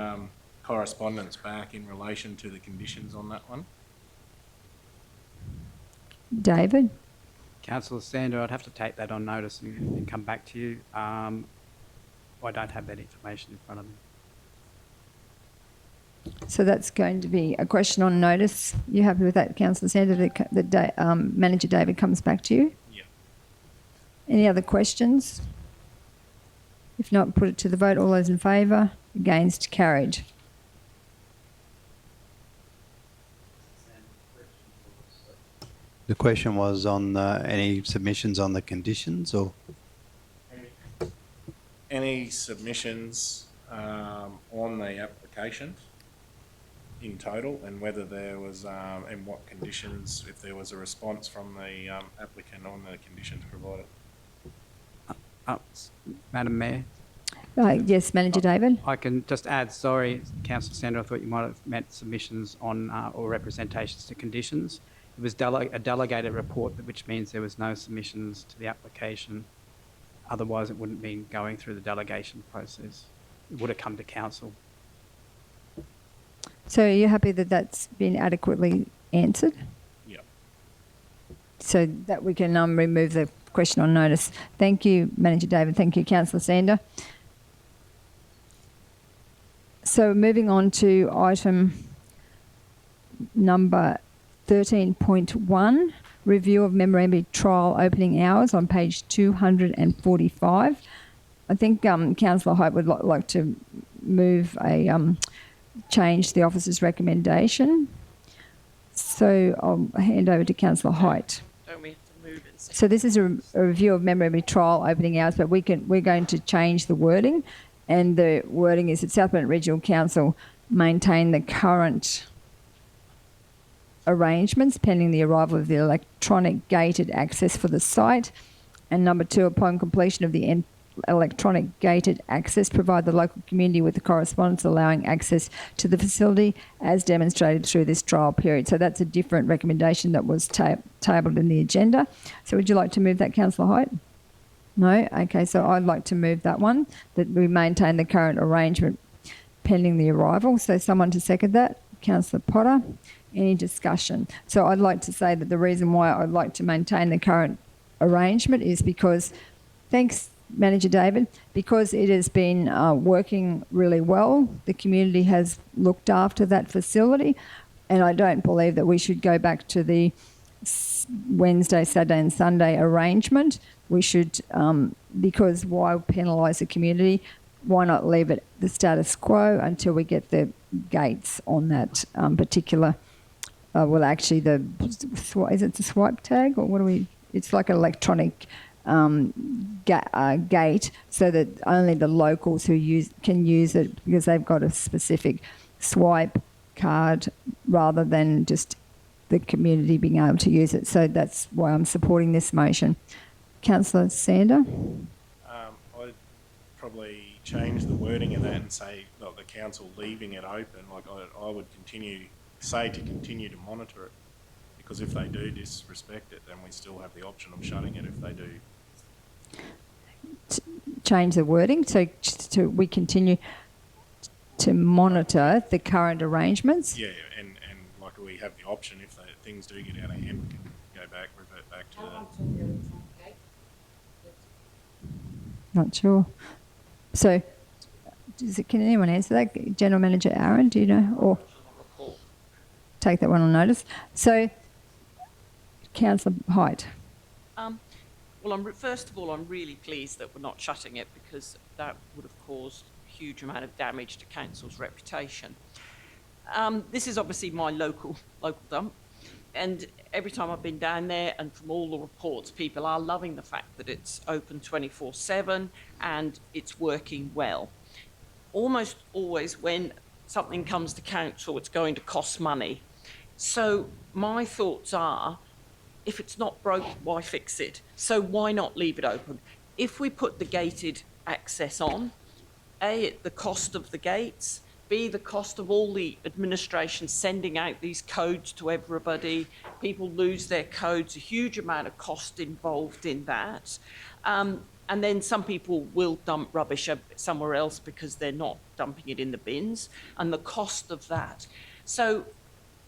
correspondence back in relation to the conditions on that one? David. Councillor Sander, I'd have to take that on notice and come back to you. I don't have that information in front of me. So that's going to be a question on notice. You happy with that, Councillor Sander, that Manager David comes back to you? Yeah. Any other questions? If not, put it to the vote. All those in favour? Against? Carried. The question was on any submissions on the conditions, or Any submissions on the application in total, and whether there was, in what conditions, if there was a response from the applicant on the conditions provided? Madam Mayor? Yes, Manager David. I can just add, sorry, Councillor Sander, I thought you might have meant submissions on or representations to conditions. It was a delegated report, which means there was no submissions to the application. Otherwise, it wouldn't be going through the delegation process. It would have come to Council. So are you happy that that's been adequately answered? Yeah. So that we can remove the question on notice. Thank you, Manager David. Thank you, Councillor Sander. So moving on to item number 13.1, review of memorandum trial opening hours on page 245. I think Councillor Hope would like to move a change the officer's recommendation. So I'll hand over to Councillor Hoyt. Don't we have to move it? So this is a review of memorandum trial opening hours, but we're going to change the wording, and the wording is that South Bennett Regional Council maintain the current arrangements pending the arrival of the electronic gated access for the site, and number 2, upon completion of the electronic gated access, provide the local community with the correspondence allowing access to the facility as demonstrated through this trial period. So that's a different recommendation that was tabled in the agenda. So would you like to move that, Councillor Hoyt? No? Okay, so I'd like to move that one, that we maintain the current arrangement pending the arrival. So someone to second that? Councillor Potter. Any discussion? So I'd like to say that the reason why I'd like to maintain the current arrangement is because, thanks Manager David, because it has been working really well. The community has looked after that facility. and I don't believe that we should go back to the Wednesday, Saturday and Sunday arrangement. We should, because why penalise the community? Why not leave it the status quo until we get the gates on that particular, well, actually is it the swipe tag or what do we, it's like an electronic gate so that only the locals who can use it because they've got a specific swipe card rather than just the community being able to use it. So that's why I'm supporting this motion. Councillor Sander? I'd probably change the wording of that and say, like, the council leaving it open. Like, I would continue to monitor it, because if they do disrespect it, then we still have the option of shutting it if they do. Change the wording so we continue to monitor the current arrangements. Yeah, and like we have the option if things do get out of hand, we can revert back to that. Not sure. So, can anyone answer that? General Manager Aaron, do you know? Or take that one on notice. So, Councillor Height. Well, first of all, I'm really pleased that we're not shutting it, because that would have caused a huge amount of damage to council's reputation. This is obviously my local dump, and every time I've been down there, and from all the reports, people are loving the fact that it's open 24/7 and it's working well. Almost always when something comes to council, it's going to cost money. So my thoughts are, if it's not broke, why fix it? So why not leave it open? If we put the gated access on, A, at the cost of the gates, B, the cost of all the administration sending out these codes to everybody, people lose their codes, a huge amount of cost involved in that. And then some people will dump rubbish somewhere else because they're not dumping it in the bins, and the cost of that. So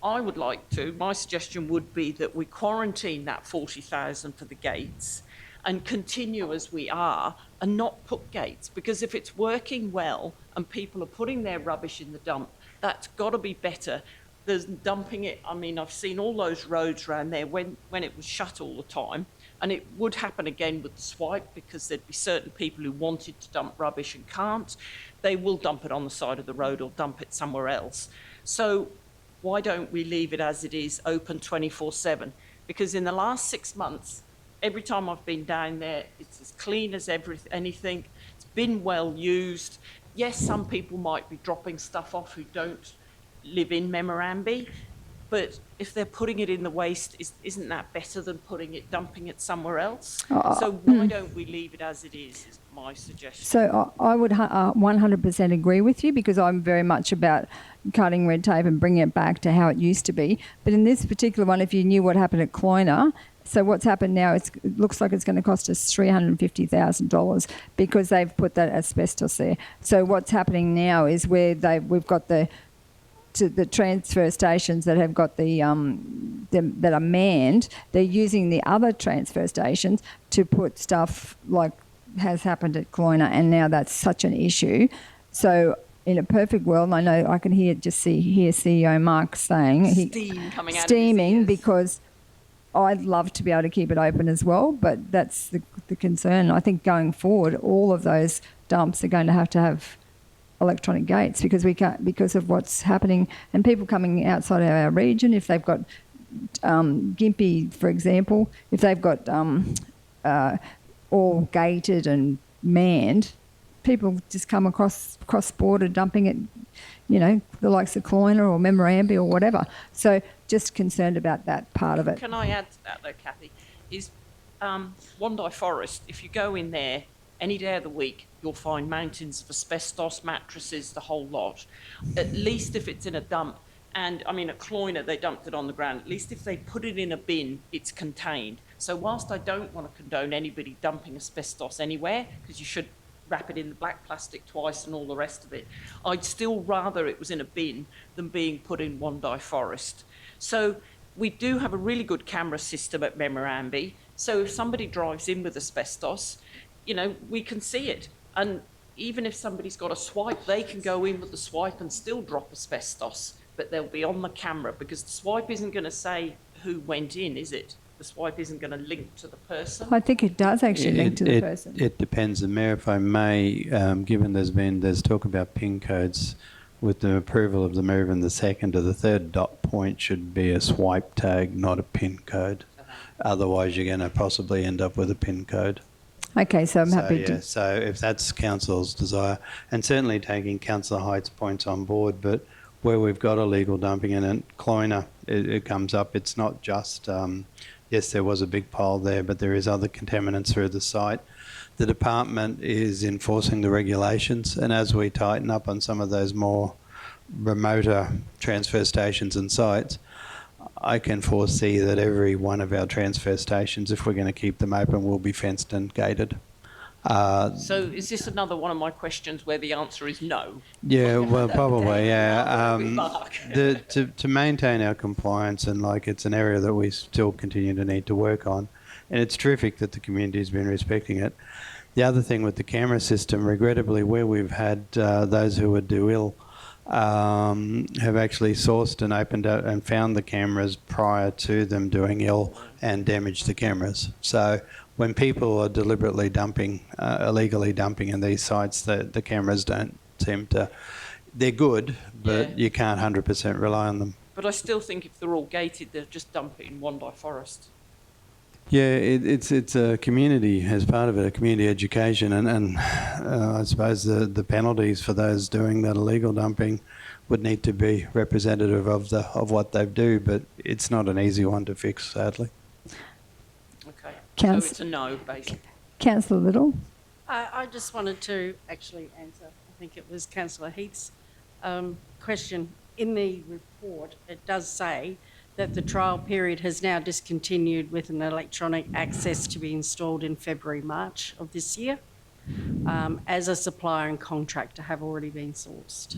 I would like to, my suggestion would be that we quarantine that 40,000 for the gates and continue as we are and not put gates, because if it's working well and people are putting their rubbish in the dump, that's got to be better than dumping it. I mean, I've seen all those roads around there when it was shut all the time, and it would happen again with the swipe, because there'd be certain people who wanted to dump rubbish and can't. They will dump it on the side of the road or dump it somewhere else. So why don't we leave it as it is, open 24/7? Because in the last 6 months, every time I've been down there, it's as clean as anything. It's been well used. Yes, some people might be dropping stuff off who don't live in Memorandum, but if they're putting it in the waste, isn't that better than dumping it somewhere else? So why don't we leave it as it is my suggestion. So I would 100% agree with you, because I'm very much about cutting red tape and bringing it back to how it used to be. But in this particular one, if you knew what happened at Cloyner, so what's happened now, it looks like it's going to cost us $350,000 because they've put that asbestos there. So what's happening now is where we've got the transfer stations that have got that are manned, they're using the other transfer stations to put stuff like has happened at Cloyner, and now that's such an issue. So in a perfect world, and I know I can hear CEO Mark saying steaming because I'd love to be able to keep it open as well, but that's the concern. I think going forward, all of those dumps are going to have electronic gates because we can't, because of what's happening and people coming outside of our region. If they've got Gympie, for example, if they've got all gated and manned, people just come cross border dumping it, the likes of Cloyner or Memorandum or whatever. So just concerned about that part of it. Can I add to that though, Kathy? Is Wandai Forest, if you go in there any day of the week, you'll find mountains of asbestos, mattresses, the whole lot. At least if it's in a dump, and I mean at Cloyner they dumped it on the ground, at least if they put it in a bin, it's contained. So whilst I don't want to condone anybody dumping asbestos anywhere, because you should wrap it in the black plastic twice and all the rest of it, I'd still rather it was in a bin than being put in Wandai Forest. So we do have a really good camera system at Memorandum. So if somebody drives in with asbestos, we can see it. And even if somebody's got a swipe, they can go in with the swipe and still drop asbestos. but they'll be on the camera, because the swipe isn't going to say who went in, is it? The swipe isn't going to link to the person. I think it does actually link to the person. It depends. The Mayor, if I may, given there's talk about PIN codes, with the approval of the move, and the second or the third dot point should be a swipe tag, not a PIN code. Otherwise, you're going to possibly end up with a PIN code. Okay, so I'm happy to. So if that's council's desire, and certainly taking Councillor Hyde's points on board, but where we've got illegal dumping and at Cloyna, it comes up. It's not just, yes, there was a big pile there, but there is other contaminants through the site. The department is enforcing the regulations, and as we tighten up on some of those more remoter transfer stations and sites, I can foresee that every one of our transfer stations, if we're going to keep them open, will be fenced and gated. So is this another one of my questions where the answer is no? Yeah, well, probably, yeah. Mark. To maintain our compliance, and like it's an area that we still continue to need to work on, and it's terrific that the community has been respecting it. The other thing with the camera system, regrettably, where we've had those who would do ill have actually sourced and opened up and found the cameras prior to them doing ill and damaged the cameras. So when people are deliberately dumping, illegally dumping in these sites, the cameras don't seem to... They're good, but you can't 100% rely on them. But I still think if they're all gated, they'll just dump it in Wandai Forest. Yeah, it's a community, as part of it, a community education, and I suppose the penalties for those doing that illegal dumping would need to be representative of what they do, but it's not an easy one to fix, sadly. Okay, so Council- it's a no, basically. Councillor Little. I just wanted to actually answer, I think it was Councillor Heath's question. In the report, it does say that the trial period has now discontinued with an electronic access to be installed in February, March of this year, as a supplier and contractor have already been sourced.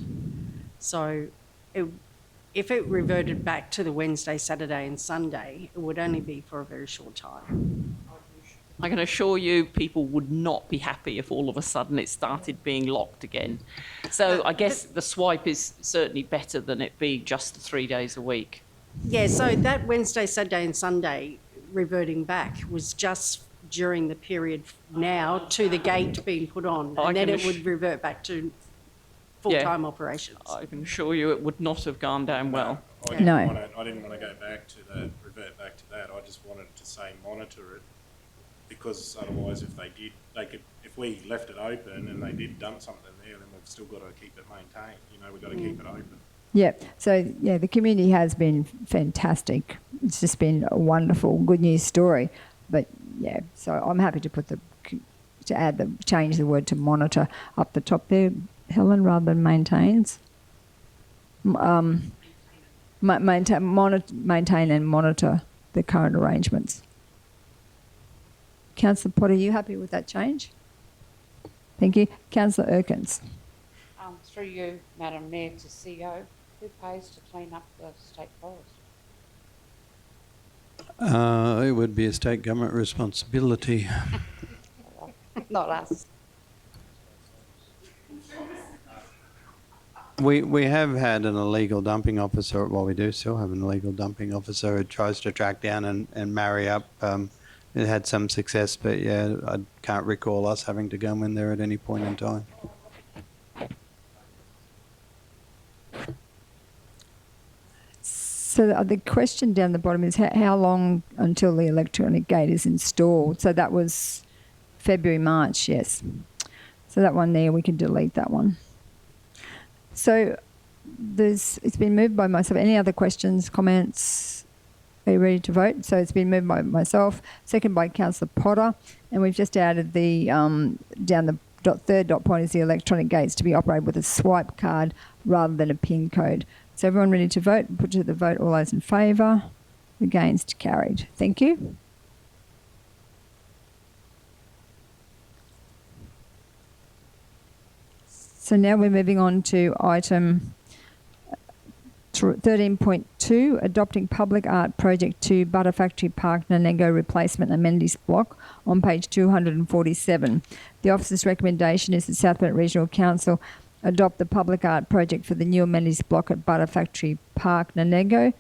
So if it reverted back to the Wednesday, Saturday and Sunday, it would only be for a very short time. I can assure you people would not be happy if all of a sudden it started being locked again. So I guess the swipe is certainly better than it be just the 3 days a week. Yeah, so that Wednesday, Saturday and Sunday reverting back was just during the period now to the gate being put on, and then it would revert back to full-time operations. I can assure you it would not have gone down well. I didn't No. want to go back to that, revert back to that. I just wanted to say monitor it, because otherwise if they did, if we left it open and they did dump something there, then we've still got to keep it maintained. We've got to keep it open. Yeah, so yeah, the community has been fantastic. It's just been a wonderful, good news story. But yeah, so I'm happy to change the word to monitor up the top there, Helen, rather than maintains. Maintain and monitor the current arrangements. Councillor Potter, are you happy with that change? Thank you. Councillor Erkins. Through you, Madam Mayor, to CEO, who pays to clean up the state forest? It would be a state government responsibility. Not us. We have had an illegal dumping officer, well, we do still have an illegal dumping officer who tries to track down and marry up. It had some success, but yeah, I can't recall us having to go in there at any point in time. So the question down the bottom is how long until the electronic gate is installed? So that was February, March, yes. So that one there, we can delete that one. So it's been moved by myself. Any other questions, comments? Are you ready to vote? So it's been moved by myself, second by Councillor Potter, and we've just added the down the third dot point is the electronic gates to be operated with a swipe card rather than a PIN code. So everyone ready to vote? Put to the vote all those in favour. Against, carried. Thank you. So now we're moving on to item 13.2, adopting public art project 2 Butter Factory Park Nanengo replacement amenities block on page 247. The officer's recommendation is that South Bennett Regional Council adopt the public art project for the new amenities block at Butter Factory Park, Nanego,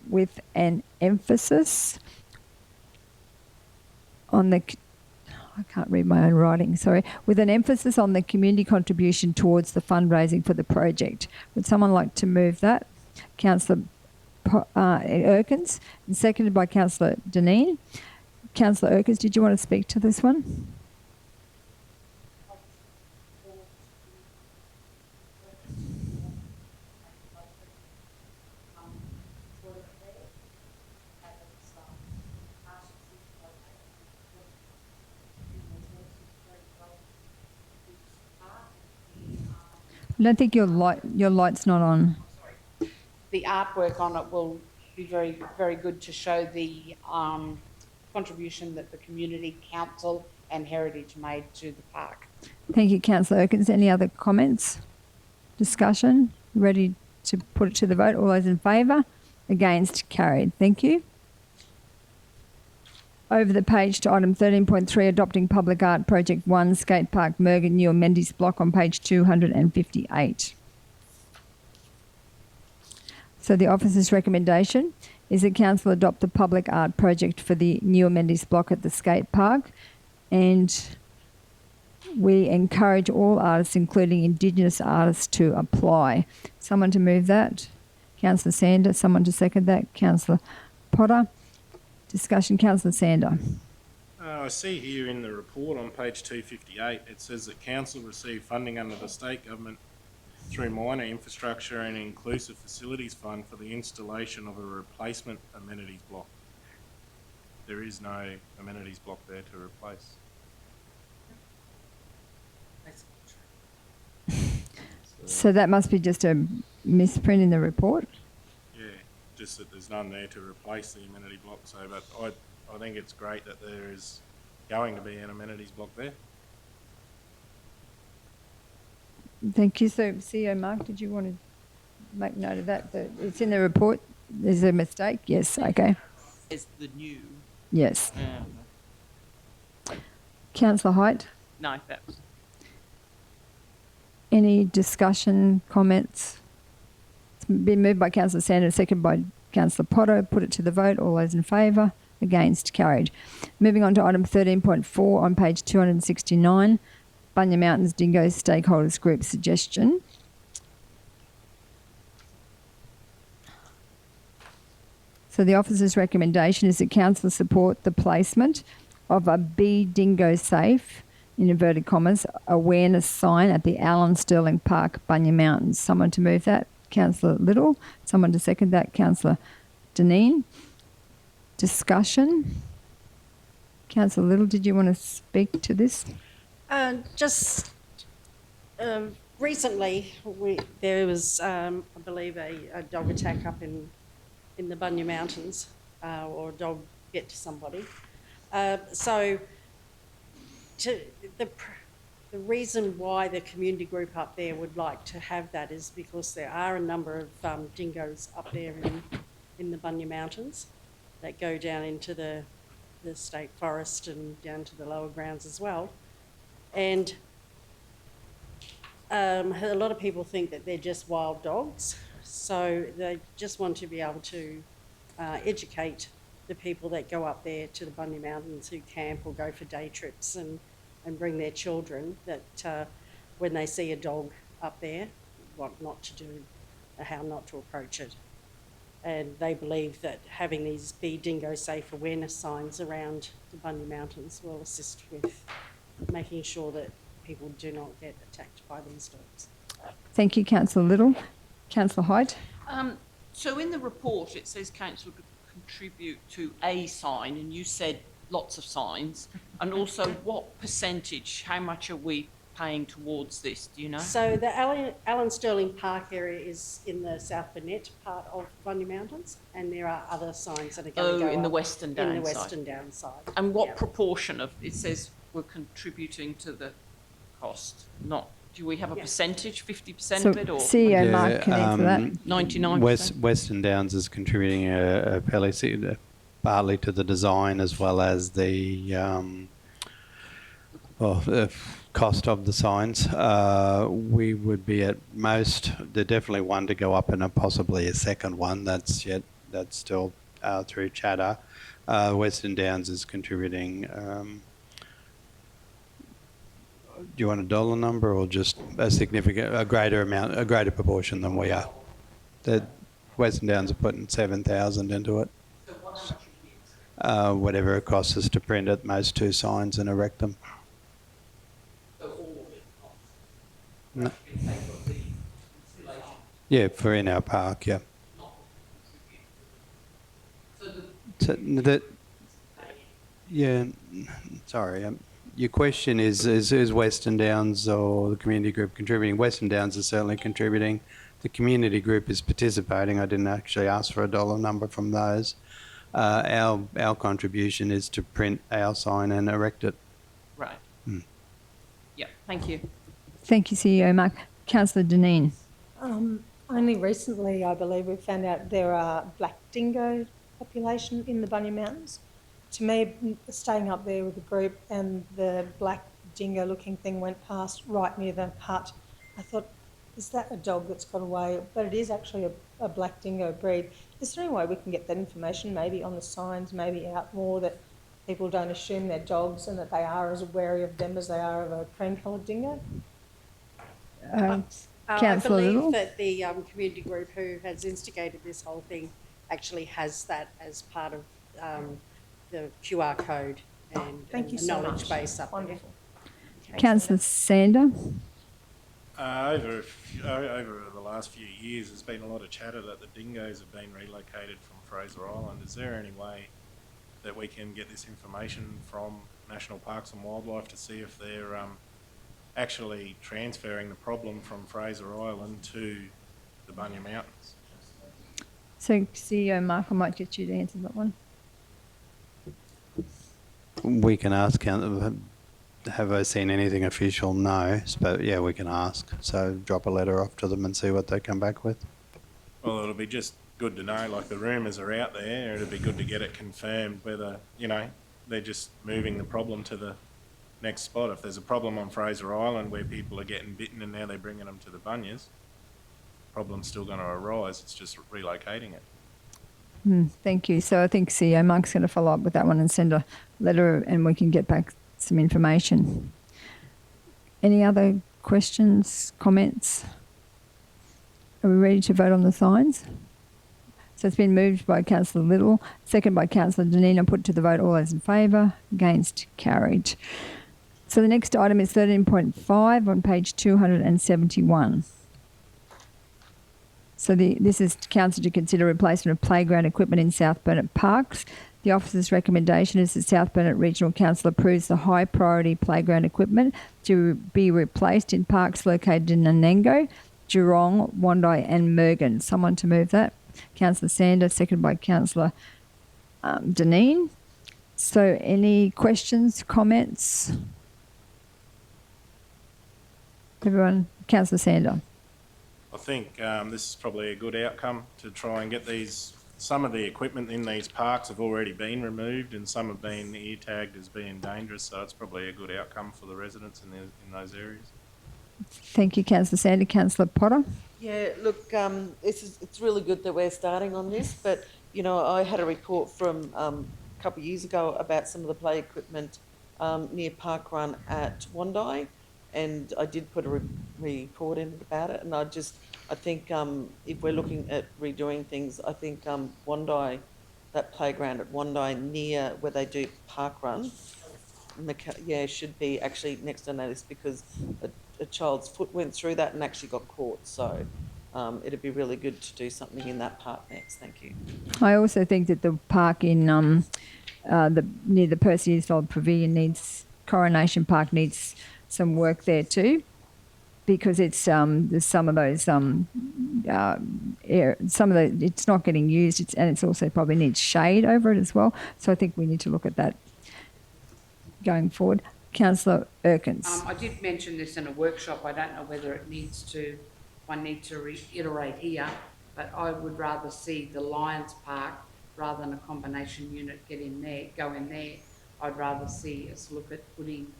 with an emphasis on the, I can't read my own writing, sorry, with an emphasis on the community contribution towards the fundraising for the project. Would someone like to move that? Councillor Erkins, and seconded by Councillor Deneen. Councillor Erkins, did you want to speak to this one? I don't think your light's not on. The artwork on it will be very, very good to show the contribution that the community council and heritage made to the park. Thank you, Councillor Erkins. Any other comments? Discussion? Ready to put it to the vote? All those in favour? Against? Carried. Thank you. Over the page to item 13.3, adopting public art project 1, skate park, Mergen, new amenities block on page 258. So the officer's recommendation is that council adopt the public art project for the new amenities block at the skate park, and we encourage all artists, including Indigenous artists, to apply. Someone to move that? Councillor Sander. Someone to second that? Councillor Potter. Discussion. Councillor Sander. I see here in the report on page 258, it says that council received funding under the state government through minor infrastructure and inclusive facilities fund for the installation of a replacement amenities block. There is no amenities block there to replace. So that must be just a misprint in the report. Yeah, just that there's none there to replace the amenity block. So, but I think it's great that there is going to be an amenities block there. Thank you. So, CEO Mark, did you want to make note of that? That it's in the report. There's a mistake. Yes. Okay. Is the new. Yes. Councillor Height. No, that was. Any discussion, comments? It's been moved by Councillor Sanders, seconded by Councillor Potter. Put it to the vote. All those in favour? Against? Carried. Moving on to item 13.4 on page 269, Bunya Mountains Dingo Stakeholders Group suggestion. So the officer's recommendation is that council support the placement of a Be Dingo Safe, in inverted commas, awareness sign at the Alan Stirling Park, Bunya Mountains. Someone to move that? Councillor Little. Someone to second that? Councillor Deneen. Discussion. Councillor Little, did you want to speak to this? Recently, there was, I believe, a dog attack up in the Bunya Mountains, or a dog bit somebody. The reason why the community group up there would like to have that is because there are a number of dingoes up there in the Bunya Mountains that go down into the state forest and down to the lower grounds as well. And a lot of people think that they're just wild dogs, so they just want to be able to educate the people that go up there to the Bunya Mountains who camp or go for day trips and bring their children, that when they see a dog up there, what not to do, how not to approach it. And they believe that having these Be Dingo Safe awareness signs around the Bunya Mountains will assist with making sure that people do not get attacked by these dogs. Thank you, Councillor Little. Councillor Height. So in the report, it says council to contribute to a sign, and you said lots of signs. And also, what percentage, how much are we paying towards this, do you know? So the Alan Stirling Park area is in the South Burnett part of Bunya Mountains, and there are other signs that are going to go in the up Western Downs in the side. Western Downs side. And what Yeah. proportion of, it says we're contributing to the cost? Not, do we have a percentage, 50% So of it, or CEO Mark can answer that. 99%? Western Downs is contributing a fairly partly to the design as well as the cost of the signs. We would be at most, there's definitely one to go up and possibly a second one. That's still through chatter. Western Downs is contributing. Do you want a dollar number or just a greater proportion than we are? Western Downs are putting 7,000 into it. Whatever it costs us to print at most 2 signs and erect them. No. Yeah, for in our park, yeah. Sorry. Your question is Western Downs or the community group contributing? Western Downs is certainly contributing. The community group is participating. I didn't actually ask for a dollar number from those. Our contribution is to print our sign and erect it. Right. Yeah, thank you. Thank you, CEO Mark. Councillor Deneen. Only recently, I believe, we found out there are black dingo population in the Bunya Mountains. To me, staying up there with the group and the black dingo-looking thing went past right near the hut, I thought, is that a dog that's got away? But it is actually a black dingo breed. Is there any way we can get that information, maybe on the signs, maybe out more, that people don't assume they're dogs and that they are as wary of them as they are of a cream-coloured dingo? I Councillor believe Little? that the community group who has instigated this whole thing actually has that as part of the QR code and Thank you the so knowledge much. base up there. Wonderful. Councillor Sander. Over the last few years, there's been a lot of chatter that the dingoes have been relocated from Fraser Island. Is there any way that we can get this information from National Parks and Wildlife to see if they're actually transferring the problem from Fraser Island to the Bunya Mountains? So, CEO Mark, I might get you to answer that one. We can ask, have I seen anything official? No, but yeah, we can ask. So drop a letter off to them and see what they come back with. Well, it'll be just good to know, like the rumours are out there, it'd be good to get it confirmed whether, they're just moving the problem to the next spot. If there's a problem on Fraser Island where people are getting bitten and now they're bringing them to the Bunyas, problem's still going to arise, it's just relocating it. Thank you. So I think CEO Mark's going to follow up with that one and send a letter and we can get back some information. Any other questions, comments? Are we ready to vote on the signs? So it's been moved by Councillor Little, second by Councillor Deneen. Put to the vote. All those in favour? Against? Carried. So the next item is 13.5 on page 271. So this is council to consider replacement of playground equipment in South Burnett Parks. The officer's recommendation is that South Burnett Regional Council approves the high priority playground equipment to be replaced in parks located in Anango, Geelong, Wondai and Mergen. Someone to move that? Councillor Sander, seconded by Councillor Deneen. So any questions, comments? Everyone, Councillor Sander. I think this is probably a good outcome to try and get some of the equipment in these parks have already been removed and some have been ear tagged as being dangerous, so it's probably a good outcome for the residents in those areas. Thank you, Councillor Sander. Councillor Potter? Yeah, look, it's really good that we're starting on this, but, I had a report from a couple of years ago about some of the play equipment near Park Run at Wondai, and I did put a report in about it, and I think if we're looking at redoing things, I think Wondai, that playground at Wondai near where they do Park Run, should be actually next to notice because a child's foot went through that and actually got caught. So it'd be really good to do something in that park next. Thank you. I also think that the park in near the Percy Eastold Pavilion Coronation Park needs some work there too, because it's there's some of those it's not getting used, and it's also probably needs shade over it as well. So I think we need to look at that going forward. Councillor Erkins. I did mention this in a workshop. I don't know whether one need to reiterate here, but I would rather see the Lions Park rather than a combination unit go in there. I'd rather see us look at putting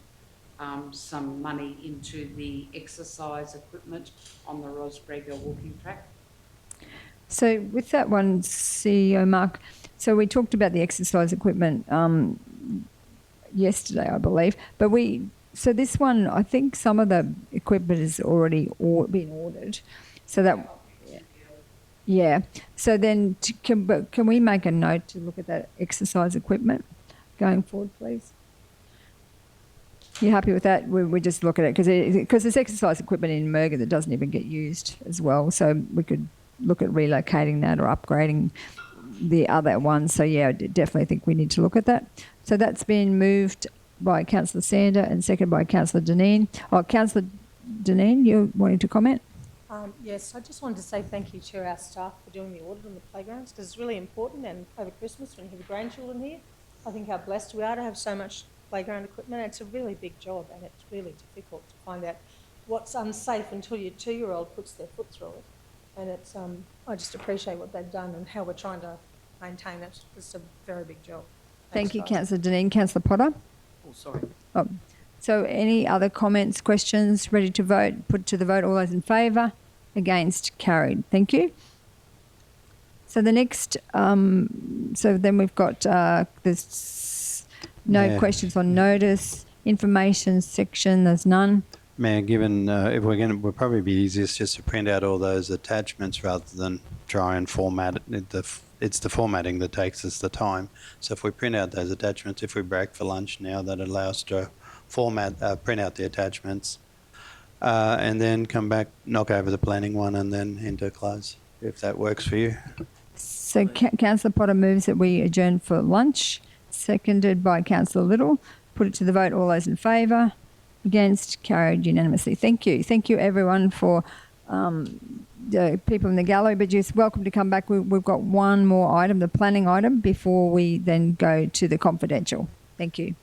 some money into the exercise equipment on the Rosbrega walking track. So with that one, CEO Mark, so we talked about the exercise equipment yesterday, I believe, but so this one, I think some of the equipment has already been ordered, so that. Yeah. So then, can we make a note to look at that exercise equipment going forward, please? You happy with that? We just look at it because there's exercise equipment in Murga that doesn't even get used as well. So we could look at relocating that or upgrading the other one. So yeah, I definitely think we need to look at that. So that's been moved by Councillor Sander and seconded by Councillor Deneen. Oh, Councillor Deneen, you wanting to comment? Yes, I just wanted to say thank you to our staff for doing the audit on the playgrounds because it's really important, and over Christmas when you have grandchildren here, I think how blessed we are to have so much playground equipment. It's a really big job and it's really difficult to find out what's unsafe until your 2-year-old puts their foot through it. And it's I just appreciate what they've done and how we're trying to maintain it. It's a very big job. Thank Thanks, you, guys. Councillor Deneen. Councillor Potter? Oh, sorry. Oh. So any other comments, questions, ready to vote? Put to the vote. All those in favour? Against? Carried. Thank you. So the next, so then we've got there's no questions on notice. Information section, there's none. Mayor, given if we'll probably be easiest just to print out all those attachments rather than try and format it. It's the formatting that takes us the time. So if we print out those attachments, if we break for lunch now, that allows us to print out the attachments, and then come back, knock over the planning one, and then into close, if that works for you. So Councillor Potter moves that we adjourn for lunch, seconded by Councillor Little. Put it to the vote. All those in favour? Against? Carried unanimously. Thank you. Thank you, everyone, for the people in the gallery, but you're welcome to come back. We've got one more item, the planning item, before we then go to the confidential. Thank you.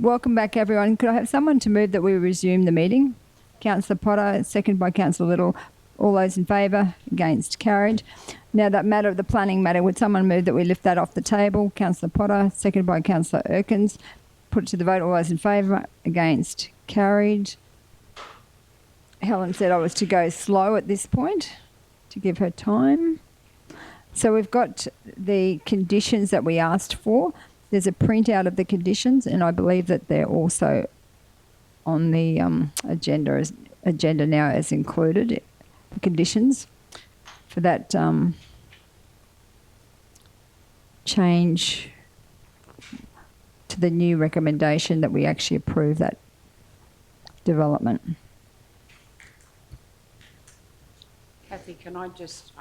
welcome back, everyone. Could I have someone to move that we resume the meeting? Councillor Potter, second by Councillor Little. All those in favour? Against? Carried. Now that matter, the planning matter, would someone move that we lift that off the table? Councillor Potter, second by Councillor Erkins. Put it to the vote. All those in favour? Against? Carried. Helen said I was to go slow at this point to give her time. So we've got the conditions that we asked for. There's a printout of the conditions, and I believe that they're also on the agenda now as included, the conditions for that change to the new recommendation that we actually approve that development. Kathy, can I just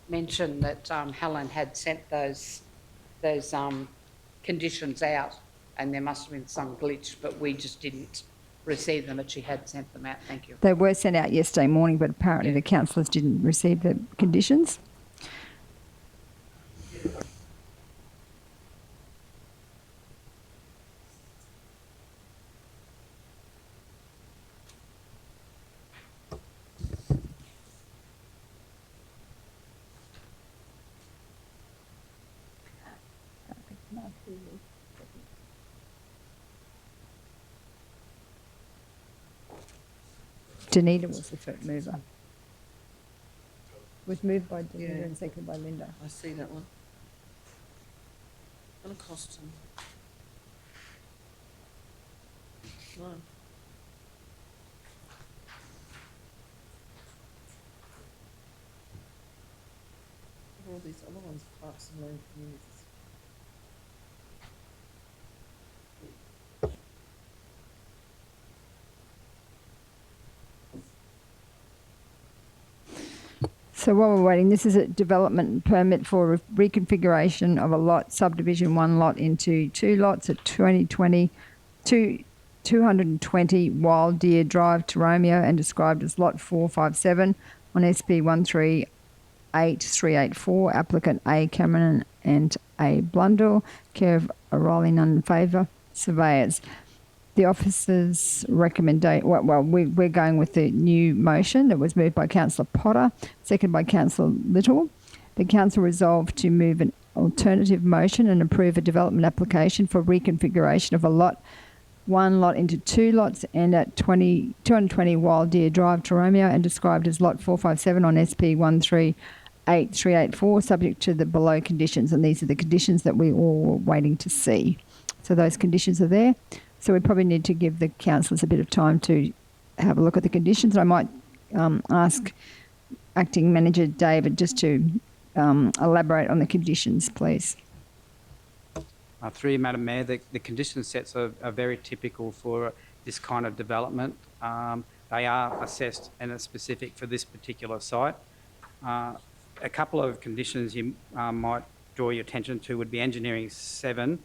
mention that Helen had sent those conditions out, and there must have been some glitch, but we just didn't receive them, but she had sent them out. Thank you. They were sent out yesterday morning, but apparently the councillors didn't receive the conditions. Danita was the first mover. Was moved by Danita and seconded by Linda. I see that one. Gonna cost them. No. All these other ones, parks and land communities. So while we're waiting, this is a development permit for reconfiguration of a lot, subdivision 1 lot into 2 lots at 220 Wild Deer Drive, Taromeo, and described as Lot 457 on SP 138384. Applicant A. Cameron and A. Blundell, care of O'Reilly None in Favour, surveyors. The officers recommend, we're going with the new motion that was moved by Councillor Potter, seconded by Councillor Little. The council resolved to move an alternative motion and approve a development application for reconfiguration of a lot, 1 lot into 2 lots, and at 220 Wild Deer Drive, Taromeo, and described as Lot 457 on SP 138384, subject to the below conditions. And these are the conditions that we all were waiting to see. So those conditions are there. So we probably need to give the councillors a bit of time to have a look at the conditions. I might ask Acting Manager David just to elaborate on the conditions, please. Through you, Madam Mayor, the condition sets are very typical for this kind of development. They are assessed and are specific for this particular site. A couple of conditions you might draw your attention to would be Engineering 7,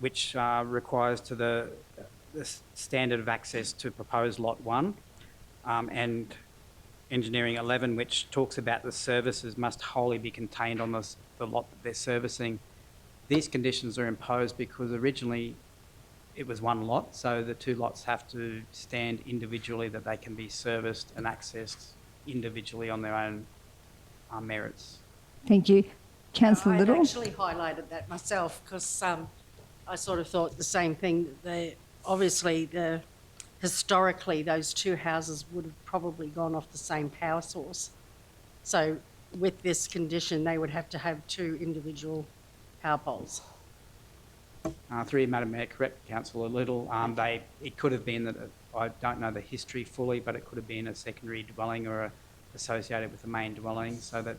which requires to the standard of access to proposed Lot 1, and Engineering 11, which talks about the services must wholly be contained on the lot that they're servicing. These conditions are imposed because originally it was 1 lot, so the 2 lots have to stand individually, that they can be serviced and accessed individually on their own merits. Thank you. Councillor Little? I actually highlighted that myself because I sort of thought the same thing. Historically, those 2 houses would have probably gone off the same power source. So with this condition, they would have to have 2 individual power poles. Through you, Madam Mayor, correct Councillor Little. It could have been that, I don't know the history fully, but it could have been a secondary dwelling or associated with the main dwelling, so that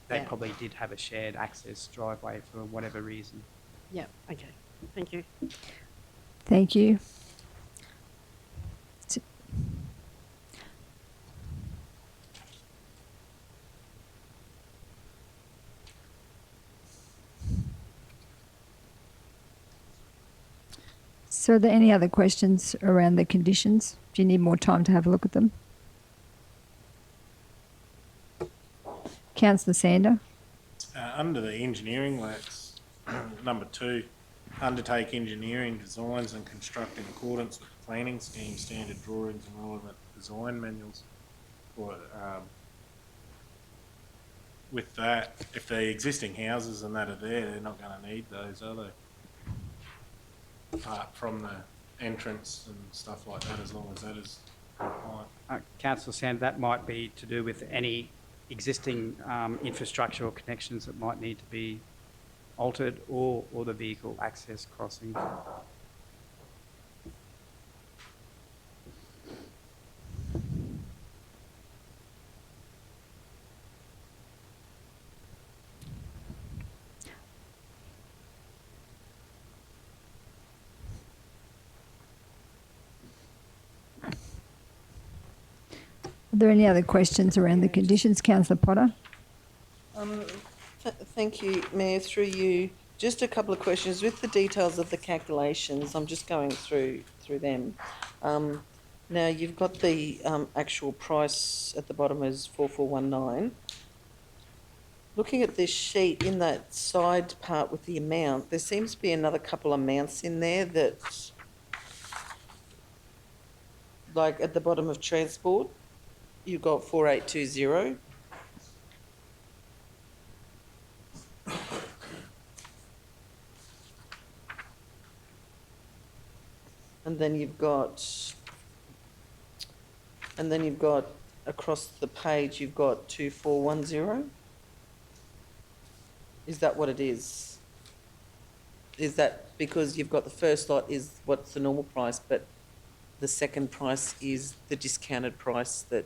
they probably did have a shared access driveway for whatever reason. Yeah, okay. Thank you. Thank you. So are there any other questions around the conditions? Do you need more time to have a look at them? Councillor Sander? Under the engineering works, number 2, undertake engineering designs and construct in accordance with the planning scheme, standard drawings and relevant design manuals. Or, with that, if the existing houses and that are there, they're not going to need those, are they? Apart from the entrance and stuff like that, as long as that is compliant. Councillor Sand, that might be to do with any existing infrastructure or connections that might need to be altered, or the vehicle access crossing. Are there any other questions around the conditions, Councillor Potter? Thank you, Mayor, through you. Just a couple of questions. With the details of the calculations, I'm just going through them. Now, you've got the actual price at the bottom is 4419. Looking at this sheet, in that side part with the amount, there seems to be another couple of amounts in there that, like at the bottom of transport, you've got 4820. And then you've got across the page, you've got 2410. Is that what it is? Is that because you've got the first lot is what's the normal price, but the second price is the discounted price that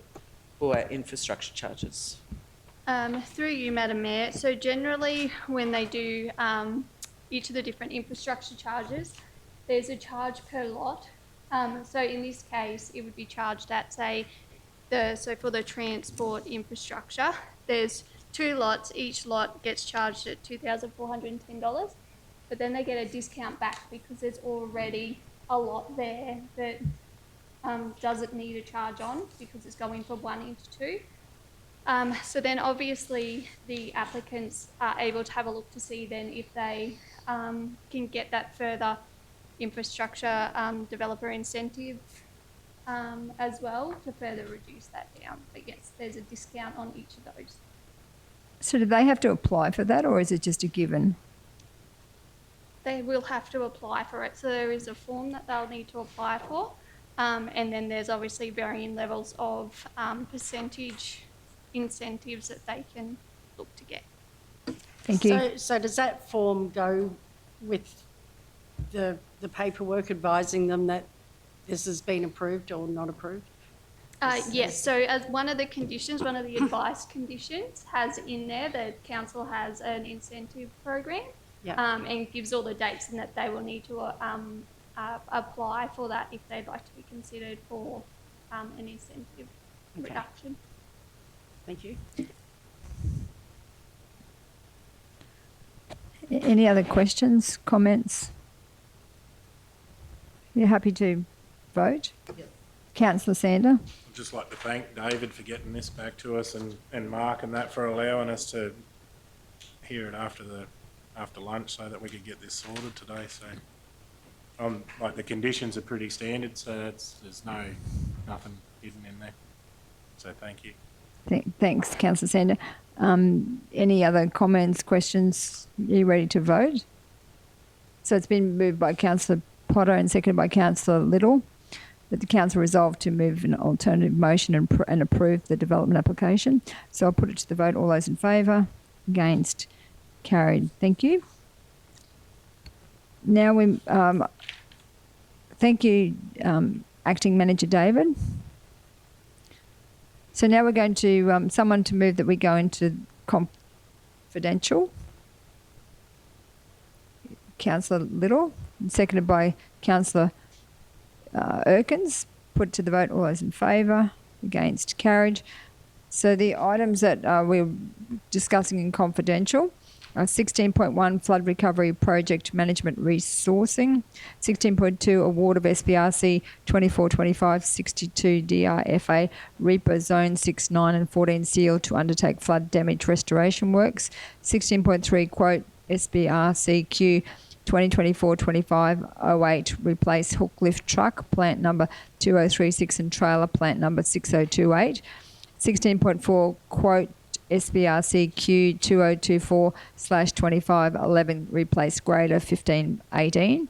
for our infrastructure charges? Through you, Madam Mayor. So generally, when they do each of the different infrastructure charges, there's a charge per lot. So in this case, it would be charged at, say, for the transport infrastructure, there's 2 lots. Each lot gets charged at $2,410, but then they get a discount back because there's already a lot there that doesn't need a charge on because it's going from 1 into 2. So then obviously the applicants are able to have a look to see then if they can get that further infrastructure developer incentive as well to further reduce that down. But yes, there's a discount on each of those. So do they have to apply for that, or is it just a given? They will have to apply for it. So there is a form that they'll need to apply for. And then there's obviously varying levels of percentage incentives that they can look to get. Thank you. So does that form go with the paperwork advising them that this has been approved or not approved? Yes, so as one of the conditions, one of the advice conditions has in there that council has an incentive program and gives all the dates and that they will need to apply for that if they'd like to be considered for an incentive reduction. Thank you. Any other questions, comments? You're happy to vote? Yep. Councillor Sander? I'd just like to thank David for getting this back to us and Mark and that for allowing us to hear it after lunch so that we could get this sorted today. So, like the conditions are pretty standard, so there's nothing hidden in there. So thank you. Thanks, Councillor Sander. Any other comments, questions? Are you ready to vote? So it's been moved by Councillor Potter and seconded by Councillor Little that the council resolved to move an alternative motion and approve the development application. So I'll put it to the vote. All those in favour? Against? Carried. Thank you. Now we thank you, Acting Manager David. So now we're going to someone to move that we go into confidential. Councillor Little, seconded by Councillor Erkins. Put to the vote. All those in favour? Against? Carried. So the items that we're discussing in confidential are 16.1 flood recovery project management resourcing, 16.2 award of SBRC 2425-62 DRFA REPA Zone 6, 9 and 14 seal to undertake flood damage restoration works, 16.3 quote SBRCQ 2024-25-08, replace hook lift truck, plant number 2036 and trailer, plant number 6028. 16.4, quote SBRC Q 2024/2511, replace grader 1518.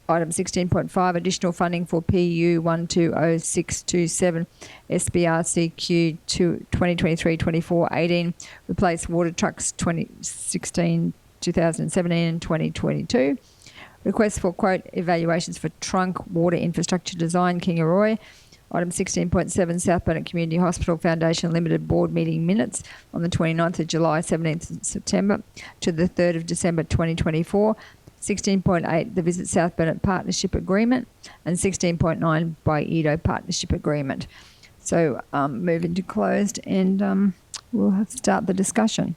Item 16.5, additional funding for PU 120627 SBRCQ 2023-24-18, replace water trucks 2016, 2017 and 2022. Request for quote evaluations for trunk water infrastructure design, Kingaroy. Item 16.7, South Burnett Community Hospital Foundation Limited Board Meeting Minutes on the 29th of July, 17th of September to the 3rd of December 2024. 16.8, the Visit South Burnett Partnership Agreement, and 16.9 by Edo Partnership Agreement. So move into closed, and we'll start the discussion.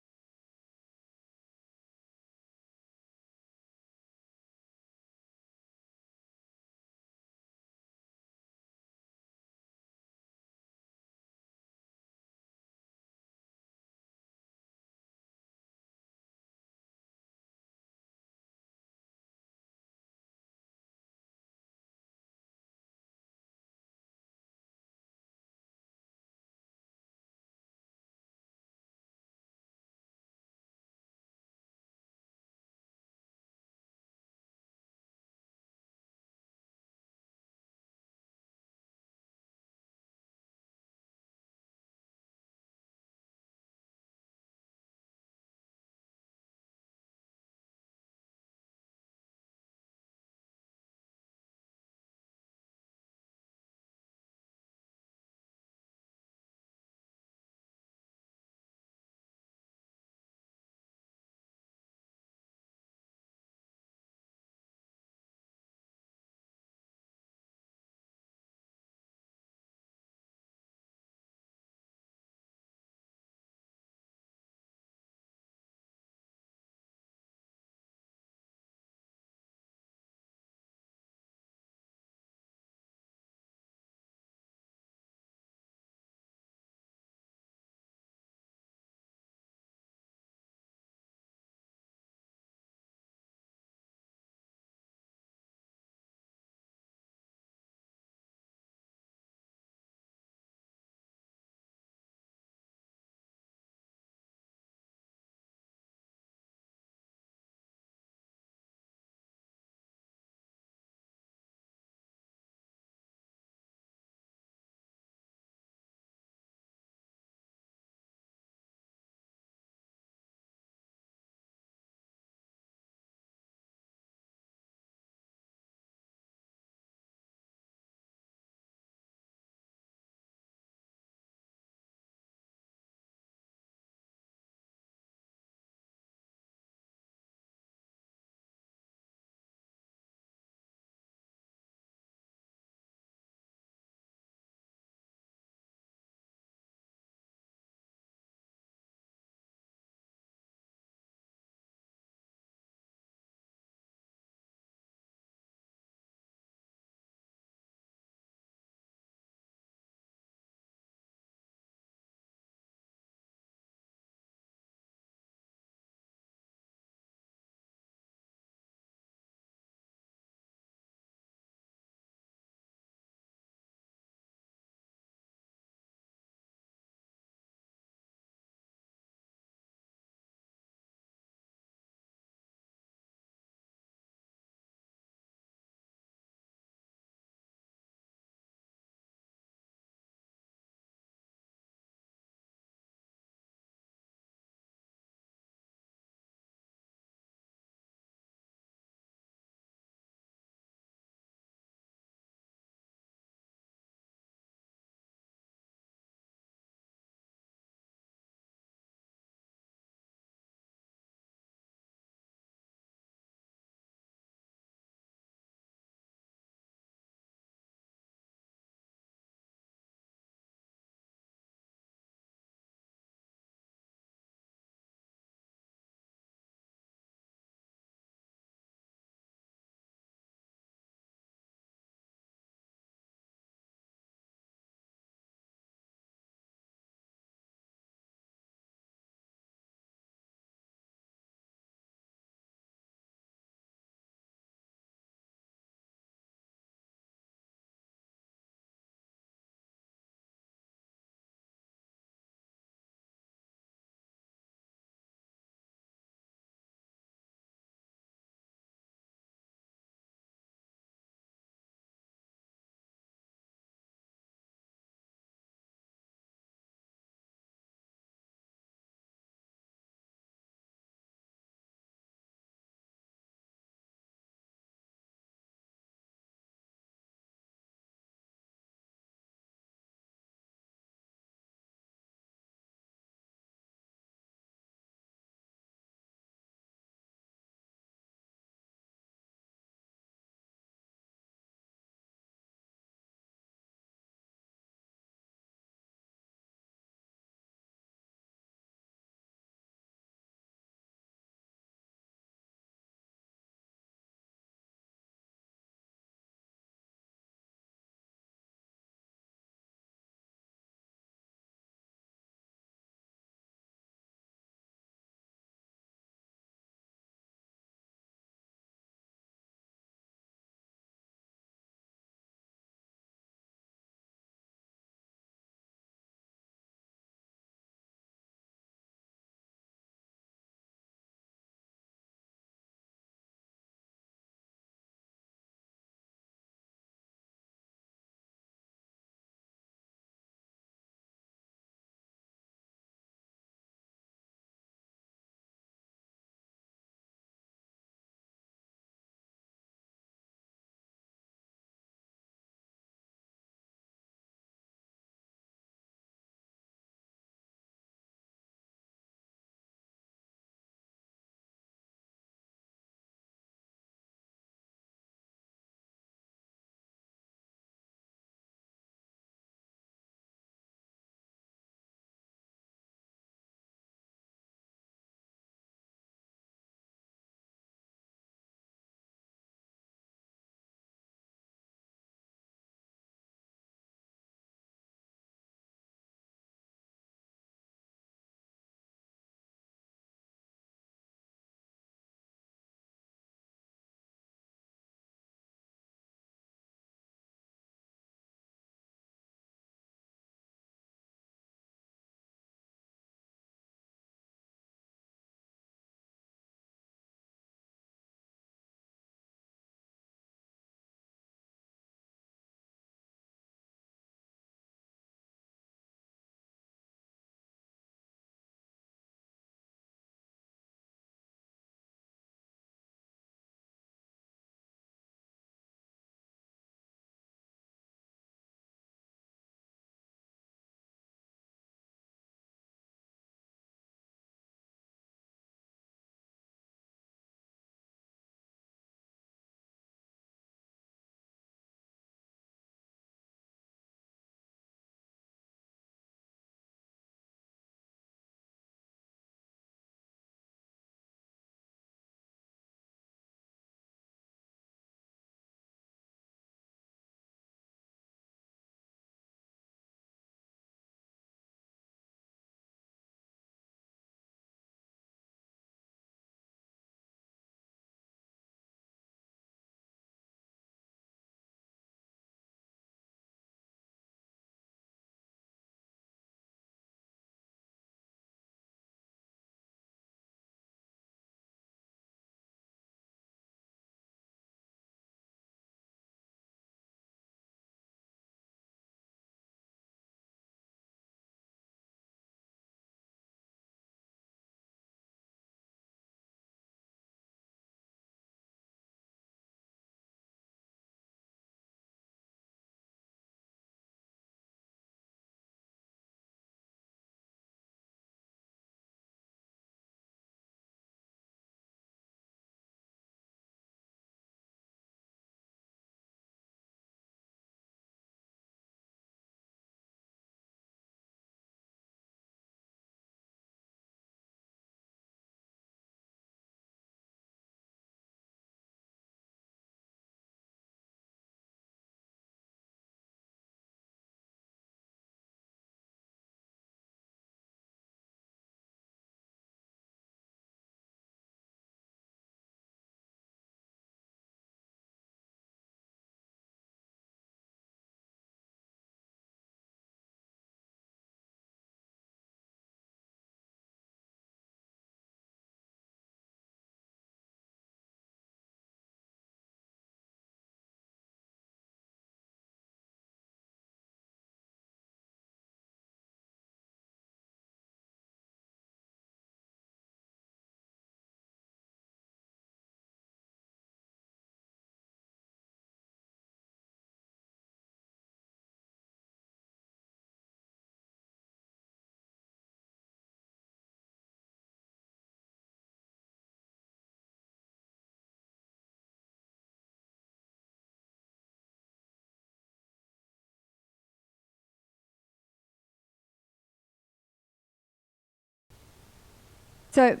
So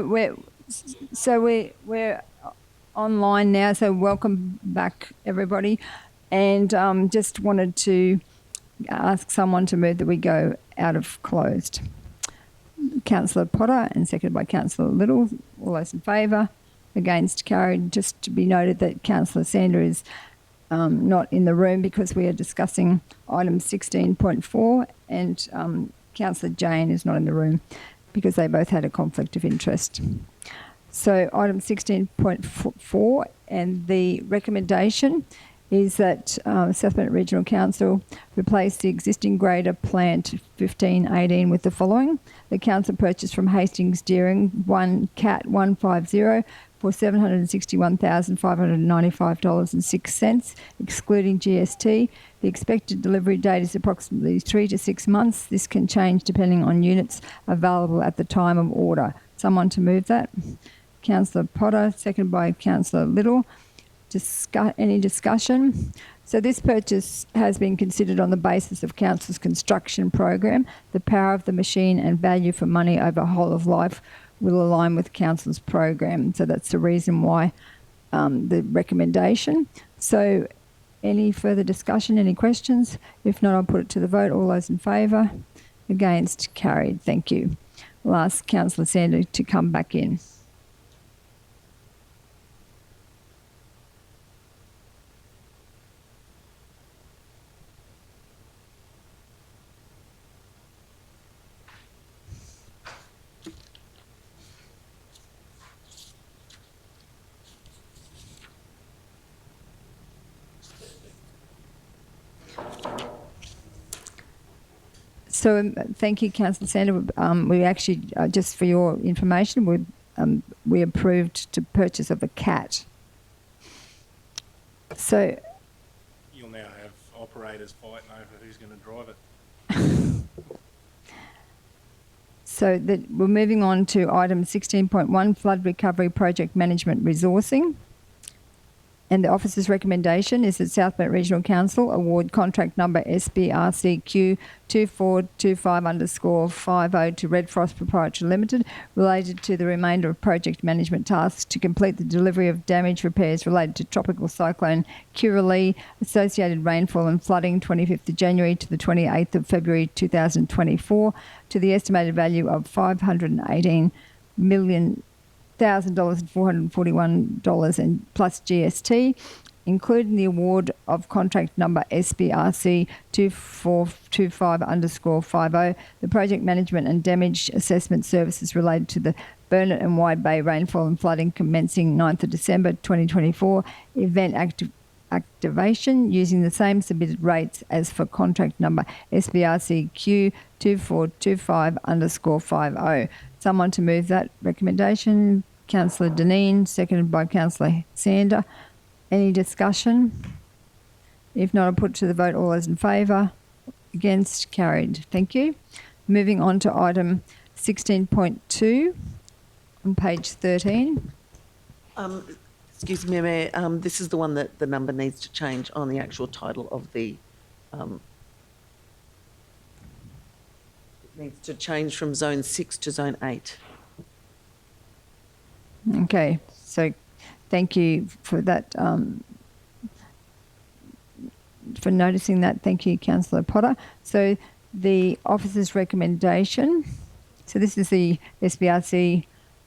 we're online now. So welcome back, everybody, and just wanted to ask someone to move that we go out of closed. Councillor Potter and seconded by Councillor Little. All those in favour? Against? Carried. Just to be noted that Councillor Sander is not in the room because we are discussing item 16.4, and Councillor Jane is not in the room because they both had a conflict of interest. So item 16.4, and the recommendation is that South Bennett Regional Council replace the existing grader plant 1518 with the following. The council purchased from Hastings Deering 1 CAT 150 for $761,595.06, excluding GST. The expected delivery date is approximately 3 to 6 months. This can change depending on units available at the time of order. Someone to move that? Councillor Potter, seconded by Councillor Little. Any discussion? So this purchase has been considered on the basis of Council's construction program. The power of the machine and value for money over whole of life will align with Council's program. So that's the reason why the recommendation. So any further discussion, any questions? If not, I'll put it to the vote. All those in favour? Against? Carried. Thank you. We'll ask Councillor Sander to come back in. So thank you, Councillor Sander. We actually, just for your information, we approved to purchase of a CAT. So You'll now have operators fighting over who's going to drive it. so we're moving on to item 16.1, flood recovery project management resourcing. And the officer's recommendation is that South Bennett Regional Council award contract number SBRCQ 2425_50 to Red Frost Proprietary Limited related to the remainder of project management tasks to complete the delivery of damage repairs related to Tropical Cyclone Kirrily, associated rainfall and flooding 25th of January to the 28th of February 2024 to the estimated value of $518 million. $1,441 and plus GST, including the award of contract number SBRC 2425_50, the project management and damage assessment services related to the Burnett and Wide Bay rainfall and flooding commencing 9th of December 2024, event activation using the same submitted rates as for contract number SBRCQ 2425_50. Someone to move that recommendation? Councillor Deneen, seconded by Councillor Sander. Any discussion? If not, I'll put it to the vote. All those in favour? Against? Carried. Thank you. Moving on to item 16.2 on page 13. Excuse me, Mayor, this is the one that the number needs to change on the actual title of the, it needs to change from Zone 6 to Zone 8. Okay, so thank you for that, for noticing that. Thank you, Councillor Potter. So the officer's recommendation, so this is the SBRC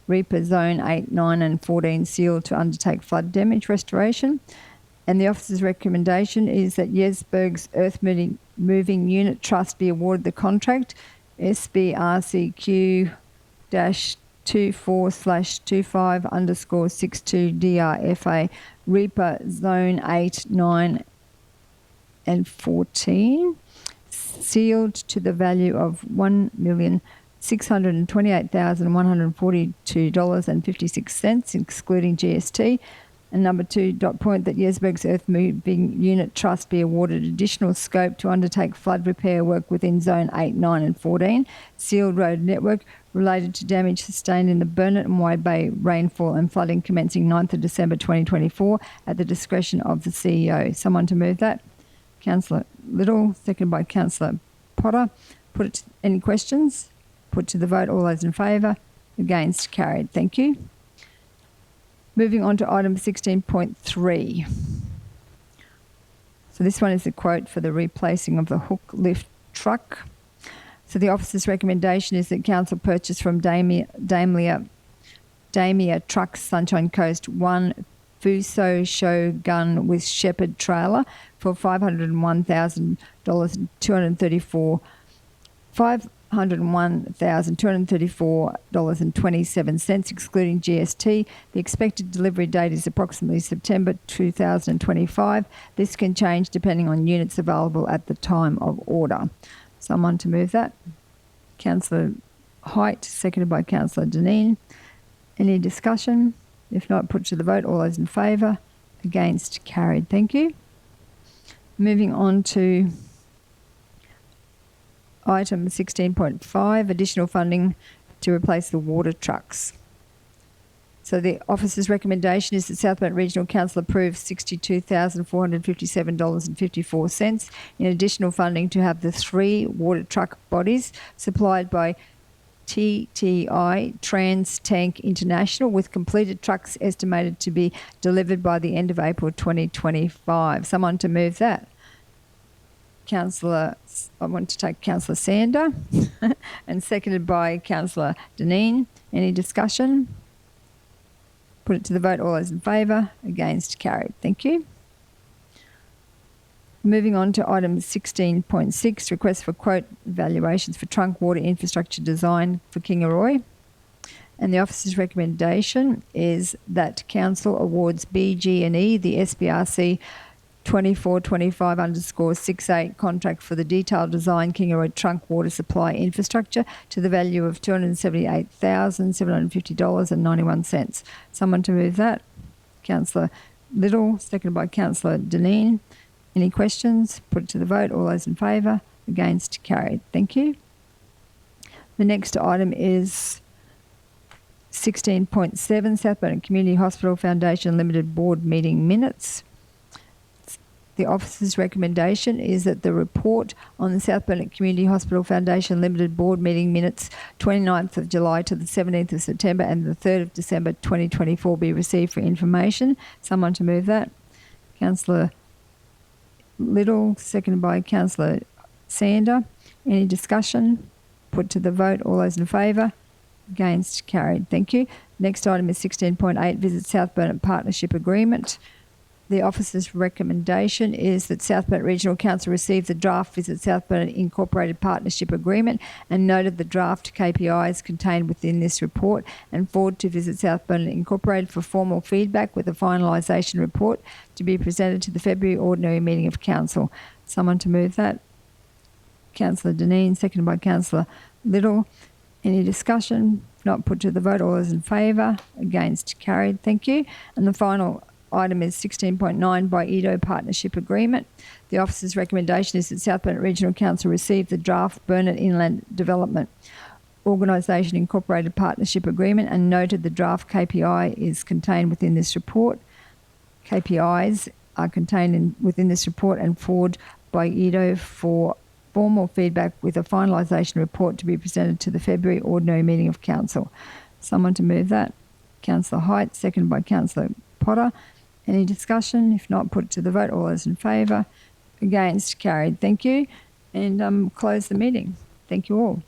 Reaper Zone 8, 9 and 14 sealed to undertake flood damage restoration. And the officer's recommendation is that Yesberg's Earth Moving Unit Trust be awarded the contract SBRCQ-24/25_62 DRFA Reaper Zone 8, 9 and 14 sealed to the value of $1,628,142.56 excluding GST. And number 2, point that Yesberg's Earth Moving Unit Trust be awarded additional scope to undertake flood repair work within Zone 8, 9 and 14, sealed road network related to damage sustained in the Burnett and Wide Bay rainfall and flooding commencing 9th of December 2024 at the discretion of the CEO. Someone to move that? Councillor Little, seconded by Councillor Potter. Any questions? Put to the vote. All those in favour? Against? Carried. Thank you. Moving on to item 16.3. So this one is a quote for the replacing of the hook lift truck. So the officer's recommendation is that council purchase from Daimler Trucks Sunshine Coast 1 Fuso Show gun with Shepherd trailer for $501,234.27, excluding GST. The expected delivery date is approximately September 2025. This can change depending on units available at the time of order. Someone to move that? Councillor Height, seconded by Councillor Deneen. Any discussion? If not, put to the vote. All those in favour? Against? Carried. Thank you. Moving on to item 16.5, additional funding to replace the water trucks. So the officer's recommendation is that South Burnett Regional Council approve $62,457.54 in additional funding to have the 3 water truck bodies supplied by TTI Trans Tank International, with completed trucks estimated to be delivered by the end of April 2025. Someone to move that? I want to take Councillor Sander and seconded by Councillor Deneen. Any discussion? Put it to the vote. All those in favour? Against? Carried. Thank you. Moving on to item 16.6, request for quote evaluations for trunk water infrastructure design for Kingaroy. And the officer's recommendation is that council awards BG&E the SBRC 2425_68 contract for the detailed design Kingaroy trunk water supply infrastructure to the value of $278,750.91. Someone to move that? Councillor Little, seconded by Councillor Deneen. Any questions? Put it to the vote. All those in favour? Against? Carried. Thank you. The next item is 16.7, South Burnett Community Hospital Foundation Limited Board Meeting Minutes. The officer's recommendation is that the report on the South Burnett Community Hospital Foundation Limited Board Meeting Minutes 29th of July to the 17th of September and the 3rd of December 2024 be received for information. Someone to move that? Councillor Little, seconded by Councillor Sander. Any discussion? Put to the vote. All those in favour? Against? Carried. Thank you. Next item is 16.8, Visit South Burnett Partnership Agreement. The officer's recommendation is that South Burnett Regional Council receive the draft Visit South Burnett Incorporated Partnership Agreement and noted the draft KPIs contained within this report and forward to Visit South Burnett Incorporated for formal feedback with a finalisation report to be presented to the February ordinary meeting of Council. Someone to move that? Councillor Deneen, seconded by Councillor Little. Any discussion? If not, put to the vote. All those in favour? Against? Carried. Thank you. And the final item is 16.9 by Edo Partnership Agreement. The officer's recommendation is that South Burnett Regional Council receive the draft Burnett Inland Development Organisation Incorporated Partnership Agreement and noted the draft KPI is contained within this report. KPIs are contained within this report and forward by Edo for formal feedback with a finalisation report to be presented to the February ordinary meeting of Council. Someone to move that? Councillor Height, seconded by Councillor Potter. Any discussion? If not, put it to the vote. All those in favour? Against? Carried. Thank you. And close the meeting. Thank you all.